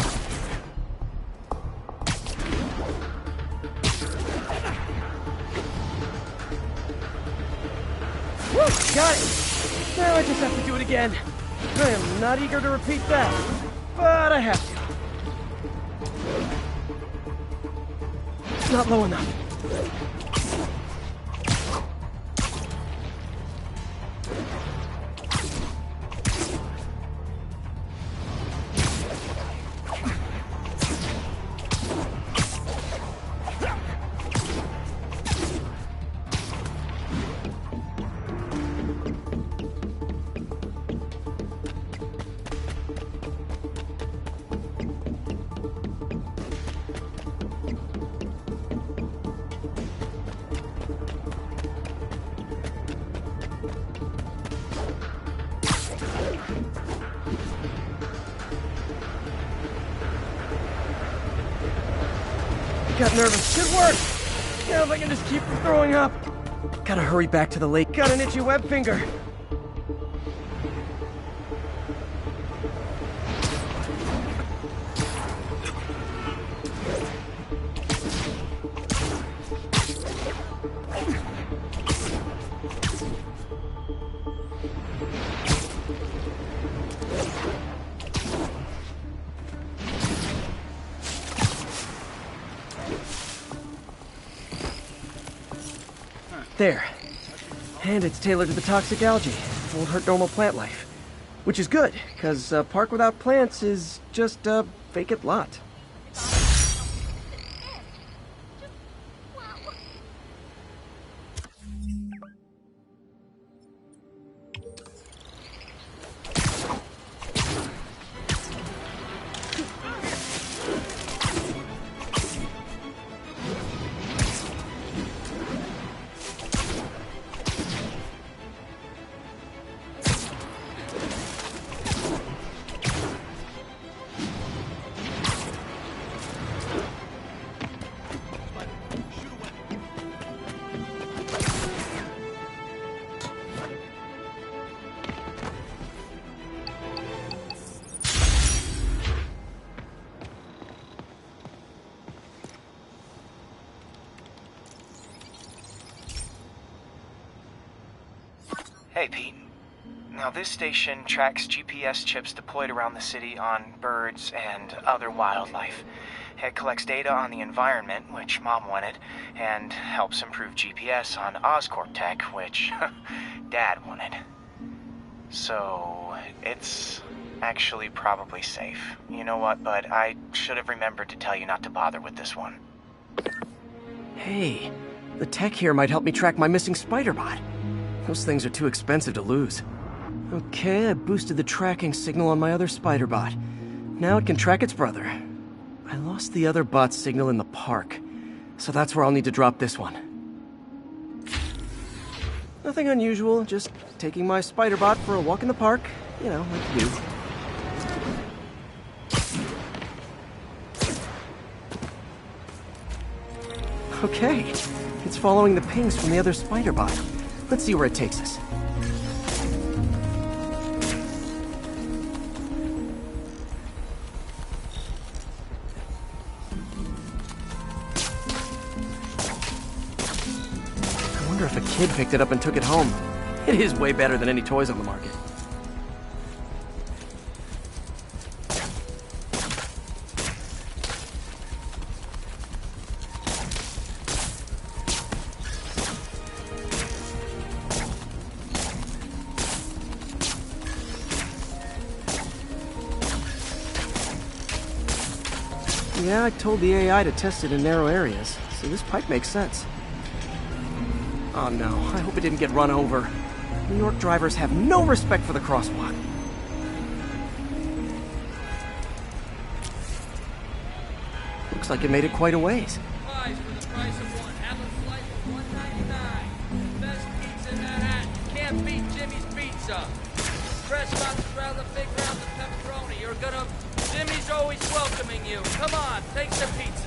[SPEAKER 3] Woo! Got it! Now I just have to do it again. I am not eager to repeat that, but I have to. Not low enough. Got nervous. Good work! Now if I can just keep from throwing up. Gotta hurry back to the lake. Got an itchy web finger. There. And it's tailored to the toxic algae. Won't hurt normal plant life. Which is good, because a park without plants is just a vacant lot.
[SPEAKER 25] Hey, Pete. Now, this station tracks GPS chips deployed around the city on birds and other wildlife. It collects data on the environment, which Mom wanted, and helps improve GPS on Oscorp tech, which Dad wanted. So, it's actually probably safe. You know what, bud? I should have remembered to tell you not to bother with this one.
[SPEAKER 3] Hey, the tech here might help me track my missing Spiderbot. Those things are too expensive to lose. Okay, I boosted the tracking signal on my other Spiderbot. Now it can track its brother. I lost the other bot's signal in the park, so that's where I'll need to drop this one. Nothing unusual, just taking my Spiderbot for a walk in the park, you know, like you. Okay, it's following the pings from the other Spiderbot. Let's see where it takes us. I wonder if a kid picked it up and took it home. It is way better than any toys on the market. Yeah, I told the AI to test it in narrow areas, so this pipe makes sense. Oh no, I hope it didn't get run over. New York drivers have no respect for the crosswalk. Looks like it made it quite a ways.
[SPEAKER 7] Pies for the price of one. Have a slice for $1.99. Best pizza in Manhattan. Can't beat Jimmy's Pizza. Fresh mozzarella, big rounds of pepperoni. You're gonna... Jimmy's always welcoming you. Come on, take the pizza.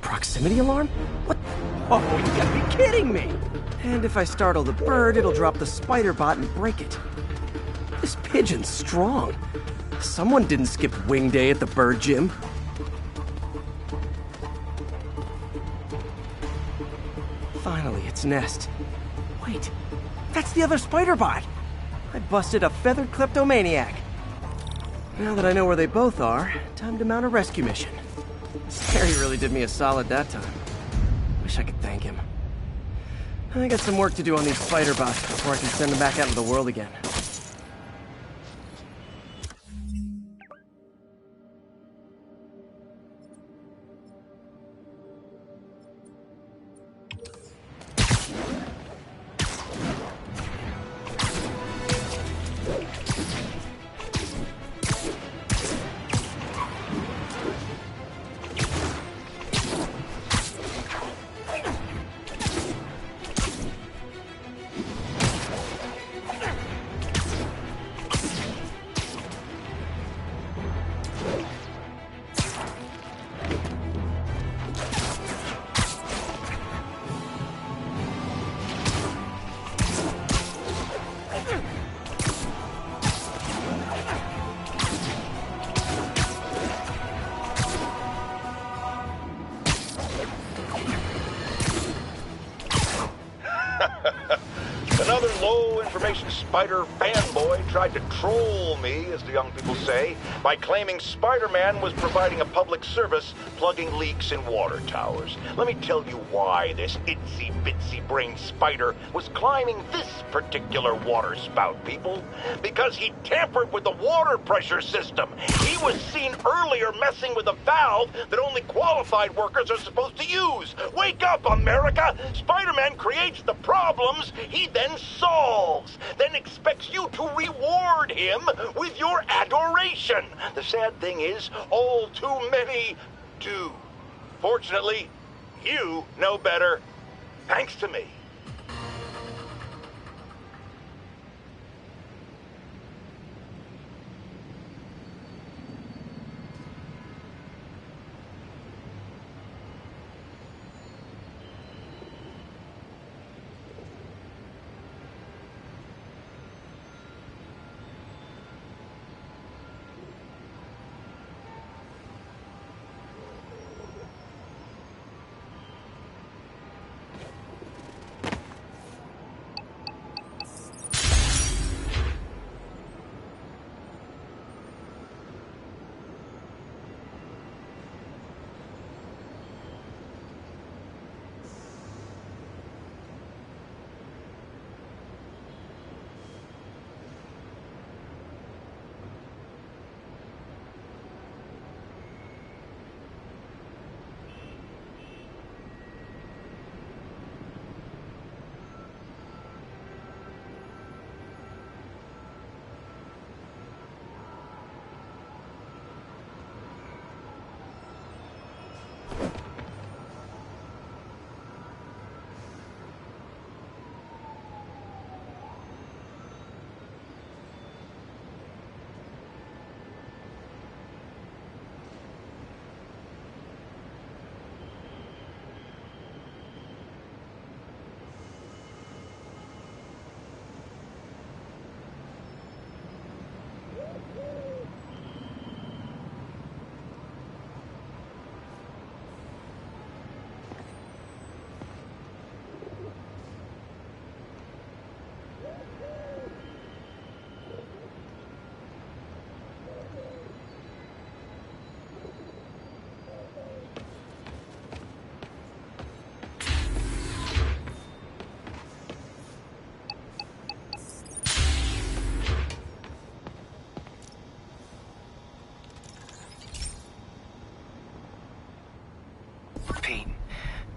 [SPEAKER 3] Proximity alarm? What? Oh, you gotta be kidding me! And if I startle the bird, it'll drop the Spiderbot and break it. This pigeon's strong. Someone didn't skip wing day at the bird gym. Finally, its nest. Wait, that's the other Spiderbot! I busted a feathered kleptomaniac. Now that I know where they both are, time to mount a rescue mission. Harry really did me a solid that time. Wish I could thank him. I got some work to do on these Spiderbots before I can send them back out into the world again.
[SPEAKER 1] Another low-information Spider fanboy tried to troll me, as the young people say, by claiming Spider-Man was providing a public service plugging leaks in water towers. Let me tell you why this itsy-bitsy-brained spider was climbing this particular water spout, people. Because he tampered with the water pressure system. He was seen earlier messing with a valve that only qualified workers are supposed to use. Wake up, America! Spider-Man creates the problems he then solves, then expects you to reward him with your adoration. The sad thing is, all too many do. Fortunately, you know better, thanks to me.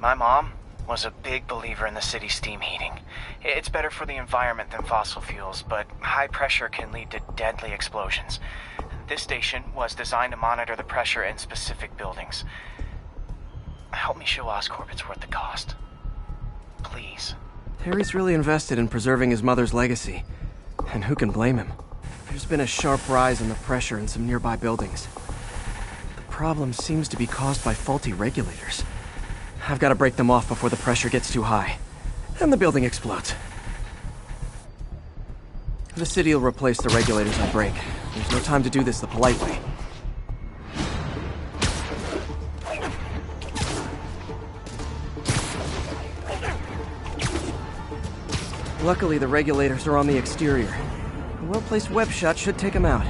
[SPEAKER 25] My mom was a big believer in the city's steam heating. It's better for the environment than fossil fuels, but high pressure can lead to deadly explosions. This station was designed to monitor the pressure in specific buildings. Help me show Oscorp it's worth the cost. Please.
[SPEAKER 3] Harry's really invested in preserving his mother's legacy. And who can blame him? There's been a sharp rise in the pressure in some nearby buildings. The problem seems to be caused by faulty regulators. I've got to break them off before the pressure gets too high. And the building explodes. The city will replace the regulators I break. There's no time to do this the polite way. Luckily, the regulators are on the exterior. A well-placed web shot should take them out.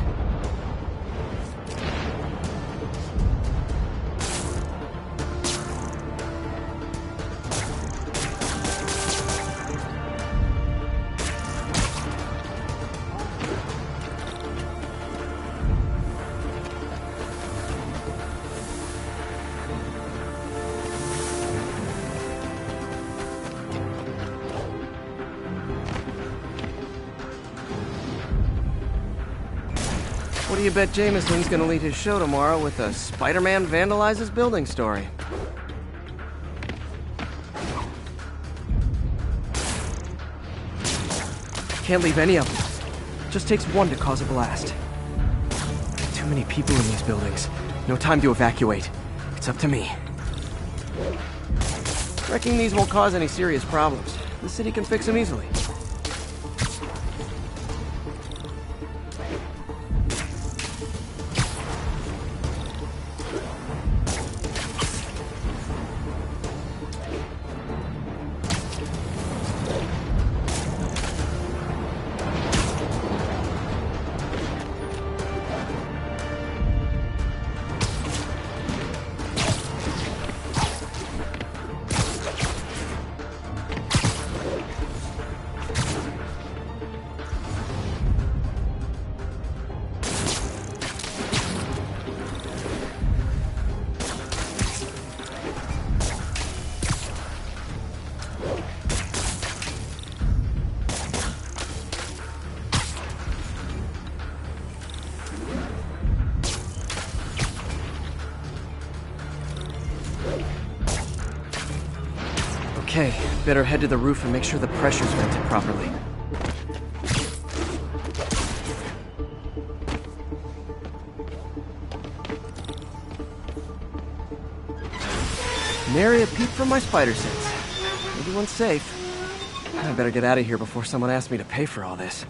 [SPEAKER 3] What do you bet Jameson's gonna lead his show tomorrow with a Spider-Man vandalizes building story? Can't leave any of them. Just takes one to cause a blast. Too many people in these buildings. No time to evacuate. It's up to me. Wrecking these won't cause any serious problems. The city can fix them easily. Okay, better head to the roof and make sure the pressure's vented properly. Nary a peep from my spider sense. Everyone's safe. I better get out of here before someone asks me to pay for all this.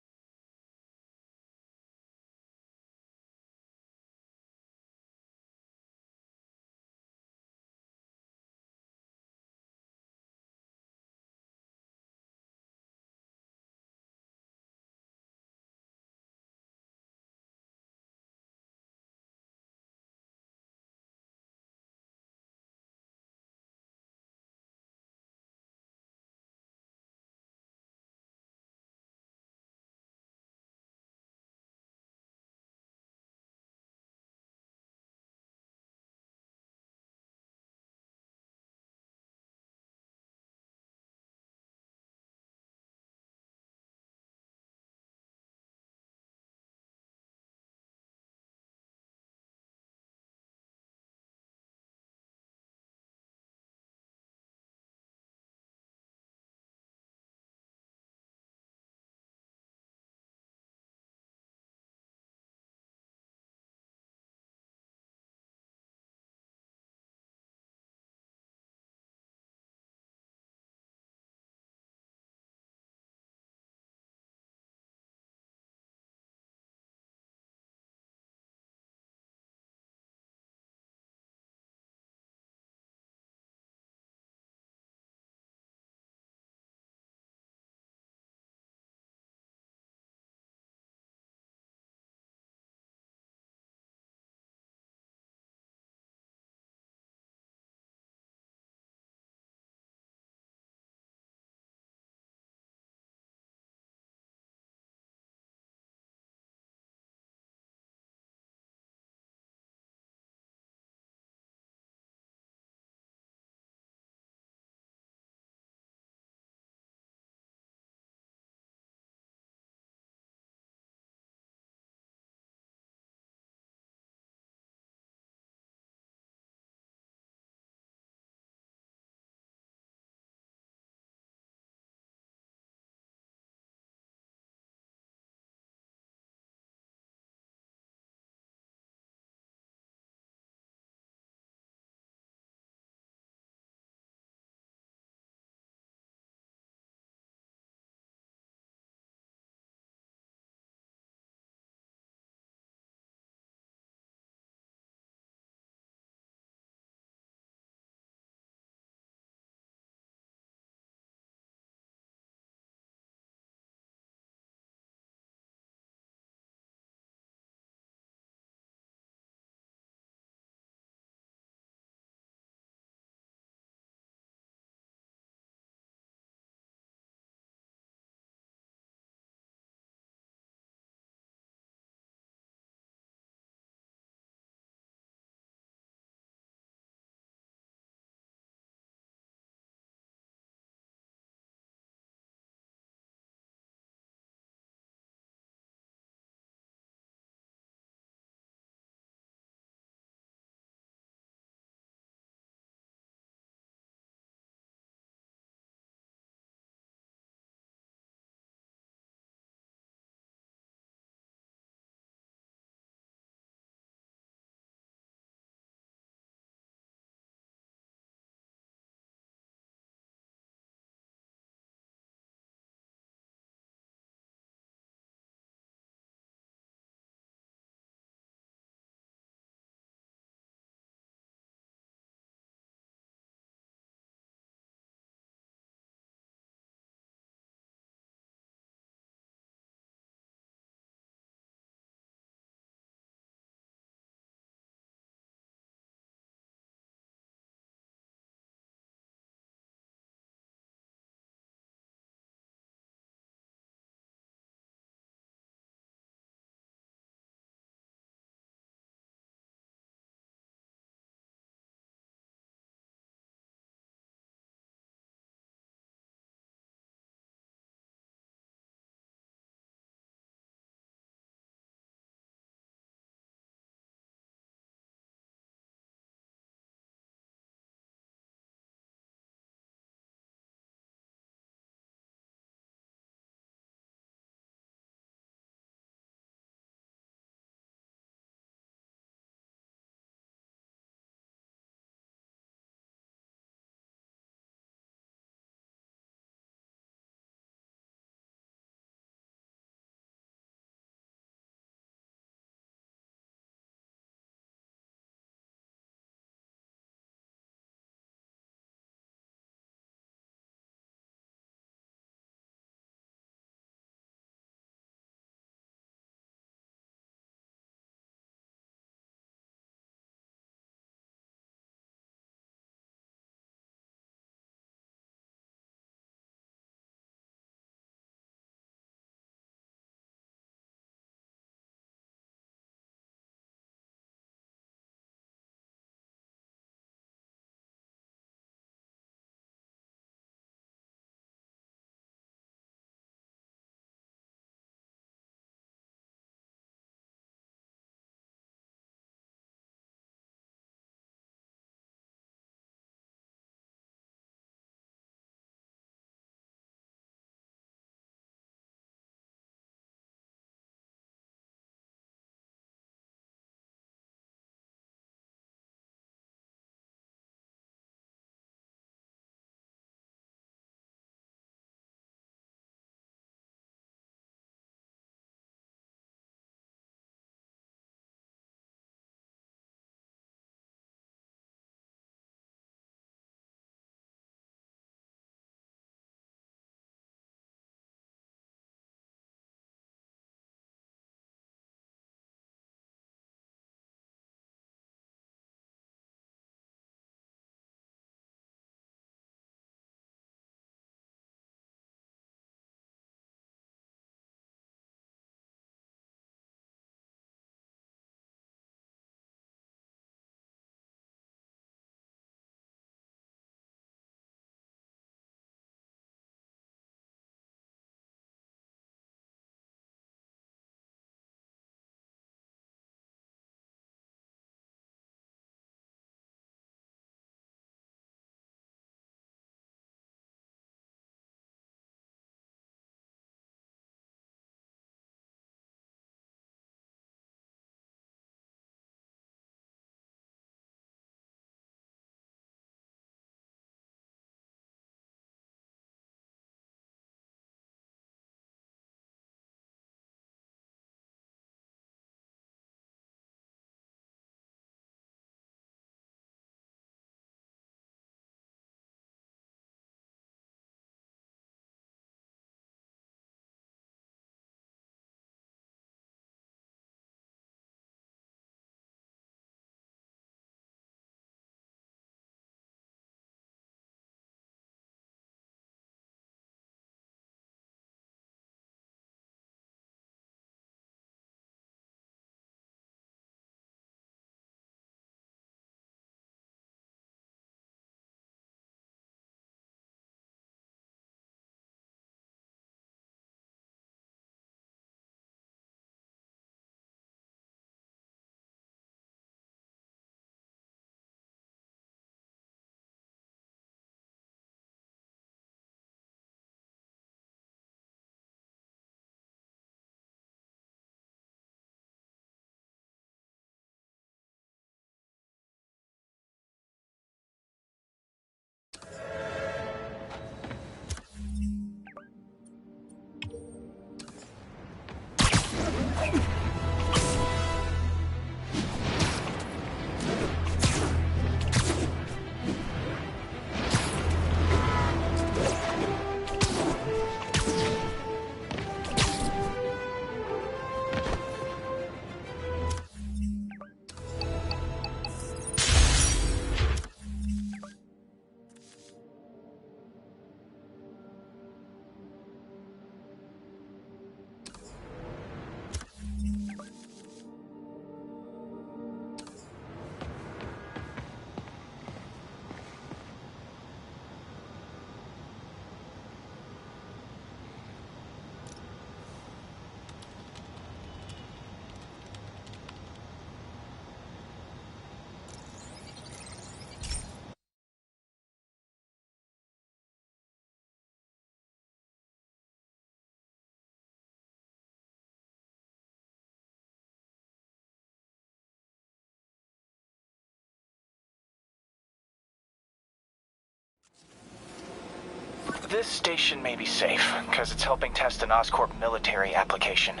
[SPEAKER 25] This station may be safe, because it's helping test an Oscorp military application,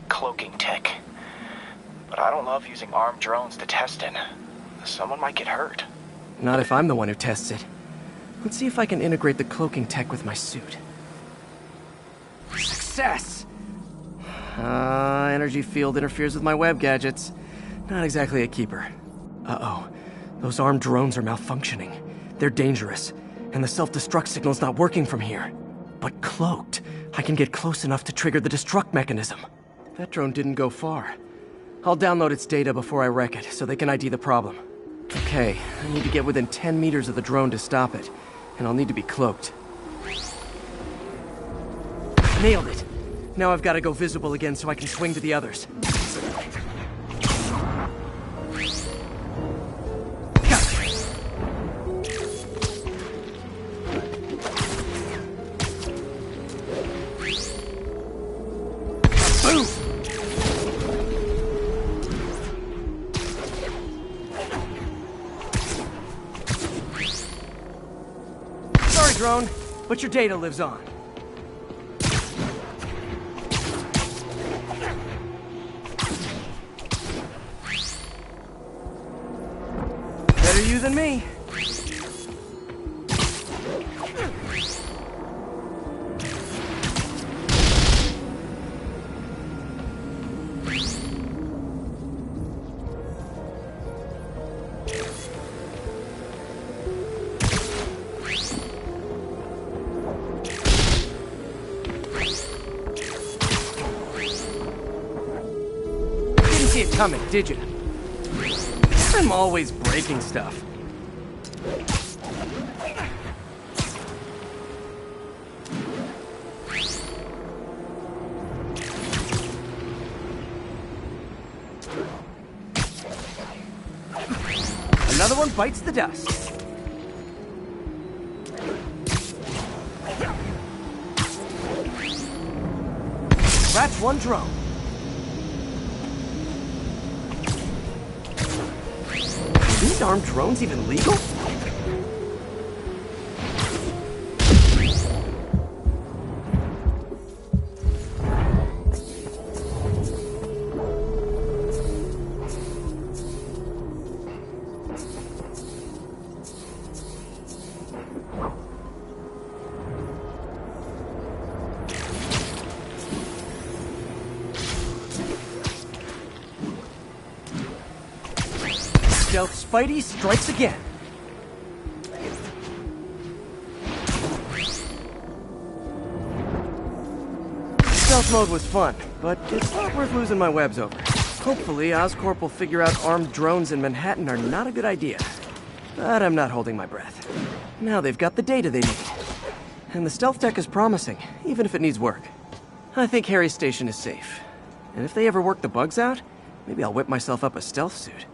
[SPEAKER 25] cloaking tech. But I don't love using armed drones to test it. Someone might get hurt.
[SPEAKER 3] Not if I'm the one who tests it. Let's see if I can integrate the cloaking tech with my suit. Success! Energy field interferes with my web gadgets. Not exactly a keeper. Uh-oh. Those armed drones are malfunctioning. They're dangerous, and the self-destruct signal's not working from here. But cloaked, I can get close enough to trigger the destruct mechanism. That drone didn't go far. I'll download its data before I wreck it, so they can ID the problem. Okay, I need to get within 10 meters of the drone to stop it, and I'll need to be cloaked. Nailed it! Now I've got to go visible again so I can swing to the others. Boom! Sorry, drone, but your data lives on. Better you than me. Didn't see it coming, did you? I'm always breaking stuff. Another one bites the dust. That's one drone. Are these armed drones even legal? Stealth Spidey strikes again. Stealth mode was fun, but it's not worth losing my webs over. Hopefully, Oscorp will figure out armed drones in Manhattan are not a good idea. But I'm not holding my breath. Now they've got the data they need. And the stealth tech is promising, even if it needs work. I think Harry's station is safe. And if they ever work the bugs out, maybe I'll whip myself up a stealth suit.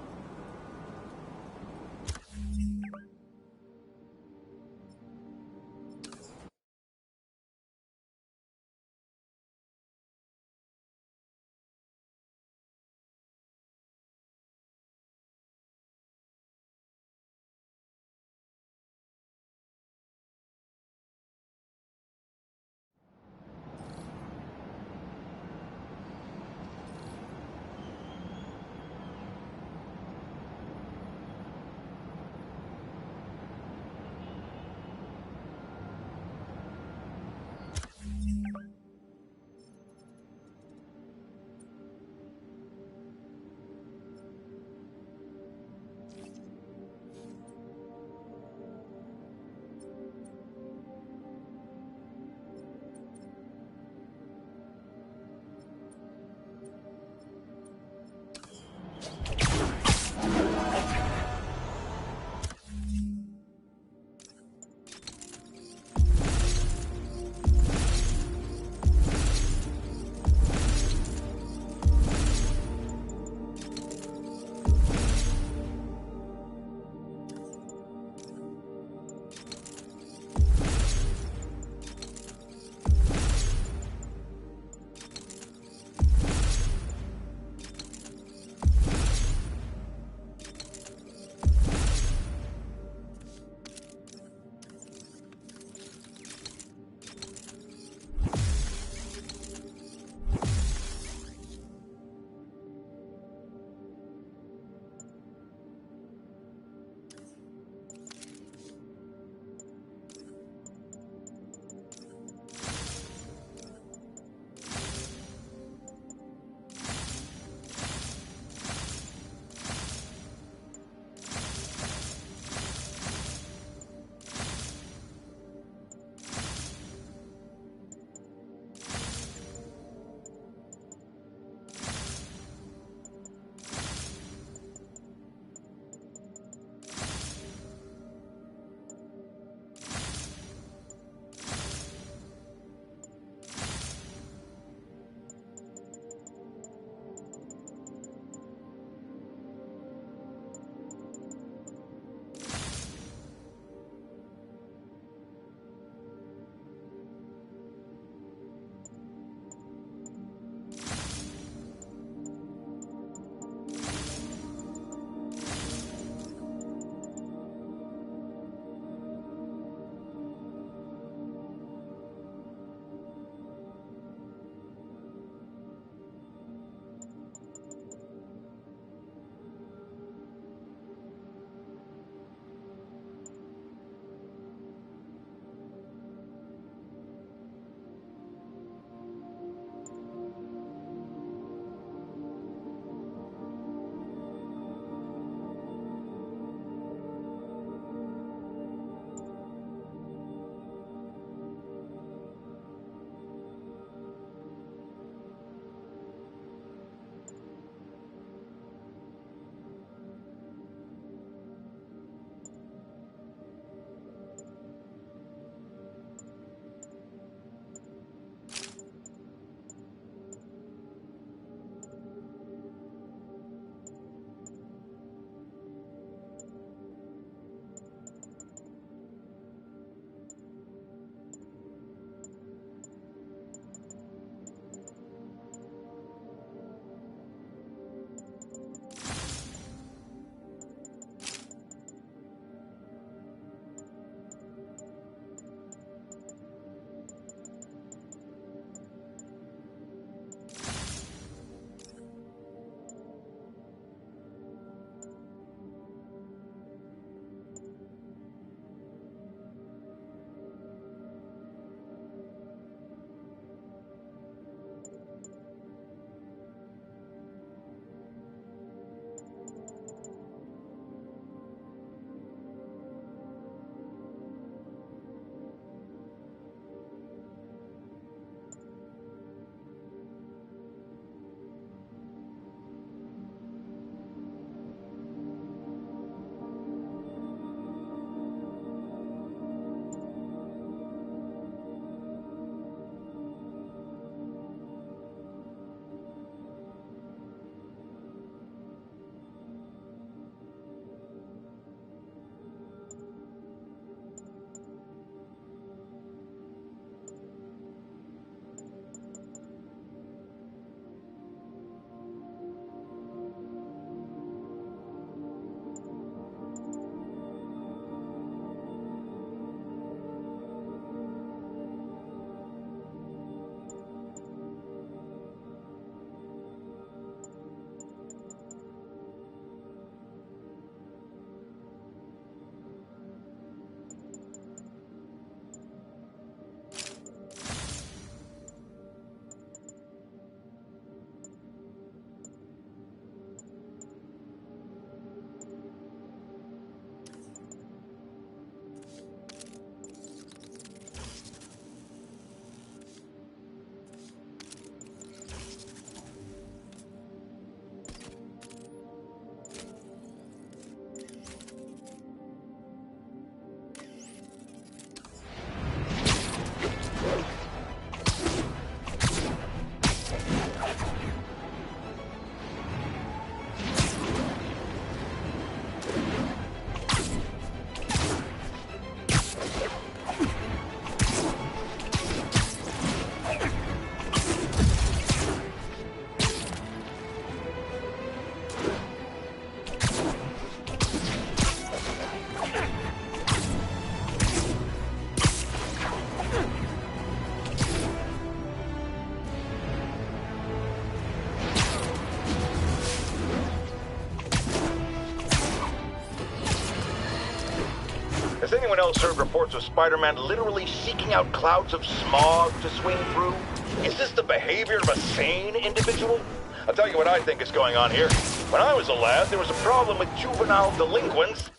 [SPEAKER 1] Has anyone else heard reports of Spider-Man literally seeking out clouds of smog to swing through? Is this the behavior of a sane individual? I'll tell you what I think is going on here. When I was a lad, there was a problem with juvenile delinquents.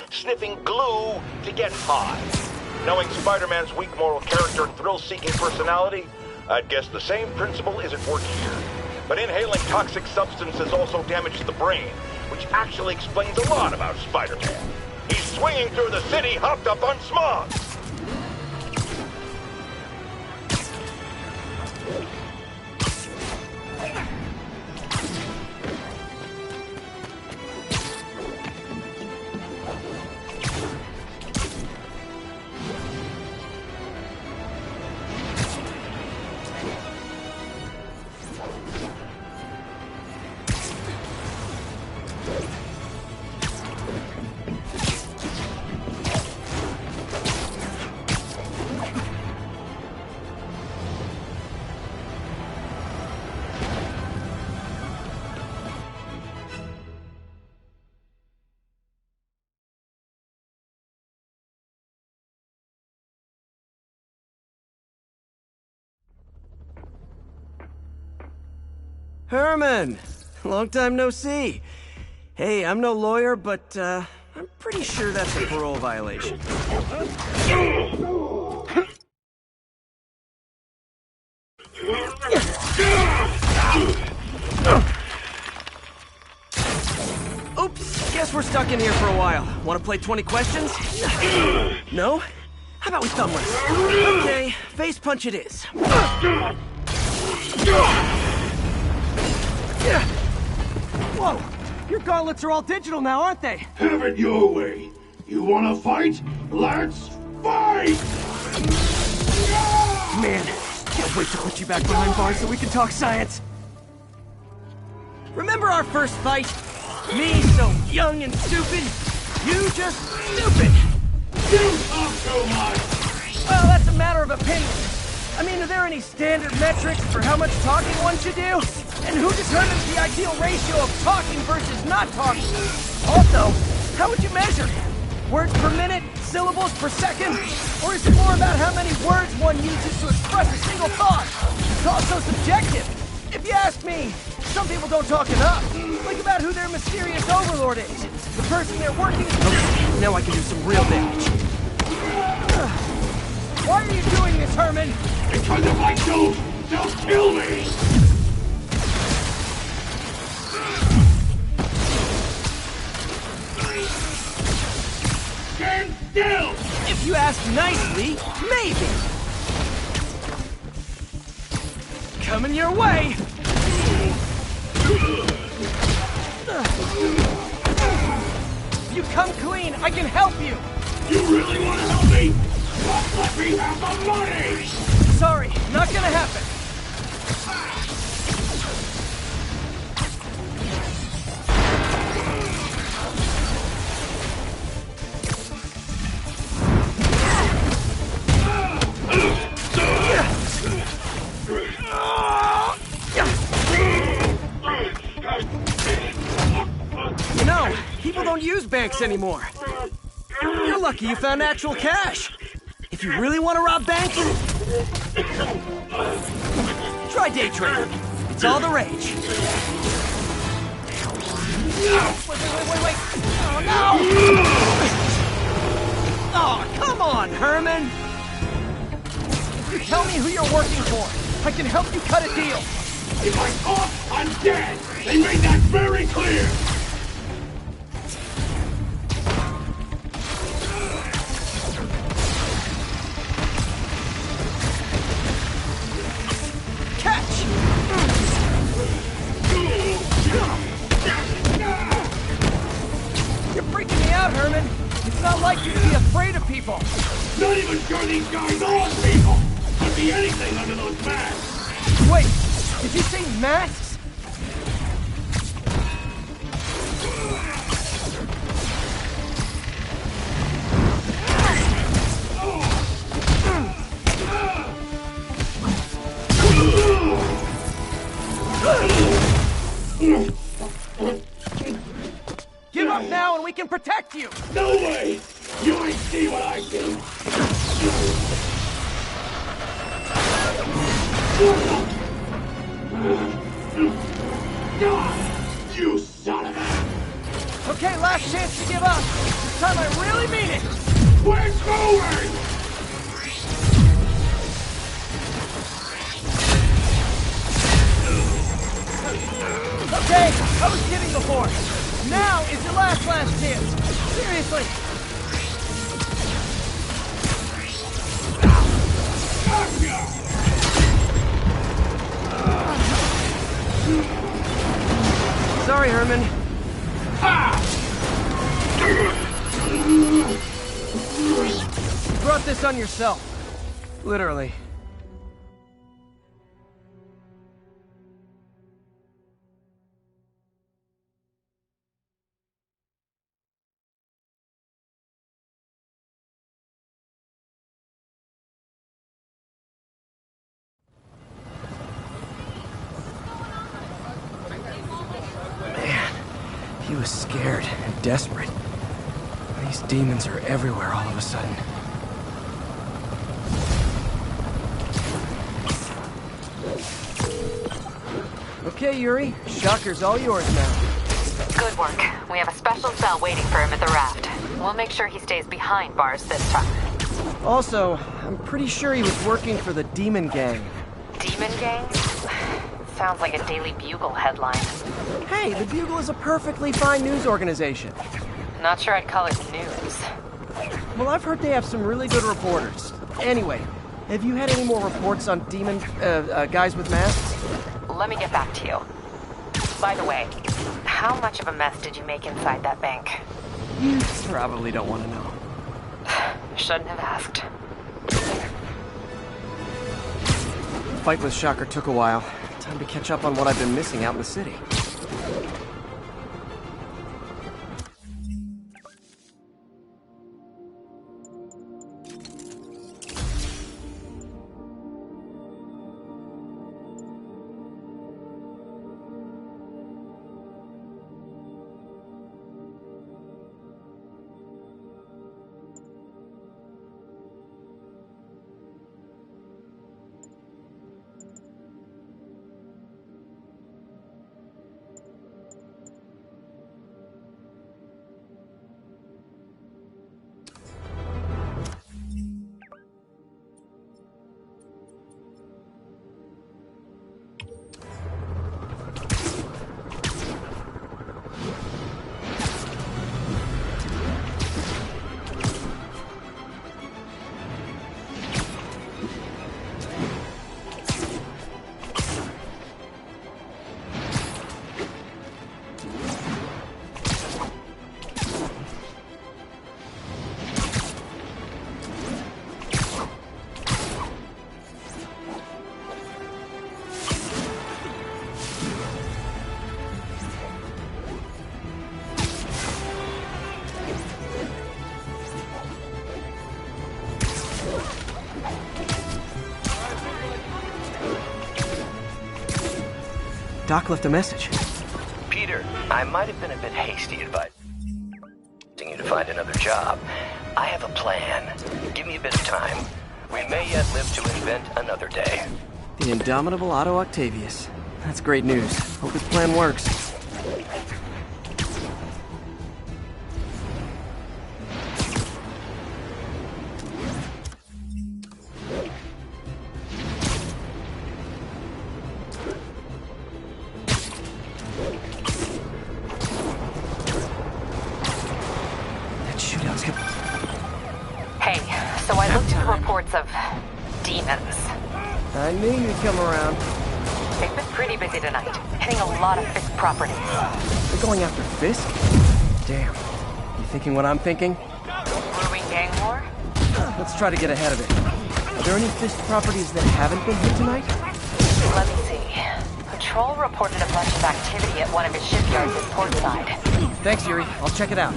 [SPEAKER 1] Sniffing glue to get high. Knowing Spider-Man's weak moral character and thrill-seeking personality, I'd guess the same principle is at work here. But inhaling toxic substances also damages the brain, which actually explains a lot about Spider-Man. He's swinging through the city hopped up on smog.
[SPEAKER 3] Herman! Long time no see. Hey, I'm no lawyer, but, I'm pretty sure that's a parole violation. Oops, guess we're stuck in here for a while. Want to play 20 questions? No? How about we thumb wrestle? Okay, face punch it is.
[SPEAKER 9] Whoa! Your gauntlets are all digital now, aren't they?
[SPEAKER 12] Have it your way. You wanna fight? Let's fight!
[SPEAKER 9] Man, can't wait to put you back behind bars so we can talk science.
[SPEAKER 3] Remember our first fight? Me so young and stupid, you just stupid!
[SPEAKER 12] You talk too much!
[SPEAKER 9] Well, that's a matter of opinion. I mean, are there any standard metrics for how much talking one should do? And who determines the ideal ratio of talking versus not talking? Also, how would you measure? Words per minute? Syllables per second? Or is it more about how many words one uses to express a single thought? It's also subjective. If you ask me, some people don't talk enough. Think about who their mysterious overlord is. The person they're working with.
[SPEAKER 3] Okay, now I can do some real damage.
[SPEAKER 9] Why are you doing this, Herman?
[SPEAKER 12] Because if I don't, they'll kill me! Stand still!
[SPEAKER 3] If you ask nicely, maybe. Coming your way!
[SPEAKER 9] If you come clean, I can help you!
[SPEAKER 12] You really want to help me? But let me have the money!
[SPEAKER 9] Sorry, not gonna happen.
[SPEAKER 3] You know, people don't use banks anymore. You're lucky you found actual cash. If you really want to rob banks, try day trading. It's all the rage.
[SPEAKER 9] Wait. Oh, no!
[SPEAKER 3] Oh, come on, Herman!
[SPEAKER 9] You tell me who you're working for. I can help you cut a deal.
[SPEAKER 12] If I talk, I'm dead! They made that very clear!
[SPEAKER 9] You're freaking me out, Herman. It's not like you to be afraid of people.
[SPEAKER 12] Not even sure these guys are people! Could be anything under those masks!
[SPEAKER 9] Wait, did you say masks?
[SPEAKER 12] You son of a...
[SPEAKER 9] Okay, last chance to give up. This time I really mean it.
[SPEAKER 12] We're moving!
[SPEAKER 9] Okay, I was kidding before. Now is your last chance. Seriously. Sorry, Herman. You brought this on yourself. Literally. He was scared and desperate. These demons are everywhere all of a sudden. Okay, Yuri. Shocker's all yours now.
[SPEAKER 5] Good work. We have a special cell waiting for him at the raft. We'll make sure he stays behind bars this time.
[SPEAKER 9] Also, I'm pretty sure he was working for the Demon Gang.
[SPEAKER 5] Demon Gang? Sounds like a Daily Bugle headline.
[SPEAKER 9] Hey, the Bugle is a perfectly fine news organization.
[SPEAKER 5] Not sure I'd call it news.
[SPEAKER 9] Well, I've heard they have some really good reporters. Anyway, have you had any more reports on demon, guys with masks?
[SPEAKER 5] Let me get back to you. By the way, how much of a mess did you make inside that bank?
[SPEAKER 9] You probably don't want to know.
[SPEAKER 5] Shouldn't have asked.
[SPEAKER 9] The fight with Shocker took a while. Time to catch up on what I've been missing out in the city. Doc left a message.
[SPEAKER 19] Peter, I might have been a bit hasty advising you to find another job. I have a plan. Give me a bit of time. We may yet live to invent another day.
[SPEAKER 9] The indomitable Otto Octavius. That's great news. Hope his plan works.
[SPEAKER 5] Hey, so I looked into reports of demons.
[SPEAKER 9] I knew you'd come around.
[SPEAKER 5] They've been pretty busy tonight, hitting a lot of Fisk properties.
[SPEAKER 9] They're going after Fisk? Damn. You thinking what I'm thinking?
[SPEAKER 5] Brewing gang war?
[SPEAKER 9] Let's try to get ahead of it. Are there any Fisk properties that haven't been hit tonight?
[SPEAKER 5] Let me see. Patrol reported a bunch of activity at one of his shipyards in Portside.
[SPEAKER 9] Thanks, Yuri. I'll check it out.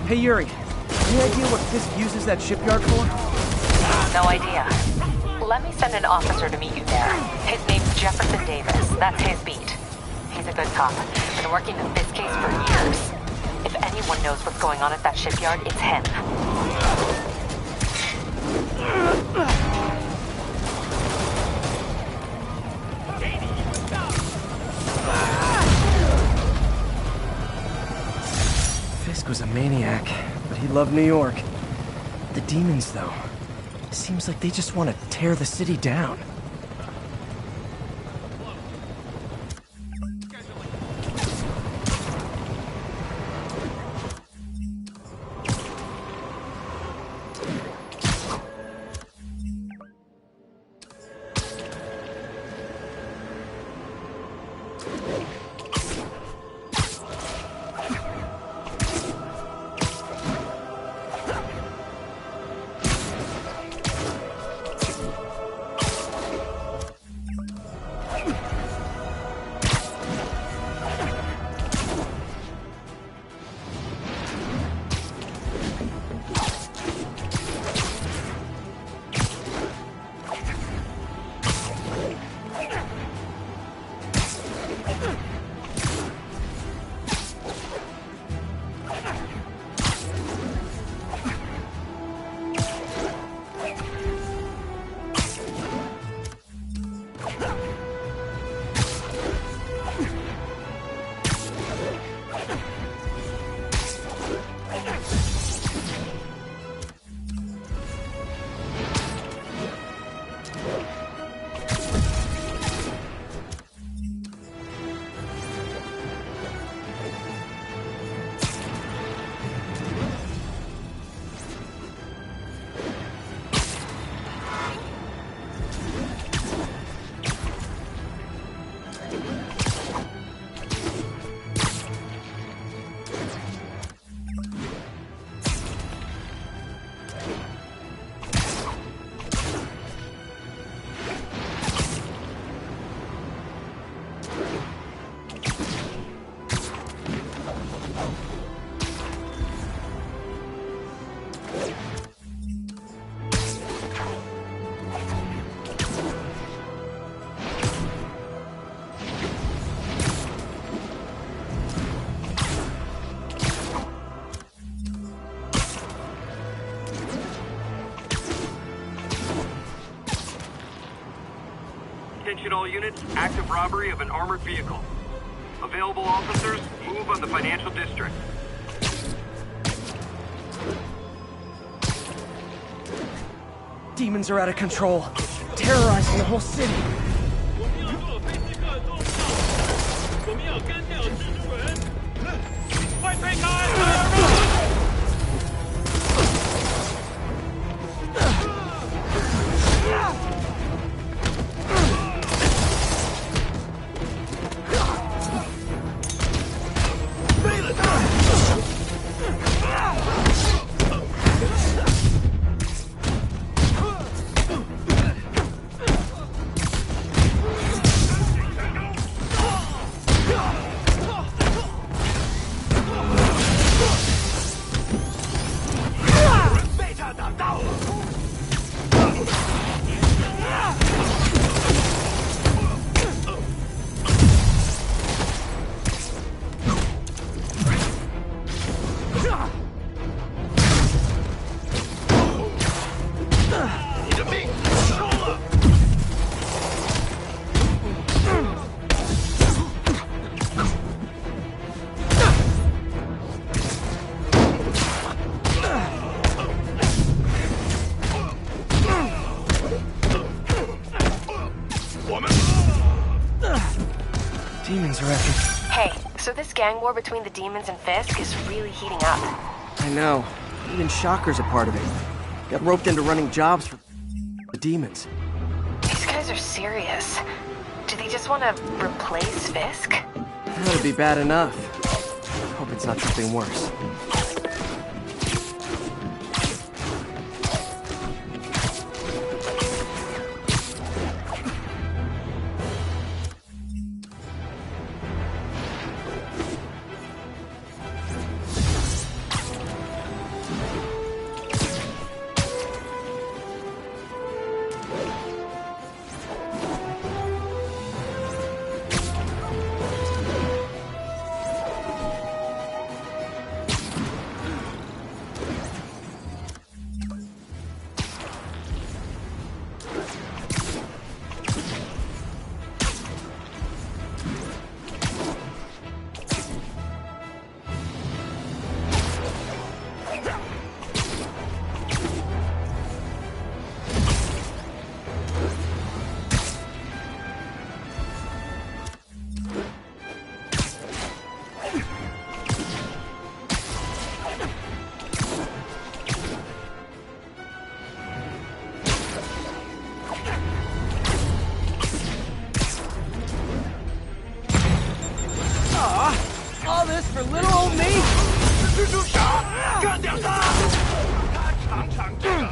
[SPEAKER 9] Hey, Yuri. Any idea what Fisk uses that shipyard for?
[SPEAKER 5] No idea. Let me send an officer to meet you there. His name's Jefferson Davis. That's his beat. He's a good cop. Been working the Fisk case for years. If anyone knows what's going on at that shipyard, it's him.
[SPEAKER 3] Fisk was a maniac, but he loved New York. The demons, though, seems like they just want to tear the city down.
[SPEAKER 11] Attention all units, active robbery of an armored vehicle. Available officers, move on the financial district.
[SPEAKER 3] Demons are out of control, terrorizing the whole city. Demons are after...
[SPEAKER 5] Hey, so this gang war between the demons and Fisk is really heating up.
[SPEAKER 3] I know. Even Shocker's a part of it. Got roped into running jobs for the demons.
[SPEAKER 5] These guys are serious. Do they just want to replace Fisk?
[SPEAKER 3] That'd be bad enough. Hope it's not something worse.
[SPEAKER 9] this for little old me?
[SPEAKER 12] 蜘蛛侠，干掉他！他尝尝这个。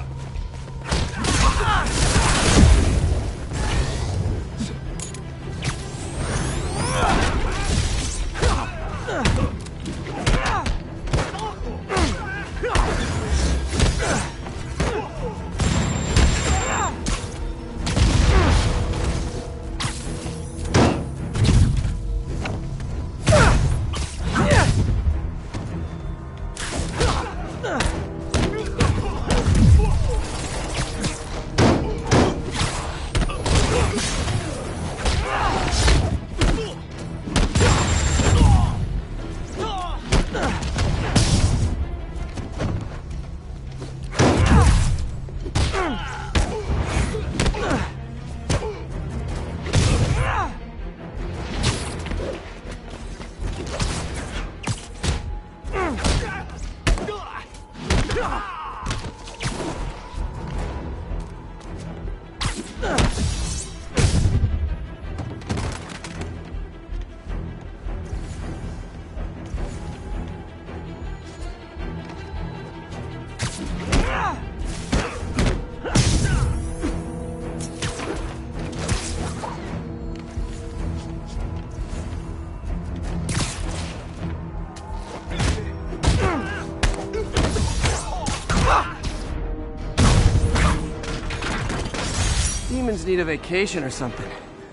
[SPEAKER 9] Demons need a vacation or something.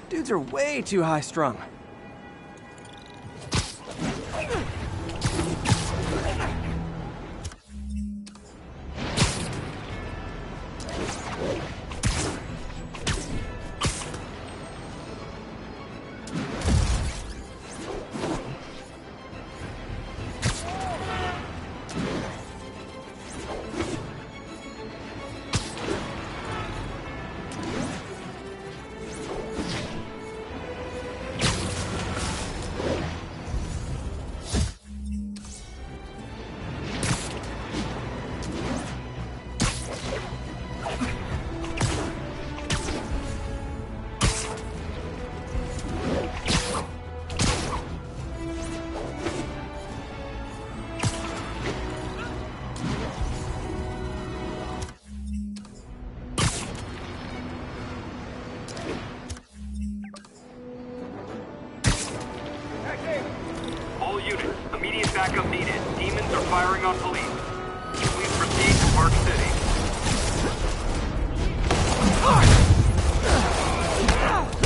[SPEAKER 9] Dudes are way too high-strung.
[SPEAKER 11] All units, immediate backup needed. Demons are firing on police. Please proceed to Park City.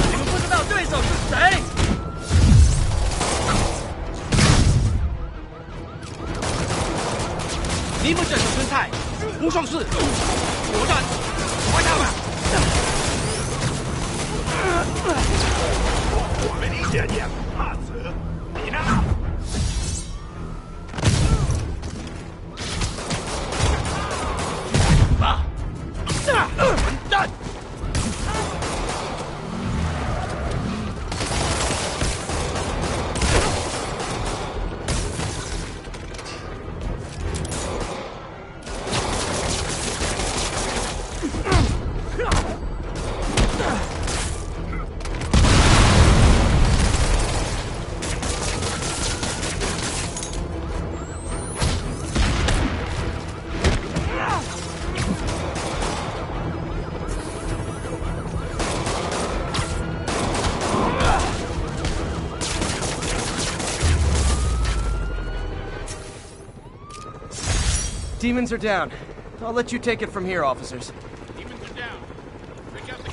[SPEAKER 7] 你们不知道对手是谁？尼姆镇小生态，无双式，果断，快他们！
[SPEAKER 12] 我们一点也不怕死，你呢？吧，混蛋！
[SPEAKER 9] Demons are down. I'll let you take it from here, officers.
[SPEAKER 12] Demons are down. Break out the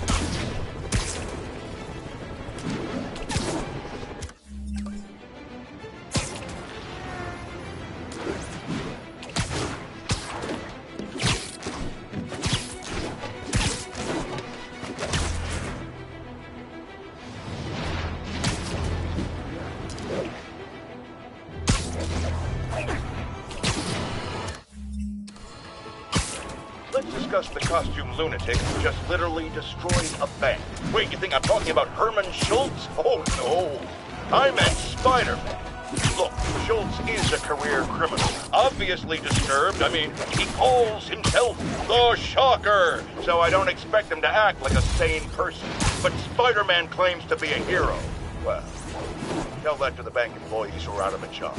[SPEAKER 1] Let's discuss the costume lunatic who just literally destroyed a bank. Wait, you think I'm talking about Herman Schultz? Oh, no. I meant Spiderman. Look, Schultz is a career criminal. Obviously disturbed. I mean, he calls himself the Shocker. So I don't expect him to act like a sane person. But Spider-Man claims to be a hero. Well, Tell that to the bank employees who are out of a job.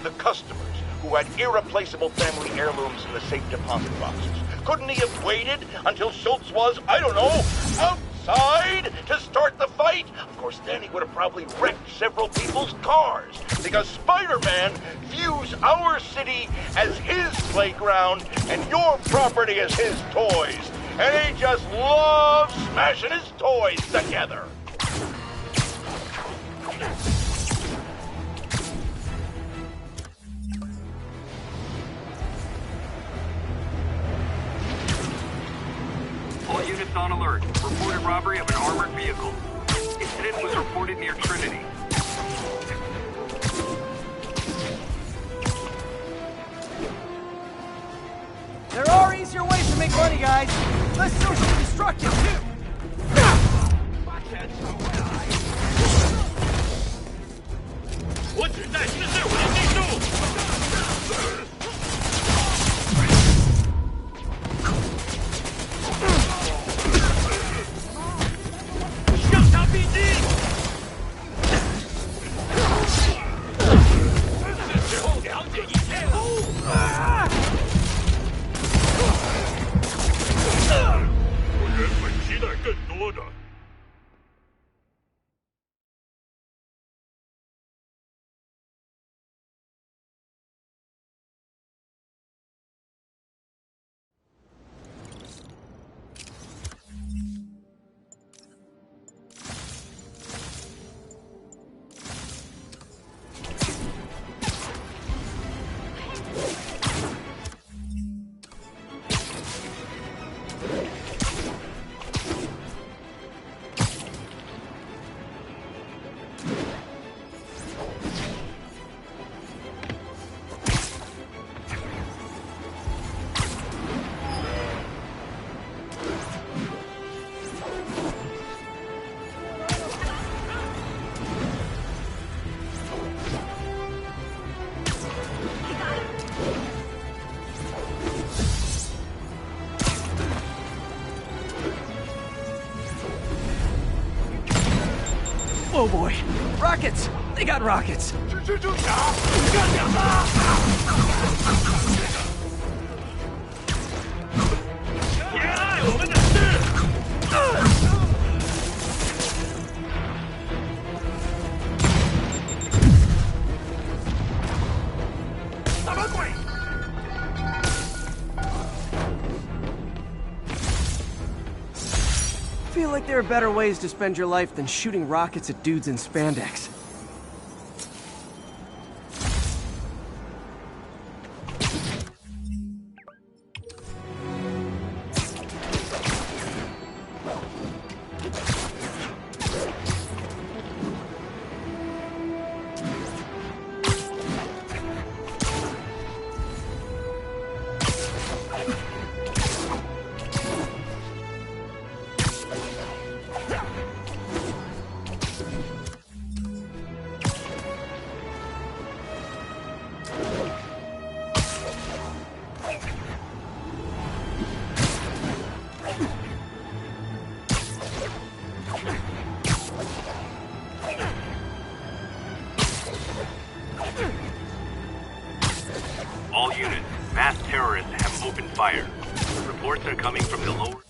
[SPEAKER 1] The customers who had irreplaceable family heirlooms in the safe deposit boxes. Couldn't he have waited until Schultz was, I don't know, outside to start the fight? Of course, then he would have probably wrecked several people's cars. Because Spider-Man views our city as his playground and your property as his toys. And he just loves smashing his toys together.
[SPEAKER 11] All units on alert. Reported robbery of an armored vehicle. Incident was reported near Trinity.
[SPEAKER 9] There are easier ways to make money, guys. Less socially destructive, too. Oh boy. Rockets! They got rockets! I feel like there are better ways to spend your life than shooting rockets at dudes in spandex.
[SPEAKER 11] All units, mass terrorists have opened fire. Reports are coming from the lower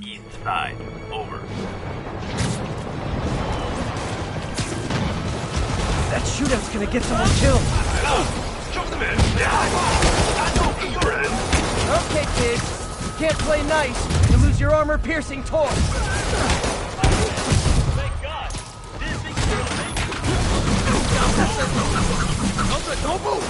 [SPEAKER 11] east side. Over.
[SPEAKER 9] That shootout's gonna get someone killed. Okay, kid. You can't play nice. You lose your armor-piercing toy.
[SPEAKER 12] Thank God. Didn't think you were gonna make it. Don't move!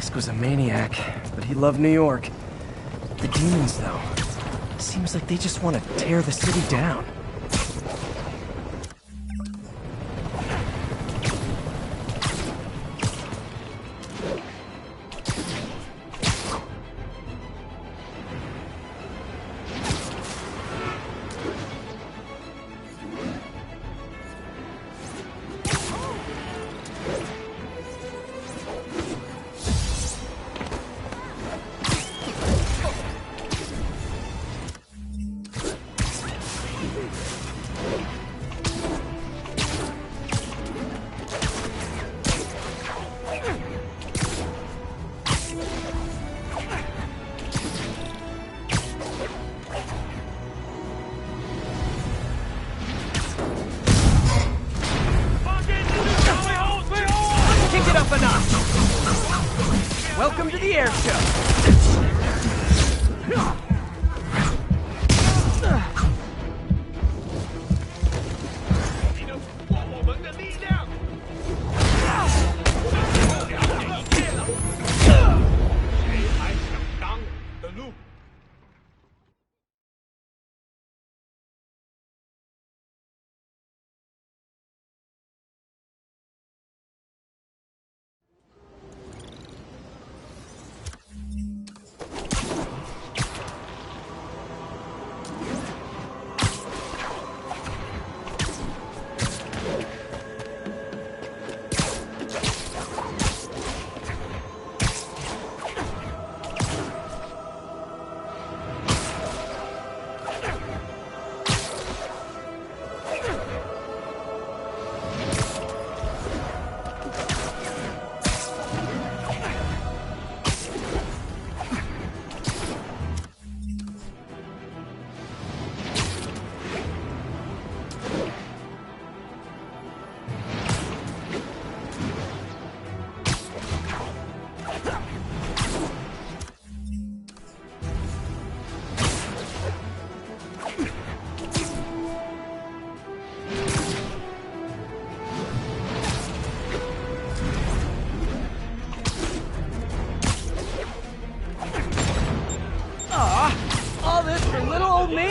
[SPEAKER 9] Fisk was a maniac, but he loved New York. The demons, though, seems like they just want to tear the city down. Welcome to the air show. All this for little old me?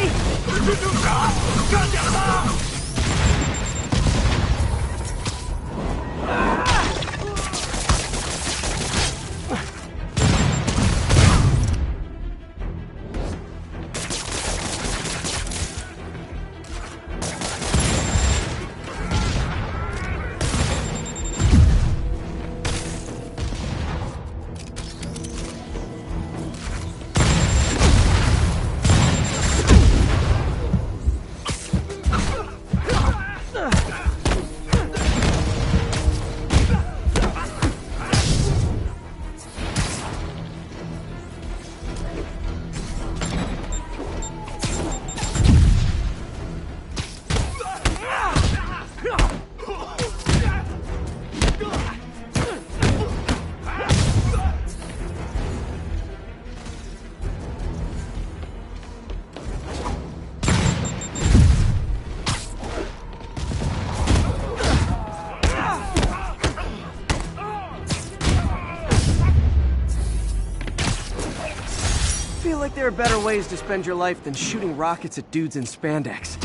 [SPEAKER 9] I feel like there are better ways to spend your life than shooting rockets at dudes in spandex.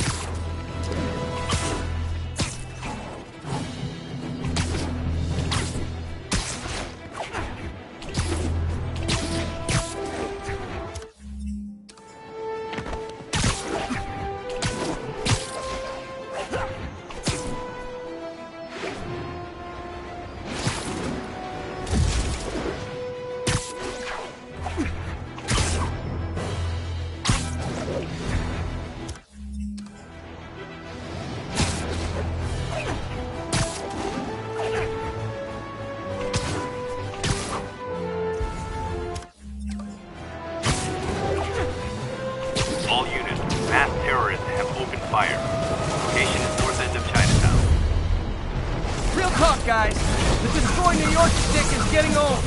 [SPEAKER 11] All units, mass terrorists have opened fire. Location is north end of Chinatown.
[SPEAKER 9] Real talk, guys. The Destroy New York stick is getting old.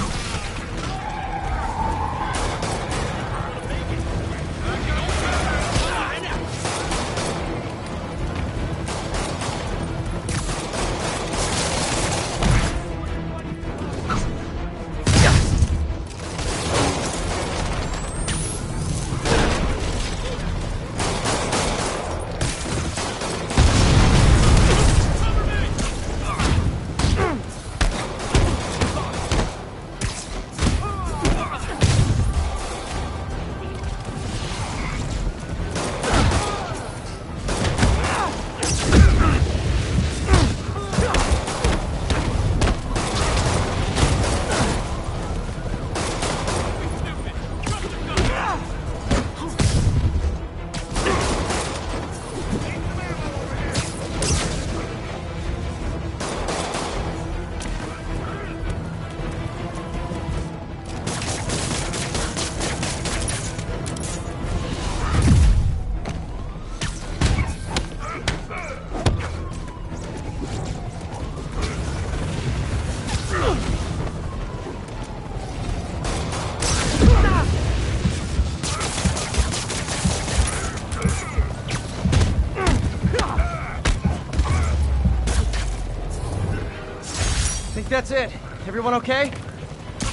[SPEAKER 9] Think that's it. Everyone okay?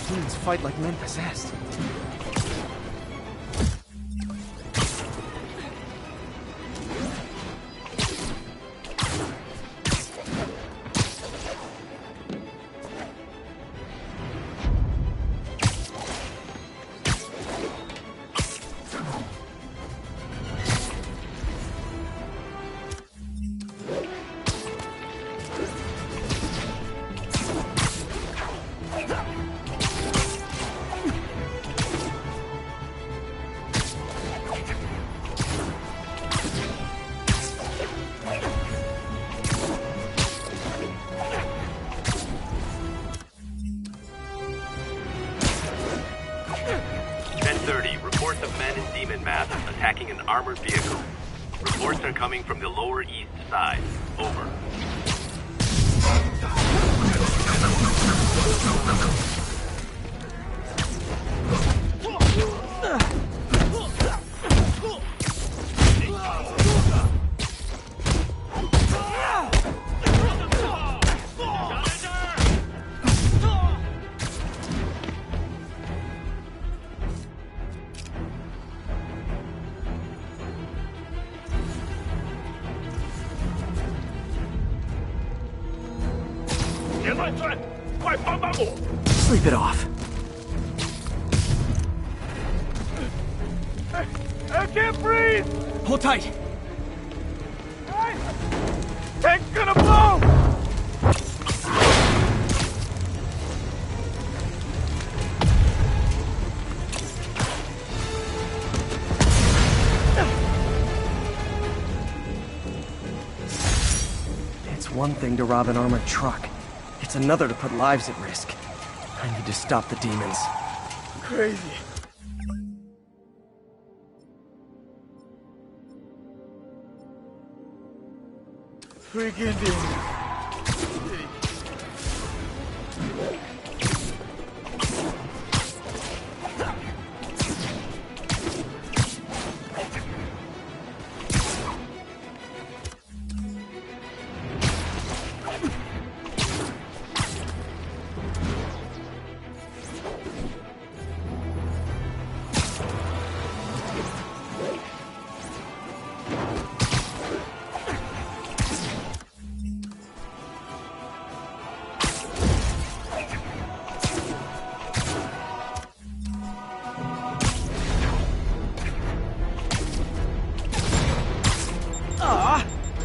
[SPEAKER 9] Demons fight like men possessed.
[SPEAKER 11] Reports of men in demon masks attacking an armored vehicle. Reports are coming from the lower east side. Over.
[SPEAKER 9] Sleep it off.
[SPEAKER 12] I can't breathe!
[SPEAKER 9] Hold tight.
[SPEAKER 12] Tank's gonna blow!
[SPEAKER 9] It's one thing to rob an armored truck. It's another to put lives at risk. I need to stop the demons.
[SPEAKER 12] Crazy. Freaking demons.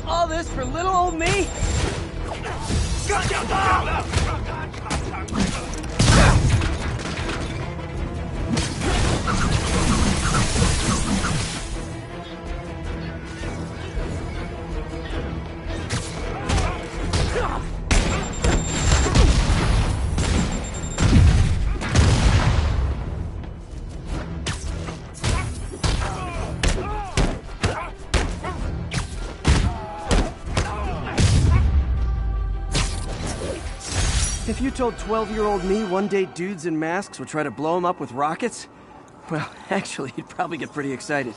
[SPEAKER 9] All this for little old me? If you told 12-year-old me one day dudes in masks would try to blow him up with rockets, well, actually, he'd probably get pretty excited.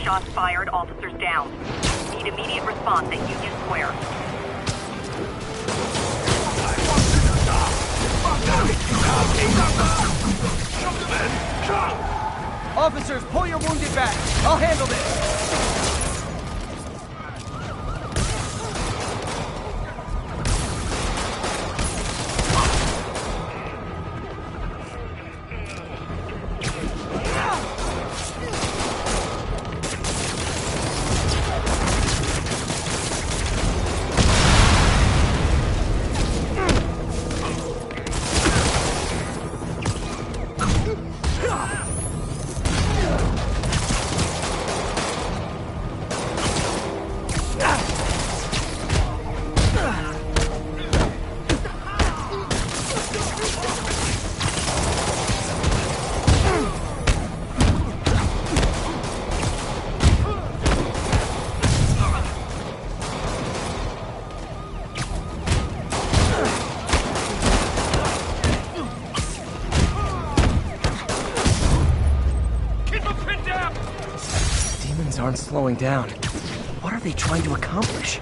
[SPEAKER 4] Shots fired, officers down. Need immediate response at Union Square.
[SPEAKER 9] Officers, pull your wounded back. I'll handle this. Aren't slowing down. What are they trying to accomplish?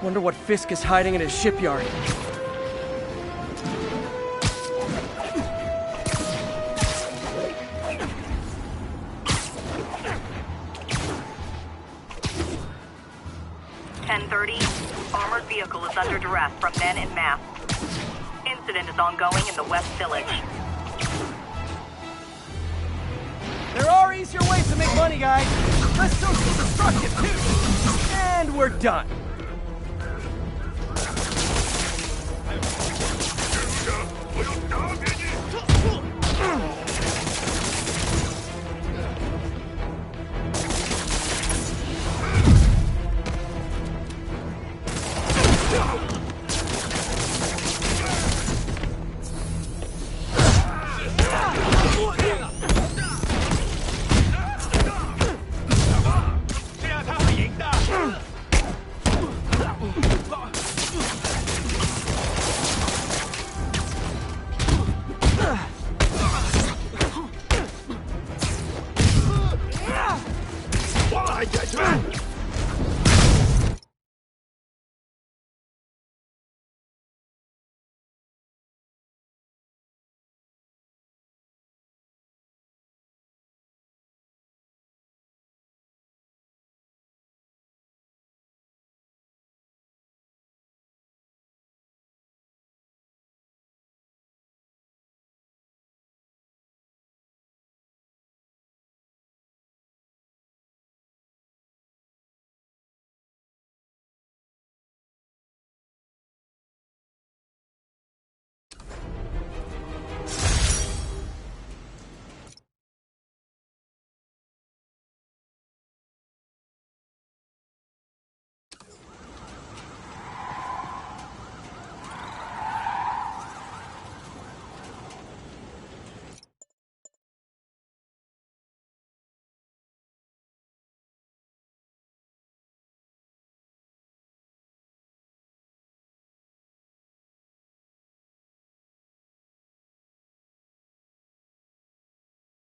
[SPEAKER 9] Wonder what Fisk is hiding in his shipyard.
[SPEAKER 4] Armored vehicle is under duress from men en masse. Incident is ongoing in the West Village.
[SPEAKER 9] There are easier ways to make money, guys. Let's social destructive, too. And we're done.
[SPEAKER 12] Go!